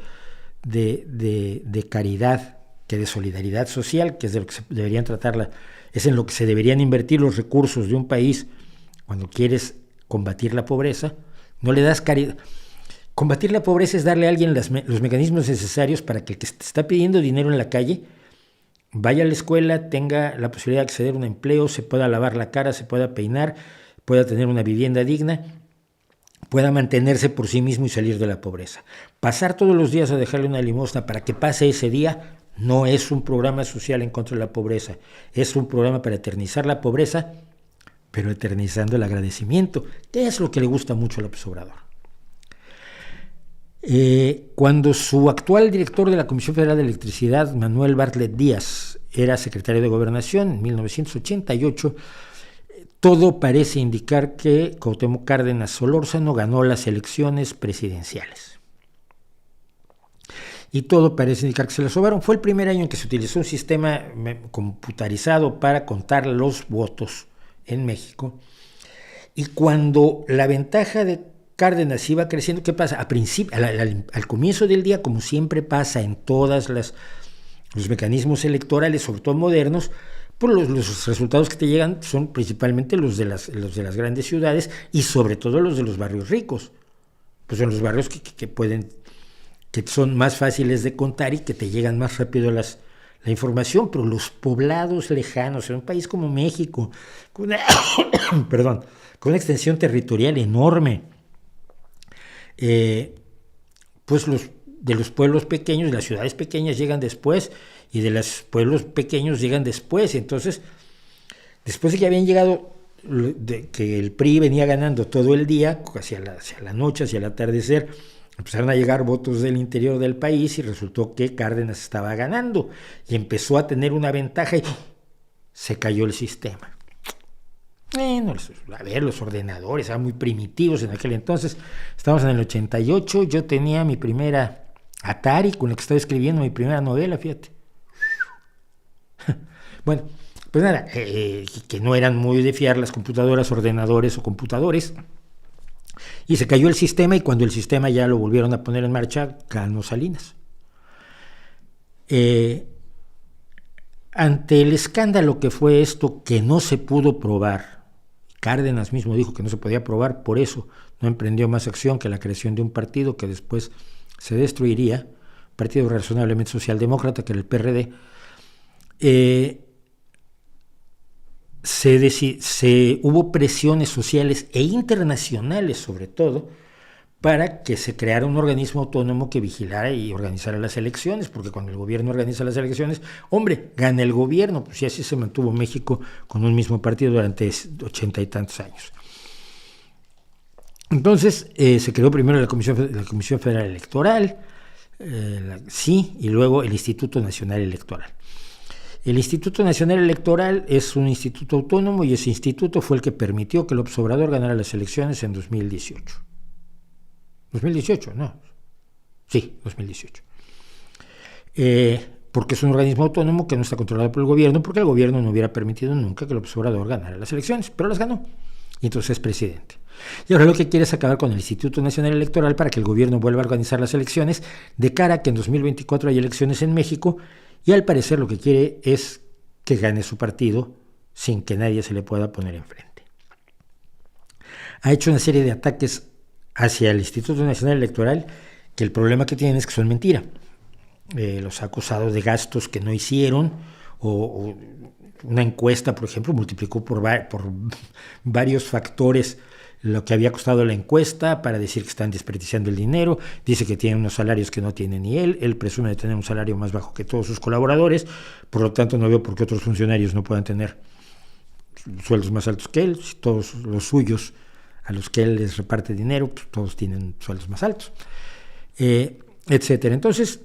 caridad que de solidaridad social, que es de lo que se deberían tratarla, es en lo que se deberían invertir los recursos de un país cuando quieres combatir la pobreza. No le das caridad. Combatir la pobreza es darle a alguien los mecanismos necesarios para que el que te está pidiendo dinero en la calle vaya a la escuela, tenga la posibilidad de acceder a un empleo, se pueda lavar la cara, se pueda peinar, pueda tener una vivienda digna, pueda mantenerse por sí mismo y salir de la pobreza. Pasar todos los días a dejarle una limosna para que pase ese día no es un programa social en contra de la pobreza, es un programa para eternizar la pobreza, pero eternizando el agradecimiento, que es lo que le gusta mucho a López Obrador. Cuando su actual director de la Comisión Federal de Electricidad, Manuel Bartlett Díaz, era secretario de Gobernación en 1988, todo parece indicar que Cuauhtémoc Cárdenas Solórzano ganó las elecciones presidenciales. Y todo parece indicar que se las robaron. Fue el primer año en que se utilizó un sistema computarizado para contar los votos en México. Y cuando la ventaja de Cárdenas iba creciendo, ¿qué pasa? Al comienzo del día, como siempre pasa en todos los mecanismos electorales, sobre todo modernos, pues los resultados que te llegan son principalmente los de las grandes ciudades y sobre todo los de los barrios ricos. Pues son los barrios que son más fáciles de contar y que te llegan más rápido la información, pero los poblados lejanos, en un país como México, con una una extensión territorial enorme, pues de los pueblos pequeños, de las ciudades pequeñas llegan después, y de los pueblos pequeños llegan después. Entonces, después de que habían llegado, que el PRI venía ganando todo el día, hacia la noche, hacia el atardecer, empezaron a llegar votos del interior del país y resultó que Cárdenas estaba ganando y empezó a tener una ventaja y se cayó el sistema. Los ordenadores eran muy primitivos en aquel entonces. Estamos en el 88, yo tenía mi primera Atari con la que estaba escribiendo mi primera novela, fíjate. Bueno, pues nada, que no eran muy de fiar las computadoras, ordenadores o computadores. Y se cayó el sistema, y cuando el sistema ya lo volvieron a poner en marcha, ganó Salinas. Ante el escándalo que fue esto, que no se pudo probar, Cárdenas mismo dijo que no se podía probar, por eso no emprendió más acción que la creación de un partido que después se destruiría, partido razonablemente socialdemócrata, que era el PRD. Hubo presiones sociales e internacionales, sobre todo, para que se creara un organismo autónomo que vigilara y organizara las elecciones, porque cuando el gobierno organiza las elecciones, hombre, gana el gobierno, pues y así se mantuvo México con un mismo partido durante 80 y tantos años. Entonces se creó primero la Comisión Federal Electoral, y luego el Instituto Nacional Electoral. El Instituto Nacional Electoral es un instituto autónomo y ese instituto fue el que permitió que López Obrador ganara las elecciones en 2018. 2018, ¿no? Sí, 2018. Porque es un organismo autónomo que no está controlado por el gobierno, porque el gobierno no hubiera permitido nunca que López Obrador ganara las elecciones, pero las ganó. Y entonces es presidente. Y ahora lo que quiere es acabar con el Instituto Nacional Electoral para que el gobierno vuelva a organizar las elecciones de cara a que en 2024 haya elecciones en México, y al parecer lo que quiere es que gane su partido sin que nadie se le pueda poner enfrente. Ha hecho una serie de ataques hacia el Instituto Nacional Electoral que el problema que tienen es que son mentira. Los ha acusado de gastos que no hicieron, o una encuesta, por ejemplo, multiplicó por varios factores lo que había costado la encuesta para decir que están desperdiciando el dinero. Dice que tiene unos salarios que no tiene ni él presume de tener un salario más bajo que todos sus colaboradores, por lo tanto no veo por qué otros funcionarios no puedan tener sueldos más altos que él, si todos los suyos a los que él les reparte dinero, pues todos tienen sueldos más altos, etcétera. Entonces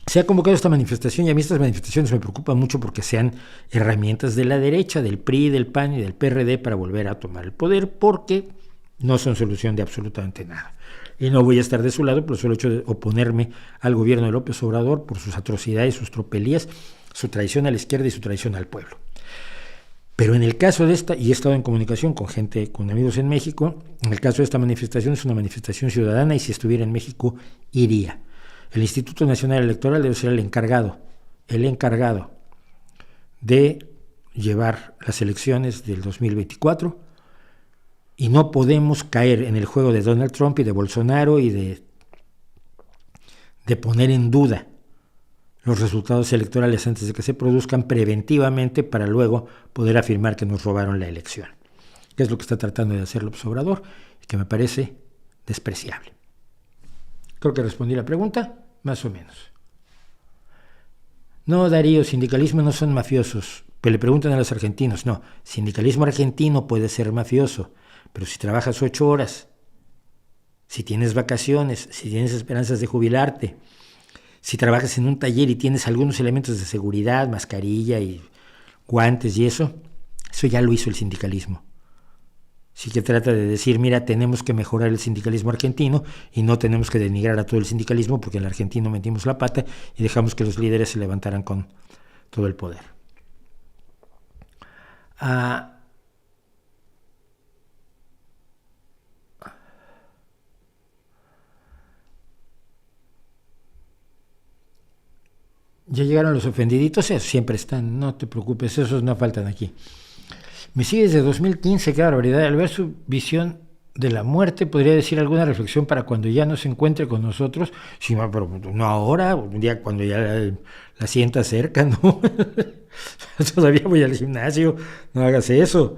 se ha convocado esta manifestación, y a mí estas manifestaciones me preocupan mucho porque sean herramientas de la derecha, del PRI, del PAN y del PRD para volver a tomar el poder, porque no son solución de absolutamente nada. Y no voy a estar de su lado por el solo hecho de oponerme al gobierno de López Obrador por sus atrocidades, sus tropelías, su traición a la izquierda y su traición al pueblo. Pero en el caso de esta, y he estado en comunicación con gente, con amigos en México, en el caso de esta manifestación es una manifestación ciudadana, y si estuviera en México iría. El Instituto Nacional Electoral debe ser el encargado de llevar las elecciones del 2024, y no podemos caer en el juego de Donald Trump y de Bolsonaro y de poner en duda los resultados electorales antes de que se produzcan preventivamente para luego poder afirmar que nos robaron la elección, que es lo que está tratando de hacer López Obrador y que me parece despreciable. Creo que respondí la pregunta, más o menos. No, Darío, sindicalismo no son mafiosos. Pues le preguntan a los argentinos. No, sindicalismo argentino puede ser mafioso, pero si trabajas 8 horas, si tienes vacaciones, si tienes esperanzas de jubilarte, si trabajas en un taller y tienes algunos elementos de seguridad, mascarilla y guantes y eso ya lo hizo el sindicalismo. Sí que trata de decir, mira, tenemos que mejorar el sindicalismo argentino y no tenemos que denigrar a todo el sindicalismo porque en el argentino metimos la pata y dejamos que los líderes se levantaran con todo el poder. A ya llegaron los ofendiditos, siempre están, no te preocupes, esos no faltan aquí. Me sigue desde 2015, qué barbaridad. Al ver su visión de la muerte, podría decir alguna reflexión para cuando ya no se encuentre con nosotros. Sí, pero no ahora, un día cuando ya la sienta cerca, ¿no? Todavía voy al gimnasio, no hagas eso.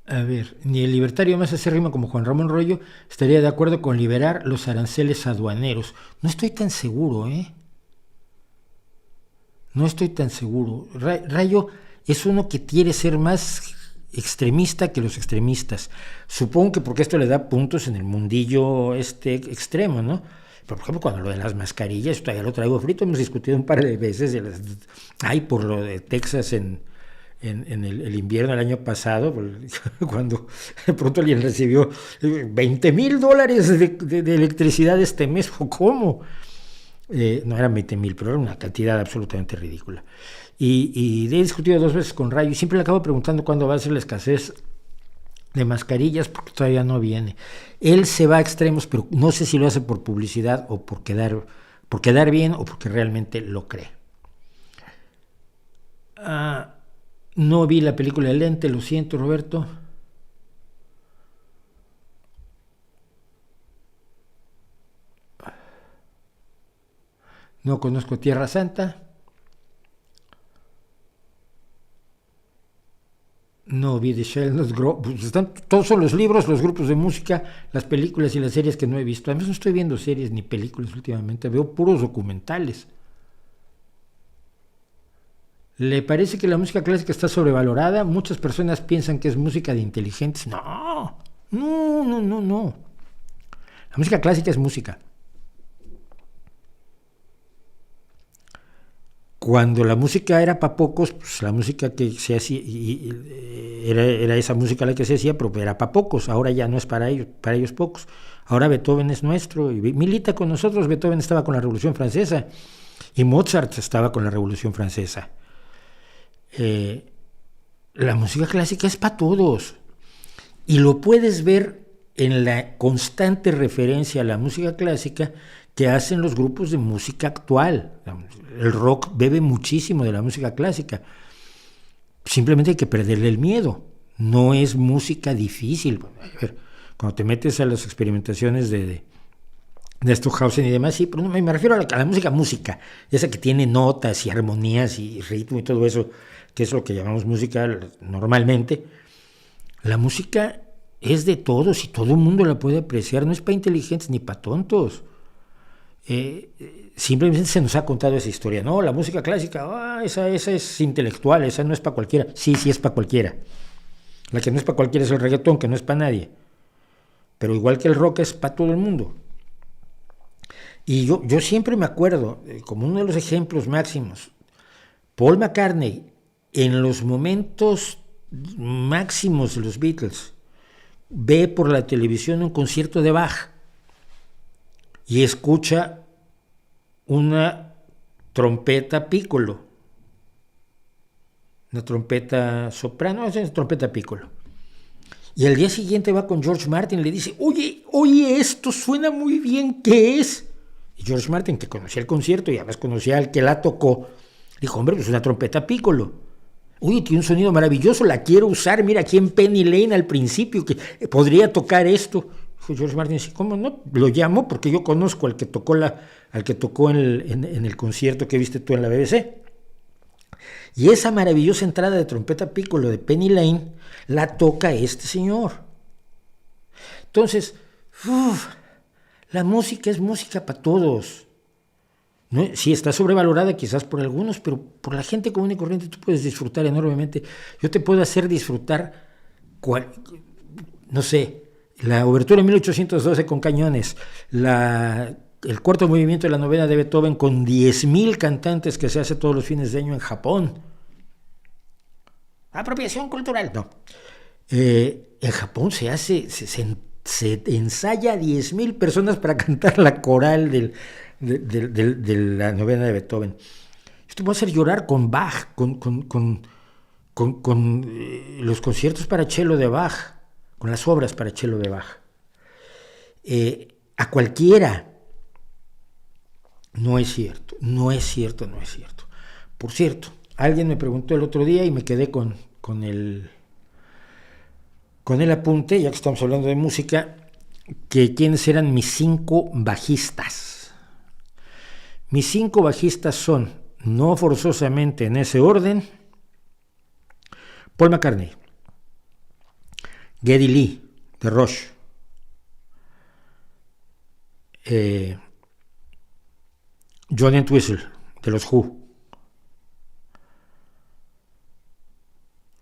A ver, ni el libertario más acérrimo como Juan Ramón Rollo estaría de acuerdo con liberar los aranceles aduaneros. No estoy tan seguro, No estoy tan seguro. Rayo es uno que quiere ser más extremista que los extremistas. Supongo que porque esto le da puntos en el mundillo extremo, ¿no? Por ejemplo, cuando lo de las mascarillas, esto ya lo traigo frito, hemos discutido un par de veces. Por lo de Texas en el invierno del año pasado, cuando de pronto alguien recibió $20,000 de electricidad este mes, ¿o cómo? No eran 20,000, pero era una cantidad absolutamente ridícula. Y he discutido 2 veces con Rayo y siempre le acabo preguntando cuándo va a ser la escasez de mascarillas porque todavía no viene. Él se va a extremos, pero no sé si lo hace por publicidad o por quedar bien o porque realmente lo cree. No vi la película El Ente, lo siento, Roberto. No conozco Tierra Santa. No vi The Sheldon, pues todos son los libros, los grupos de música, las películas y las series que no he visto. Además no estoy viendo series ni películas últimamente, veo puros documentales. ¿Le parece que la música clásica está sobrevalorada? Muchas personas piensan que es música de inteligentes. No. La música clásica es música. Cuando la música era para pocos, pues la música que se hacía, era esa música la que se hacía, pero era para pocos. Ahora ya no es para ellos pocos. Ahora Beethoven es nuestro y milita con nosotros. Beethoven estaba con la Revolución Francesa y Mozart estaba con la Revolución Francesa. La música clásica es para todos y lo puedes ver en la constante referencia a la música clásica que hacen los grupos de música actual. El rock bebe muchísimo de la música clásica. Simplemente hay que perderle el miedo. No es música difícil. A ver, cuando te metes a las experimentaciones de Stockhausen y demás, sí, pero no, me refiero a la música, esa que tiene notas y armonías y ritmo y todo eso, que es lo que llamamos música normalmente. La música es de todos y todo el mundo la puede apreciar, no es para inteligentes ni para tontos. Simplemente se nos ha contado esa historia. No, la música clásica, esa es intelectual, esa no es para cualquiera. Sí es para cualquiera. La que no es para cualquiera es el reggaetón, que no es para nadie. Pero igual que el rock es para todo el mundo. Y yo siempre me acuerdo, como uno de los ejemplos máximos, Paul McCartney, en los momentos máximos de los Beatles, ve por la televisión un concierto de Bach y escucha una trompeta piccolo, una trompeta soprano, es una trompeta piccolo. Y al día siguiente va con George Martin y le dice, oye, esto suena muy bien, ¿qué es? Y George Martin, que conocía el concierto y además conocía al que la tocó, dijo, hombre, pues una trompeta piccolo. Uy, tiene un sonido maravilloso, la quiero usar, mira aquí en Penny Lane al principio, que podría tocar esto. Dijo George Martin, sí, ¿cómo no? Lo llamo porque yo conozco al que tocó en el concierto que viste tú en la BBC. Y esa maravillosa entrada de trompeta piccolo de Penny Lane la toca este señor. Entonces, la música es música para todos. ¿No? Sí, está sobrevalorada quizás por algunos, pero por la gente común y corriente tú puedes disfrutar enormemente. Yo te puedo hacer disfrutar, no sé, la obertura de 1812 con cañones, el cuarto movimiento de la novena de Beethoven con 10,000 cantantes que se hace todos los fines de año en Japón. Apropiación cultural, no. En Japón se ensaya 10,000 personas para cantar la coral de la novena de Beethoven. Esto puede hacer llorar con Bach, con los conciertos para cello de Bach, con las obras para cello de Bach. A cualquiera. No es cierto. Por cierto, alguien me preguntó el otro día y me quedé con el apunte, ya que estamos hablando de música, que quiénes eran mis 5 bajistas. Mis 5 bajistas son, no forzosamente en ese orden, Paul McCartney, Geddy Lee, de Rush, John Entwistle, de los Who,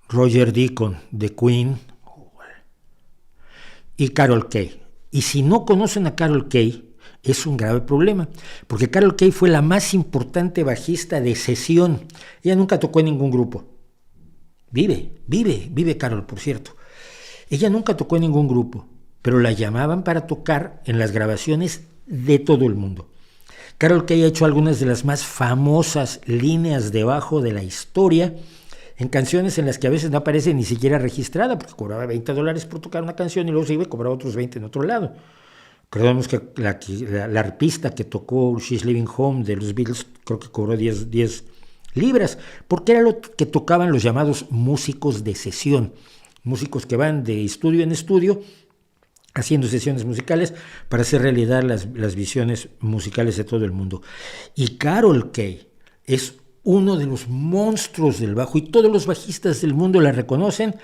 Roger Deacon, de Queen, y Carol Kaye. Y si no conocen a Carol Kaye, es un grave problema, porque Carol Kaye fue la más importante bajista de sesión. Ella nunca tocó en ningún grupo. Vive Carol, por cierto. Ella nunca tocó en ningún grupo, pero la llamaban para tocar en las grabaciones de todo el mundo. Carol Kaye ha hecho algunas de las más famosas líneas de bajo de la historia en canciones en las que a veces no aparece ni siquiera registrada, porque cobraba $20 por tocar una canción y luego se iba y cobraba otros 20 en otro lado. Recordemos que la arpista que tocó She's Living Home de los Beatles creo que cobró 10 libras, porque era lo que tocaban los llamados músicos de sesión, músicos que van de estudio en estudio haciendo sesiones musicales para hacer realidad las visiones musicales de todo el mundo. Y Carol Kaye es uno de los monstruos del bajo y todos los bajistas del mundo la reconocen,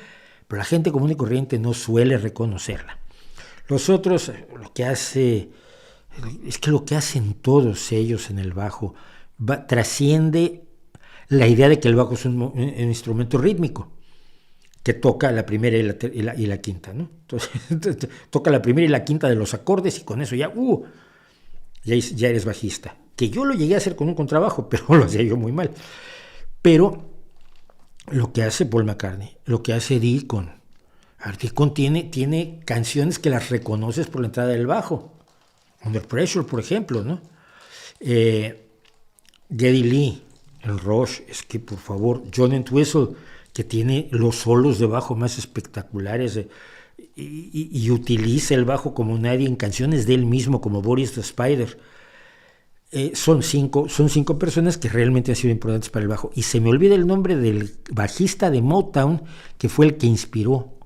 pero la gente común y corriente no suele reconocerla. Los otros, lo que hacen todos ellos en el bajo trasciende la idea de que el bajo es un instrumento rítmico que toca la primera y la quinta, ¿no? Entonces, toca la primera y la quinta de los acordes y con eso ya eres bajista. Que yo lo llegué a hacer con un contrabajo, pero lo hacía yo muy mal. Pero lo que hace Paul McCartney, lo que hace Deacon tiene canciones que las reconoces por la entrada del bajo. Under Pressure, por ejemplo, ¿no? Geddy Lee, el Rush, es que por favor, John Entwistle, que tiene los solos de bajo más espectaculares y utiliza el bajo como nadie en canciones de él mismo, como Boris the Spider. Son cinco personas que realmente han sido importantes para el bajo. Y se me olvida el nombre del bajista de Motown, que fue el que inspiró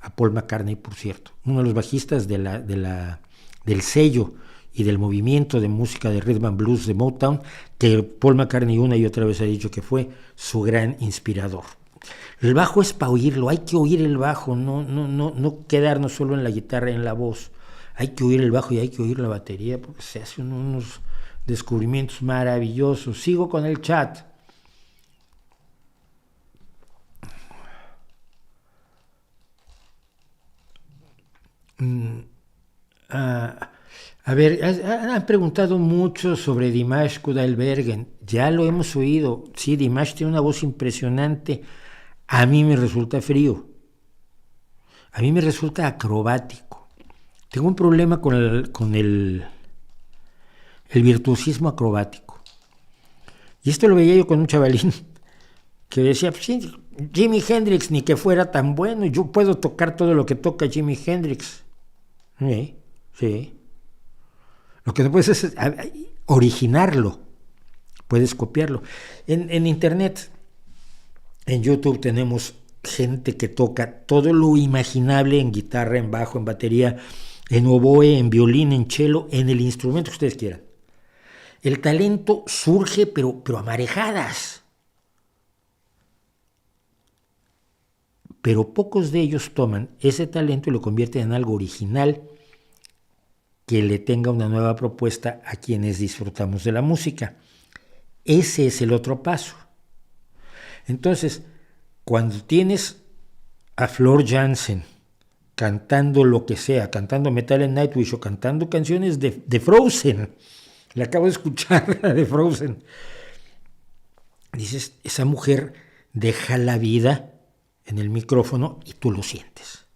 a Paul McCartney, por cierto. Uno de los bajistas del sello y del movimiento de música de rhythm and blues de Motown, que Paul McCartney una y otra vez ha dicho que fue su gran inspirador. El bajo es para oírlo, hay que oír el bajo, no quedarnos solo en la guitarra y en la voz. Hay que oír el bajo y hay que oír la batería, porque se hacen unos descubrimientos maravillosos. Sigo con el chat. A ver, han preguntado mucho sobre Dimash Kudaibergen. Ya lo hemos oído. Sí, Dimash tiene una voz impresionante. A mí me resulta frío. A mí me resulta acrobático. Tengo un problema con el virtuosismo acrobático. Y esto lo veía yo con un chavalín que decía, pues sí, Jimi Hendrix ni que fuera tan bueno, yo puedo tocar todo lo que toca Jimi Hendrix. Sí. Lo que no puedes es originarlo, puedes copiarlo. En internet, en YouTube tenemos gente que toca todo lo imaginable en guitarra, en bajo, en batería, en oboe, en violín, en cello, en el instrumento que ustedes quieran. El talento surge, pero a marejadas. Pero pocos de ellos toman ese talento y lo convierten en algo original que le tenga una nueva propuesta a quienes disfrutamos de la música. Ese es el otro paso. Entonces, cuando tienes a Floor Jansen cantando lo que sea, cantando Metal en Nightwish o cantando canciones de Frozen, la acabo de escuchar, de Frozen, dices, esa mujer deja la vida en el micrófono y tú lo sientes.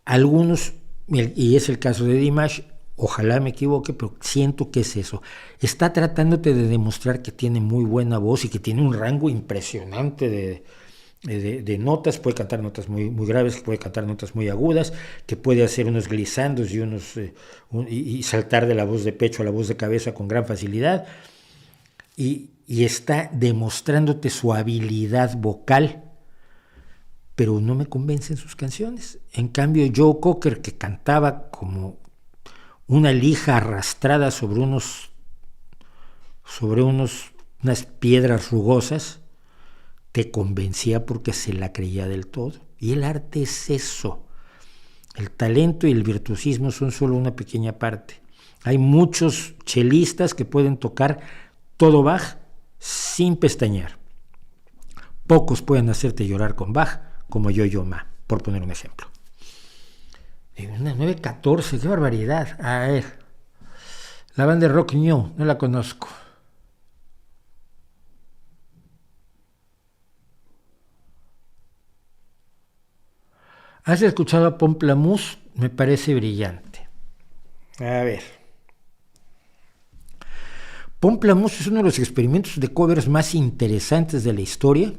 Algunos, y es el caso de Dimash, ojalá me equivoque, pero siento que es eso. Está tratándote de demostrar que tiene muy buena voz y que tiene un rango impresionante de notas, puede cantar notas muy, muy graves, puede cantar notas muy agudas, que puede hacer unos glissandos y saltar de la voz de pecho a la voz de cabeza con gran facilidad, y está demostrándote su habilidad vocal, pero no me convencen sus canciones. En cambio, Joe Cocker, que cantaba como una lija arrastrada sobre unas piedras rugosas, te convencía porque se la creía del todo. Y el arte es eso. El talento y el virtuosismo son solo una pequeña parte. Hay muchos chelistas que pueden tocar todo Bach sin pestañear. Pocos pueden hacerte llorar con Bach, como Yo-Yo Ma, por poner un ejemplo. Una 914, qué barbaridad. A ver, la banda de Rock New, no la conozco. ¿Has escuchado a Pomplamoose? Me parece brillante. A ver. Pomplamoose es uno de los experimentos de covers más interesantes de la historia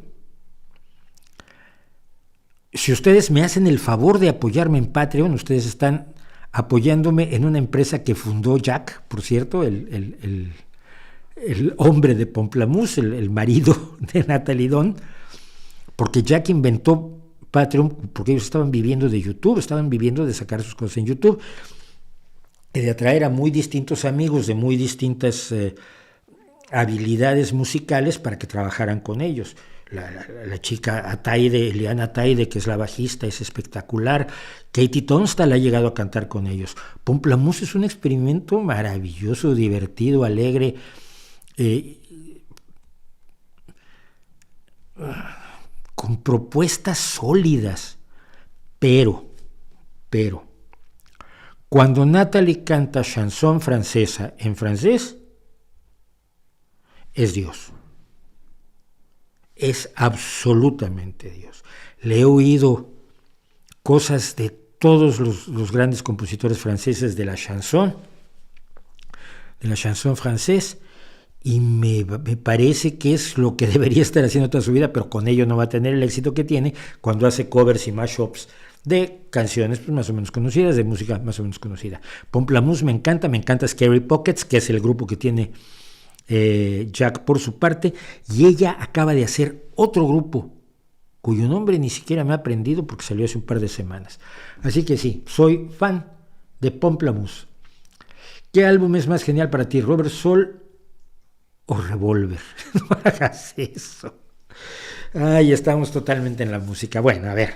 si ustedes me hacen el favor de apoyarme en Patreon, ustedes están apoyándome en una empresa que fundó Jack, por cierto, el hombre de Pomplamoose, el marido de Natalie Dunn, porque Jack inventó Patreon porque ellos estaban viviendo de YouTube, estaban viviendo de sacar sus cosas en YouTube y de atraer a muy distintos amigos de muy distintas habilidades musicales para que trabajaran con ellos. La chica Ataide, Eliana Ataide, que es la bajista, es espectacular. Katie Tunstall ha llegado a cantar con ellos. Pomplamoose es un experimento maravilloso, divertido, alegre, con propuestas sólidas, pero, cuando Natalie canta chanson francesa en francés, es Dios. Es absolutamente Dios. Le he oído cosas de todos los grandes compositores franceses de la chanson francés, y me parece que es lo que debería estar haciendo toda su vida, pero con ello no va a tener el éxito que tiene cuando hace covers y mashups de canciones pues, más o menos conocidas, de música más o menos conocida. Pomplamoose me encanta Scary Pockets, que es el grupo que tiene Jack por su parte, y ella acaba de hacer otro grupo cuyo nombre ni siquiera me ha aprendido porque salió hace un par de semanas. Así que sí, soy fan de Pomplamoose. ¿Qué álbum es más genial para ti, Robert Soul o Revolver? No hagas eso. Ay, estamos totalmente en la música. Bueno, a ver.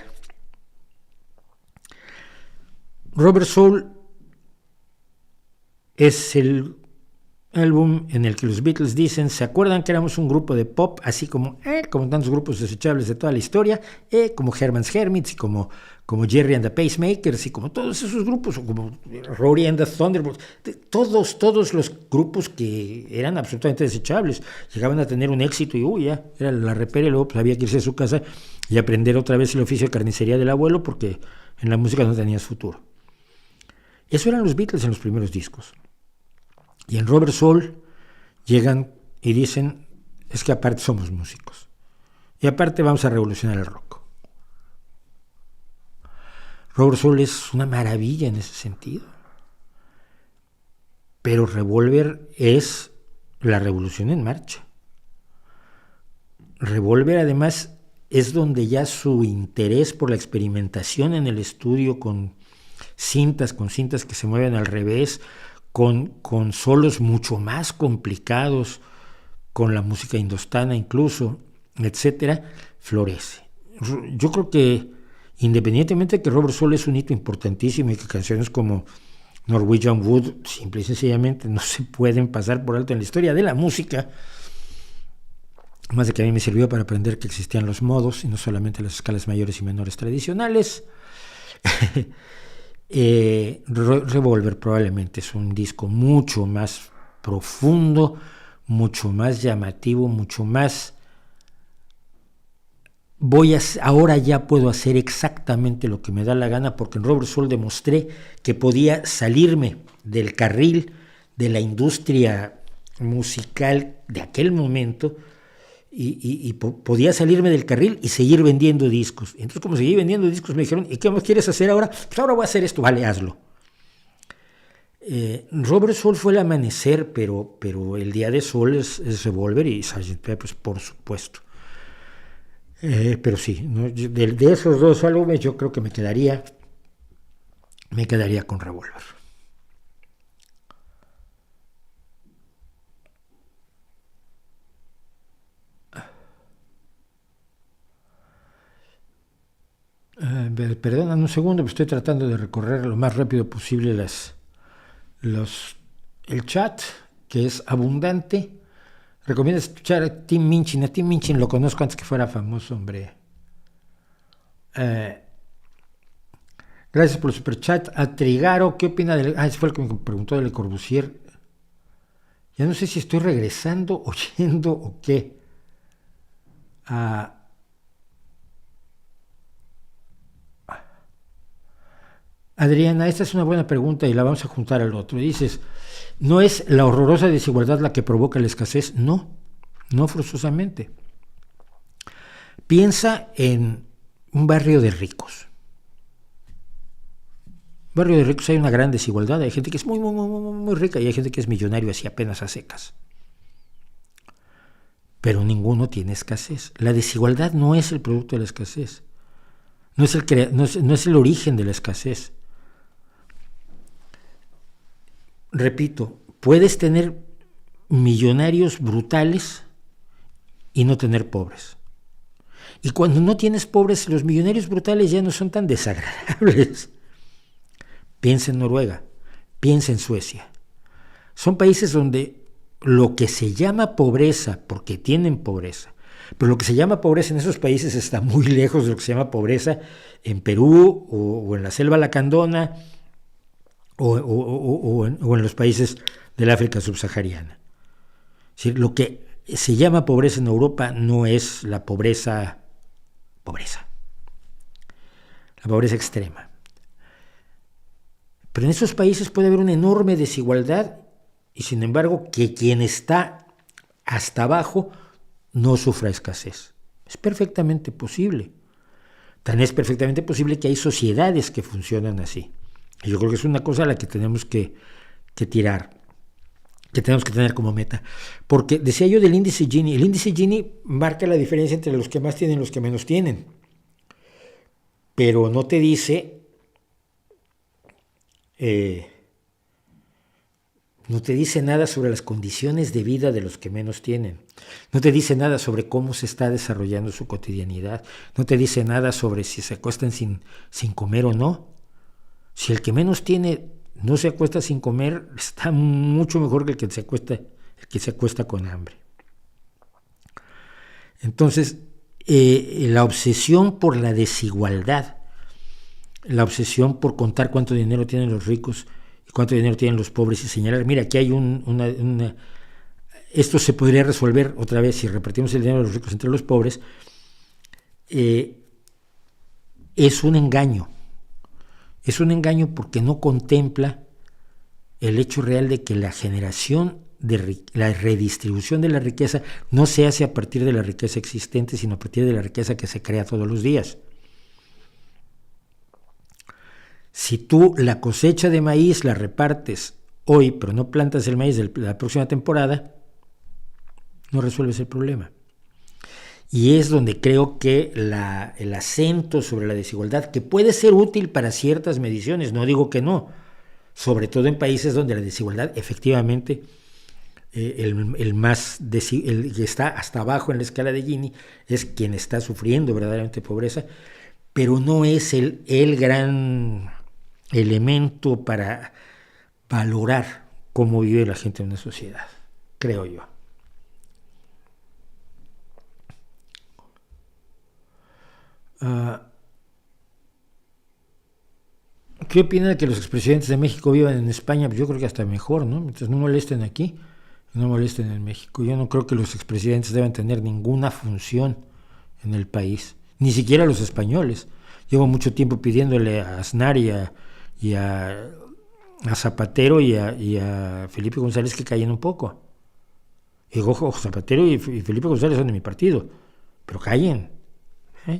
Robert Soul es el álbum en el que los Beatles dicen: ¿se acuerdan que éramos un grupo de pop así como tantos grupos desechables de toda la historia, como Herman's Hermits y como Jerry and the Pacemakers y como todos esos grupos, o como Rory and the Thunderbolts, todos los grupos que eran absolutamente desechables, llegaban a tener un éxito y ya, era la repera, y luego pues, había que irse a su casa y aprender otra vez el oficio de carnicería del abuelo porque en la música no tenías futuro. Eso eran los Beatles en los primeros discos. Y en Robert Soul llegan y dicen: es que aparte somos músicos y aparte vamos a revolucionar el rock. Robert Soul es una maravilla en ese sentido, pero Revolver es la revolución en marcha. Revolver además es donde ya su interés por la experimentación en el estudio con cintas que se mueven al revés, con solos mucho más complicados, con la música indostana incluso, etcétera, florece. Yo creo que independientemente de que Robert Soul es un hito importantísimo y que canciones como Norwegian Wood simple y sencillamente no se pueden pasar por alto en la historia de la música, más de que a mí me sirvió para aprender que existían los modos y no solamente las escalas mayores y menores tradicionales. Revolver probablemente es un disco mucho más profundo, mucho más llamativo, mucho más... ahora ya puedo hacer exactamente lo que me da la gana, porque en Robert Soul demostré que podía salirme del carril de la industria musical de aquel momento y podía salirme del carril y seguir vendiendo discos. Entonces, como seguí vendiendo discos, me dijeron: ¿y qué más quieres hacer ahora? Pues ahora voy a hacer esto. Vale, hazlo. Robert Soul fue el amanecer, pero el día de Soul es Revolver y Sgt. Pepper's, por supuesto. Pero sí, ¿no? De esos dos álbumes yo creo que me quedaría con Revolver. Perdonan un segundo, estoy tratando de recorrer lo más rápido posible el chat, que es abundante. Recomiendo escuchar a Tim Minchin. A Tim Minchin lo conozco antes que fuera famoso, hombre. Gracias por el superchat. A Trigaro, ¿qué opina del...? Ese fue el que me preguntó de Le Corbusier. Ya no sé si estoy regresando, oyendo o qué. Adriana, esta es una buena pregunta y la vamos a juntar al otro. Dices: ¿no es la horrorosa desigualdad la que provoca la escasez? No forzosamente. Piensa en un barrio de ricos. Barrio de ricos hay una gran desigualdad, hay gente que es muy, muy, muy, muy rica y hay gente que es millonario así apenas a secas. Pero ninguno tiene escasez. La desigualdad no es el producto de la escasez, no es el origen de la escasez. Repito, puedes tener millonarios brutales y no tener pobres. Y cuando no tienes pobres, los millonarios brutales ya no son tan desagradables. Piensa en Noruega, piensa en Suecia. Son países donde lo que se llama pobreza, porque tienen pobreza, pero lo que se llama pobreza en esos países está muy lejos de lo que se llama pobreza en Perú o en la selva lacandona o en los países del África subsahariana. Es decir, lo que se llama pobreza en Europa no es la pobreza, la pobreza extrema. Pero en esos países puede haber una enorme desigualdad y sin embargo que quien está hasta abajo no sufra escasez. Es perfectamente posible. Tan es perfectamente posible que hay sociedades que funcionan así. Y yo creo que es una cosa a la que tenemos que tirar, que tenemos que tener como meta. Porque decía yo del índice Gini, el índice Gini marca la diferencia entre los que más tienen y los que menos tienen. Pero no te dice nada sobre las condiciones de vida de los que menos tienen. No te dice nada sobre cómo se está desarrollando su cotidianidad. No te dice nada sobre si se acuestan sin comer o no. Si el que menos tiene no se acuesta sin comer, está mucho mejor que el que se acuesta con hambre. Entonces, la obsesión por la desigualdad, la obsesión por contar cuánto dinero tienen los ricos y cuánto dinero tienen los pobres y señalar, mira, aquí hay esto se podría resolver otra vez si repartimos el dinero de los ricos entre los pobres, es un engaño. Es un engaño porque no contempla el hecho real de que la redistribución de la riqueza no se hace a partir de la riqueza existente, sino a partir de la riqueza que se crea todos los días. Si tú la cosecha de maíz la repartes hoy, pero no plantas el maíz de la próxima temporada, no resuelves el problema. Y es donde creo que el acento sobre la desigualdad, que puede ser útil para ciertas mediciones, no digo que no, sobre todo en países donde la desigualdad efectivamente, el que está hasta abajo en la escala de Gini, es quien está sufriendo verdaderamente pobreza, pero no es el gran elemento para valorar cómo vive la gente en una sociedad, creo yo. ¿Qué opinan de que los expresidentes de México vivan en España? Pues yo creo que hasta mejor, ¿no? Mientras no molesten aquí, no molesten en México. Yo no creo que los expresidentes deban tener ninguna función en el país, ni siquiera los españoles. Llevo mucho tiempo pidiéndole a Aznar y a Zapatero y a Felipe González que callen un poco. Y ojo, Zapatero y Felipe González son de mi partido, pero callen.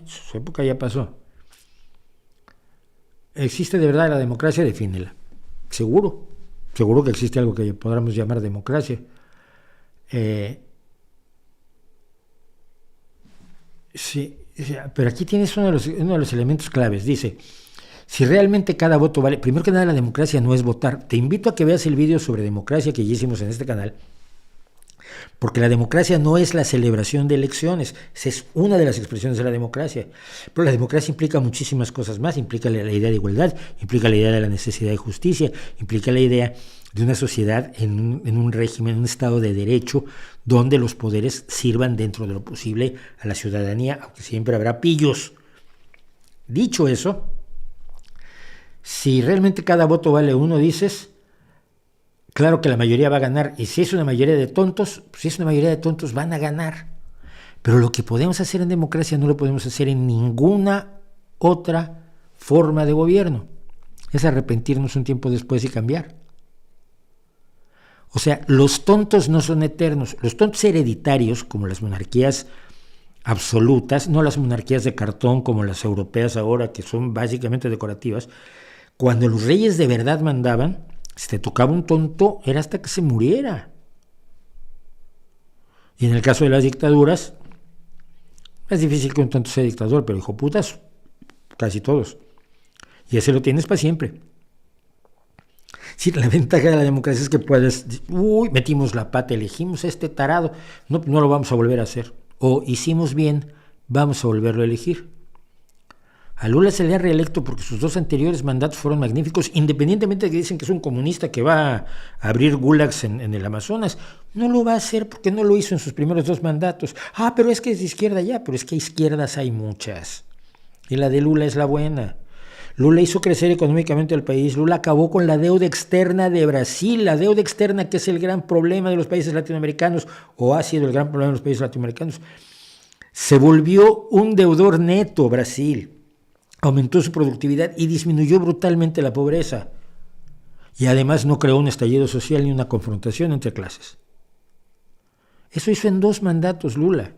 Su época ya pasó. ¿Existe de verdad la democracia? Defínela. Seguro que existe algo que podamos llamar democracia. Sí, pero aquí tienes uno de los elementos claves. Dice, si realmente cada voto vale, primero que nada la democracia no es votar. Te invito a que veas el vídeo sobre democracia que ya hicimos en este canal, porque la democracia no es la celebración de elecciones, esa es una de las expresiones de la democracia, pero la democracia implica muchísimas cosas más, implica la idea de igualdad, implica la idea de la necesidad de justicia, implica la idea de una sociedad en un régimen, en un estado de derecho, donde los poderes sirvan dentro de lo posible a la ciudadanía, aunque siempre habrá pillos. Dicho eso, si realmente cada voto vale uno, dices, claro que la mayoría va a ganar, y si es una mayoría de tontos, van a ganar. Pero lo que podemos hacer en democracia no lo podemos hacer en ninguna otra forma de gobierno. Es arrepentirnos un tiempo después y cambiar. O sea, los tontos no son eternos. Los tontos hereditarios, como las monarquías absolutas, no las monarquías de cartón como las europeas ahora, que son básicamente decorativas. Cuando los reyes de verdad mandaban, si te tocaba un tonto, era hasta que se muriera. Y en el caso de las dictaduras, es difícil que un tonto sea dictador, pero hijo putas, casi todos. Y ese lo tienes para siempre. Sí, la ventaja de la democracia es que puedes, metimos la pata, elegimos a este tarado, no lo vamos a volver a hacer. O hicimos bien, vamos a volverlo a elegir. A Lula se le ha reelecto porque sus 2 anteriores mandatos fueron magníficos, independientemente de que dicen que es un comunista que va a abrir gulags en el Amazonas. No lo va a hacer porque no lo hizo en sus primeros 2 mandatos. Pero es que es de izquierda ya, pero es que izquierdas hay muchas. Y la de Lula es la buena. Lula hizo crecer económicamente al país. Lula acabó con la deuda externa de Brasil, la deuda externa que es el gran problema de los países latinoamericanos, o ha sido el gran problema de los países latinoamericanos. Se volvió un deudor neto Brasil. Aumentó su productividad y disminuyó brutalmente la pobreza. Y además no creó un estallido social ni una confrontación entre clases. Eso hizo en 2 mandatos Lula.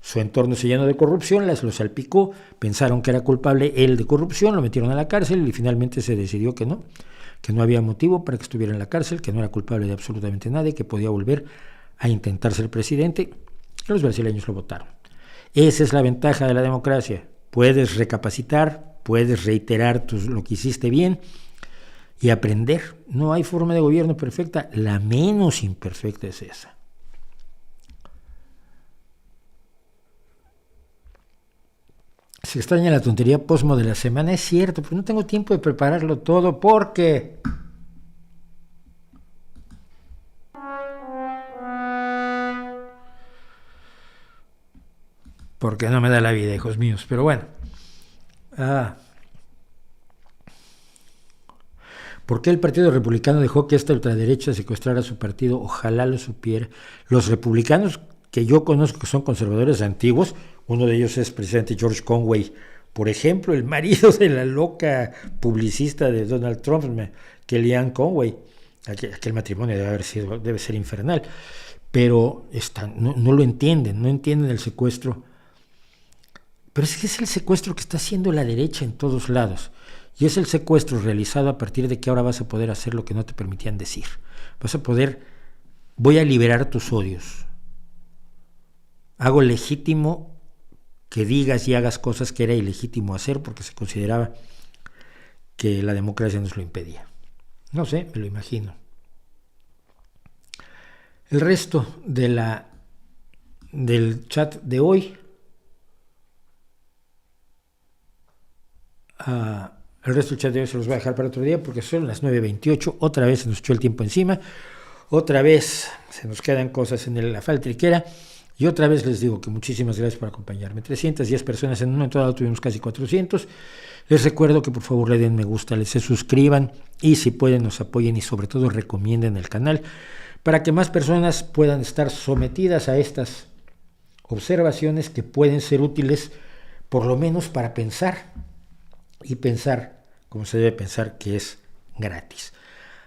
Su entorno se llenó de corrupción, lo salpicó, pensaron que era culpable él de corrupción, lo metieron a la cárcel y finalmente se decidió que no había motivo para que estuviera en la cárcel, que no era culpable de absolutamente nada y que podía volver a intentar ser presidente. Y los brasileños lo votaron. Esa es la ventaja de la democracia. Puedes recapacitar, puedes reiterar lo que hiciste bien y aprender. No hay forma de gobierno perfecta, la menos imperfecta es esa. Se extraña la tontería posmo de la semana, es cierto, pero no tengo tiempo de prepararlo todo porque no me da la vida, hijos míos, pero bueno. ¿Por qué el Partido Republicano dejó que esta ultraderecha secuestrara su partido? Ojalá lo supiera. Los republicanos que yo conozco que son conservadores antiguos, uno de ellos es precisamente George Conway, por ejemplo, el marido de la loca publicista de Donald Trump, Kellyanne Conway. Aquel matrimonio debe ser infernal, pero no lo entienden, no entienden el secuestro. Pero es que es el secuestro que está haciendo la derecha en todos lados. Y es el secuestro realizado a partir de que ahora vas a poder hacer lo que no te permitían decir. Voy a liberar tus odios. Hago legítimo que digas y hagas cosas que era ilegítimo hacer porque se consideraba que la democracia nos lo impedía. No sé, me lo imagino. El resto del chat de hoy, se los voy a dejar para otro día porque son las 9:28, otra vez se nos echó el tiempo encima, otra vez se nos quedan cosas en la faltriquera. Y otra vez les digo que muchísimas gracias por acompañarme. 310 personas, en un momento dado tuvimos casi 400. Les recuerdo que por favor le den me gusta, se suscriban y si pueden nos apoyen y sobre todo recomienden el canal para que más personas puedan estar sometidas a estas observaciones que pueden ser útiles por lo menos para pensar y pensar como se debe pensar, que es gratis.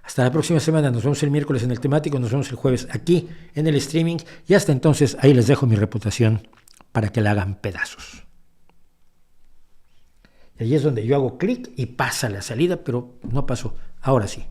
Hasta la próxima semana, nos vemos el miércoles en el temático, nos vemos el jueves aquí en el streaming y hasta entonces ahí les dejo mi reputación para que la hagan pedazos. Y ahí es donde yo hago clic y pasa la salida, pero no pasó. Ahora sí.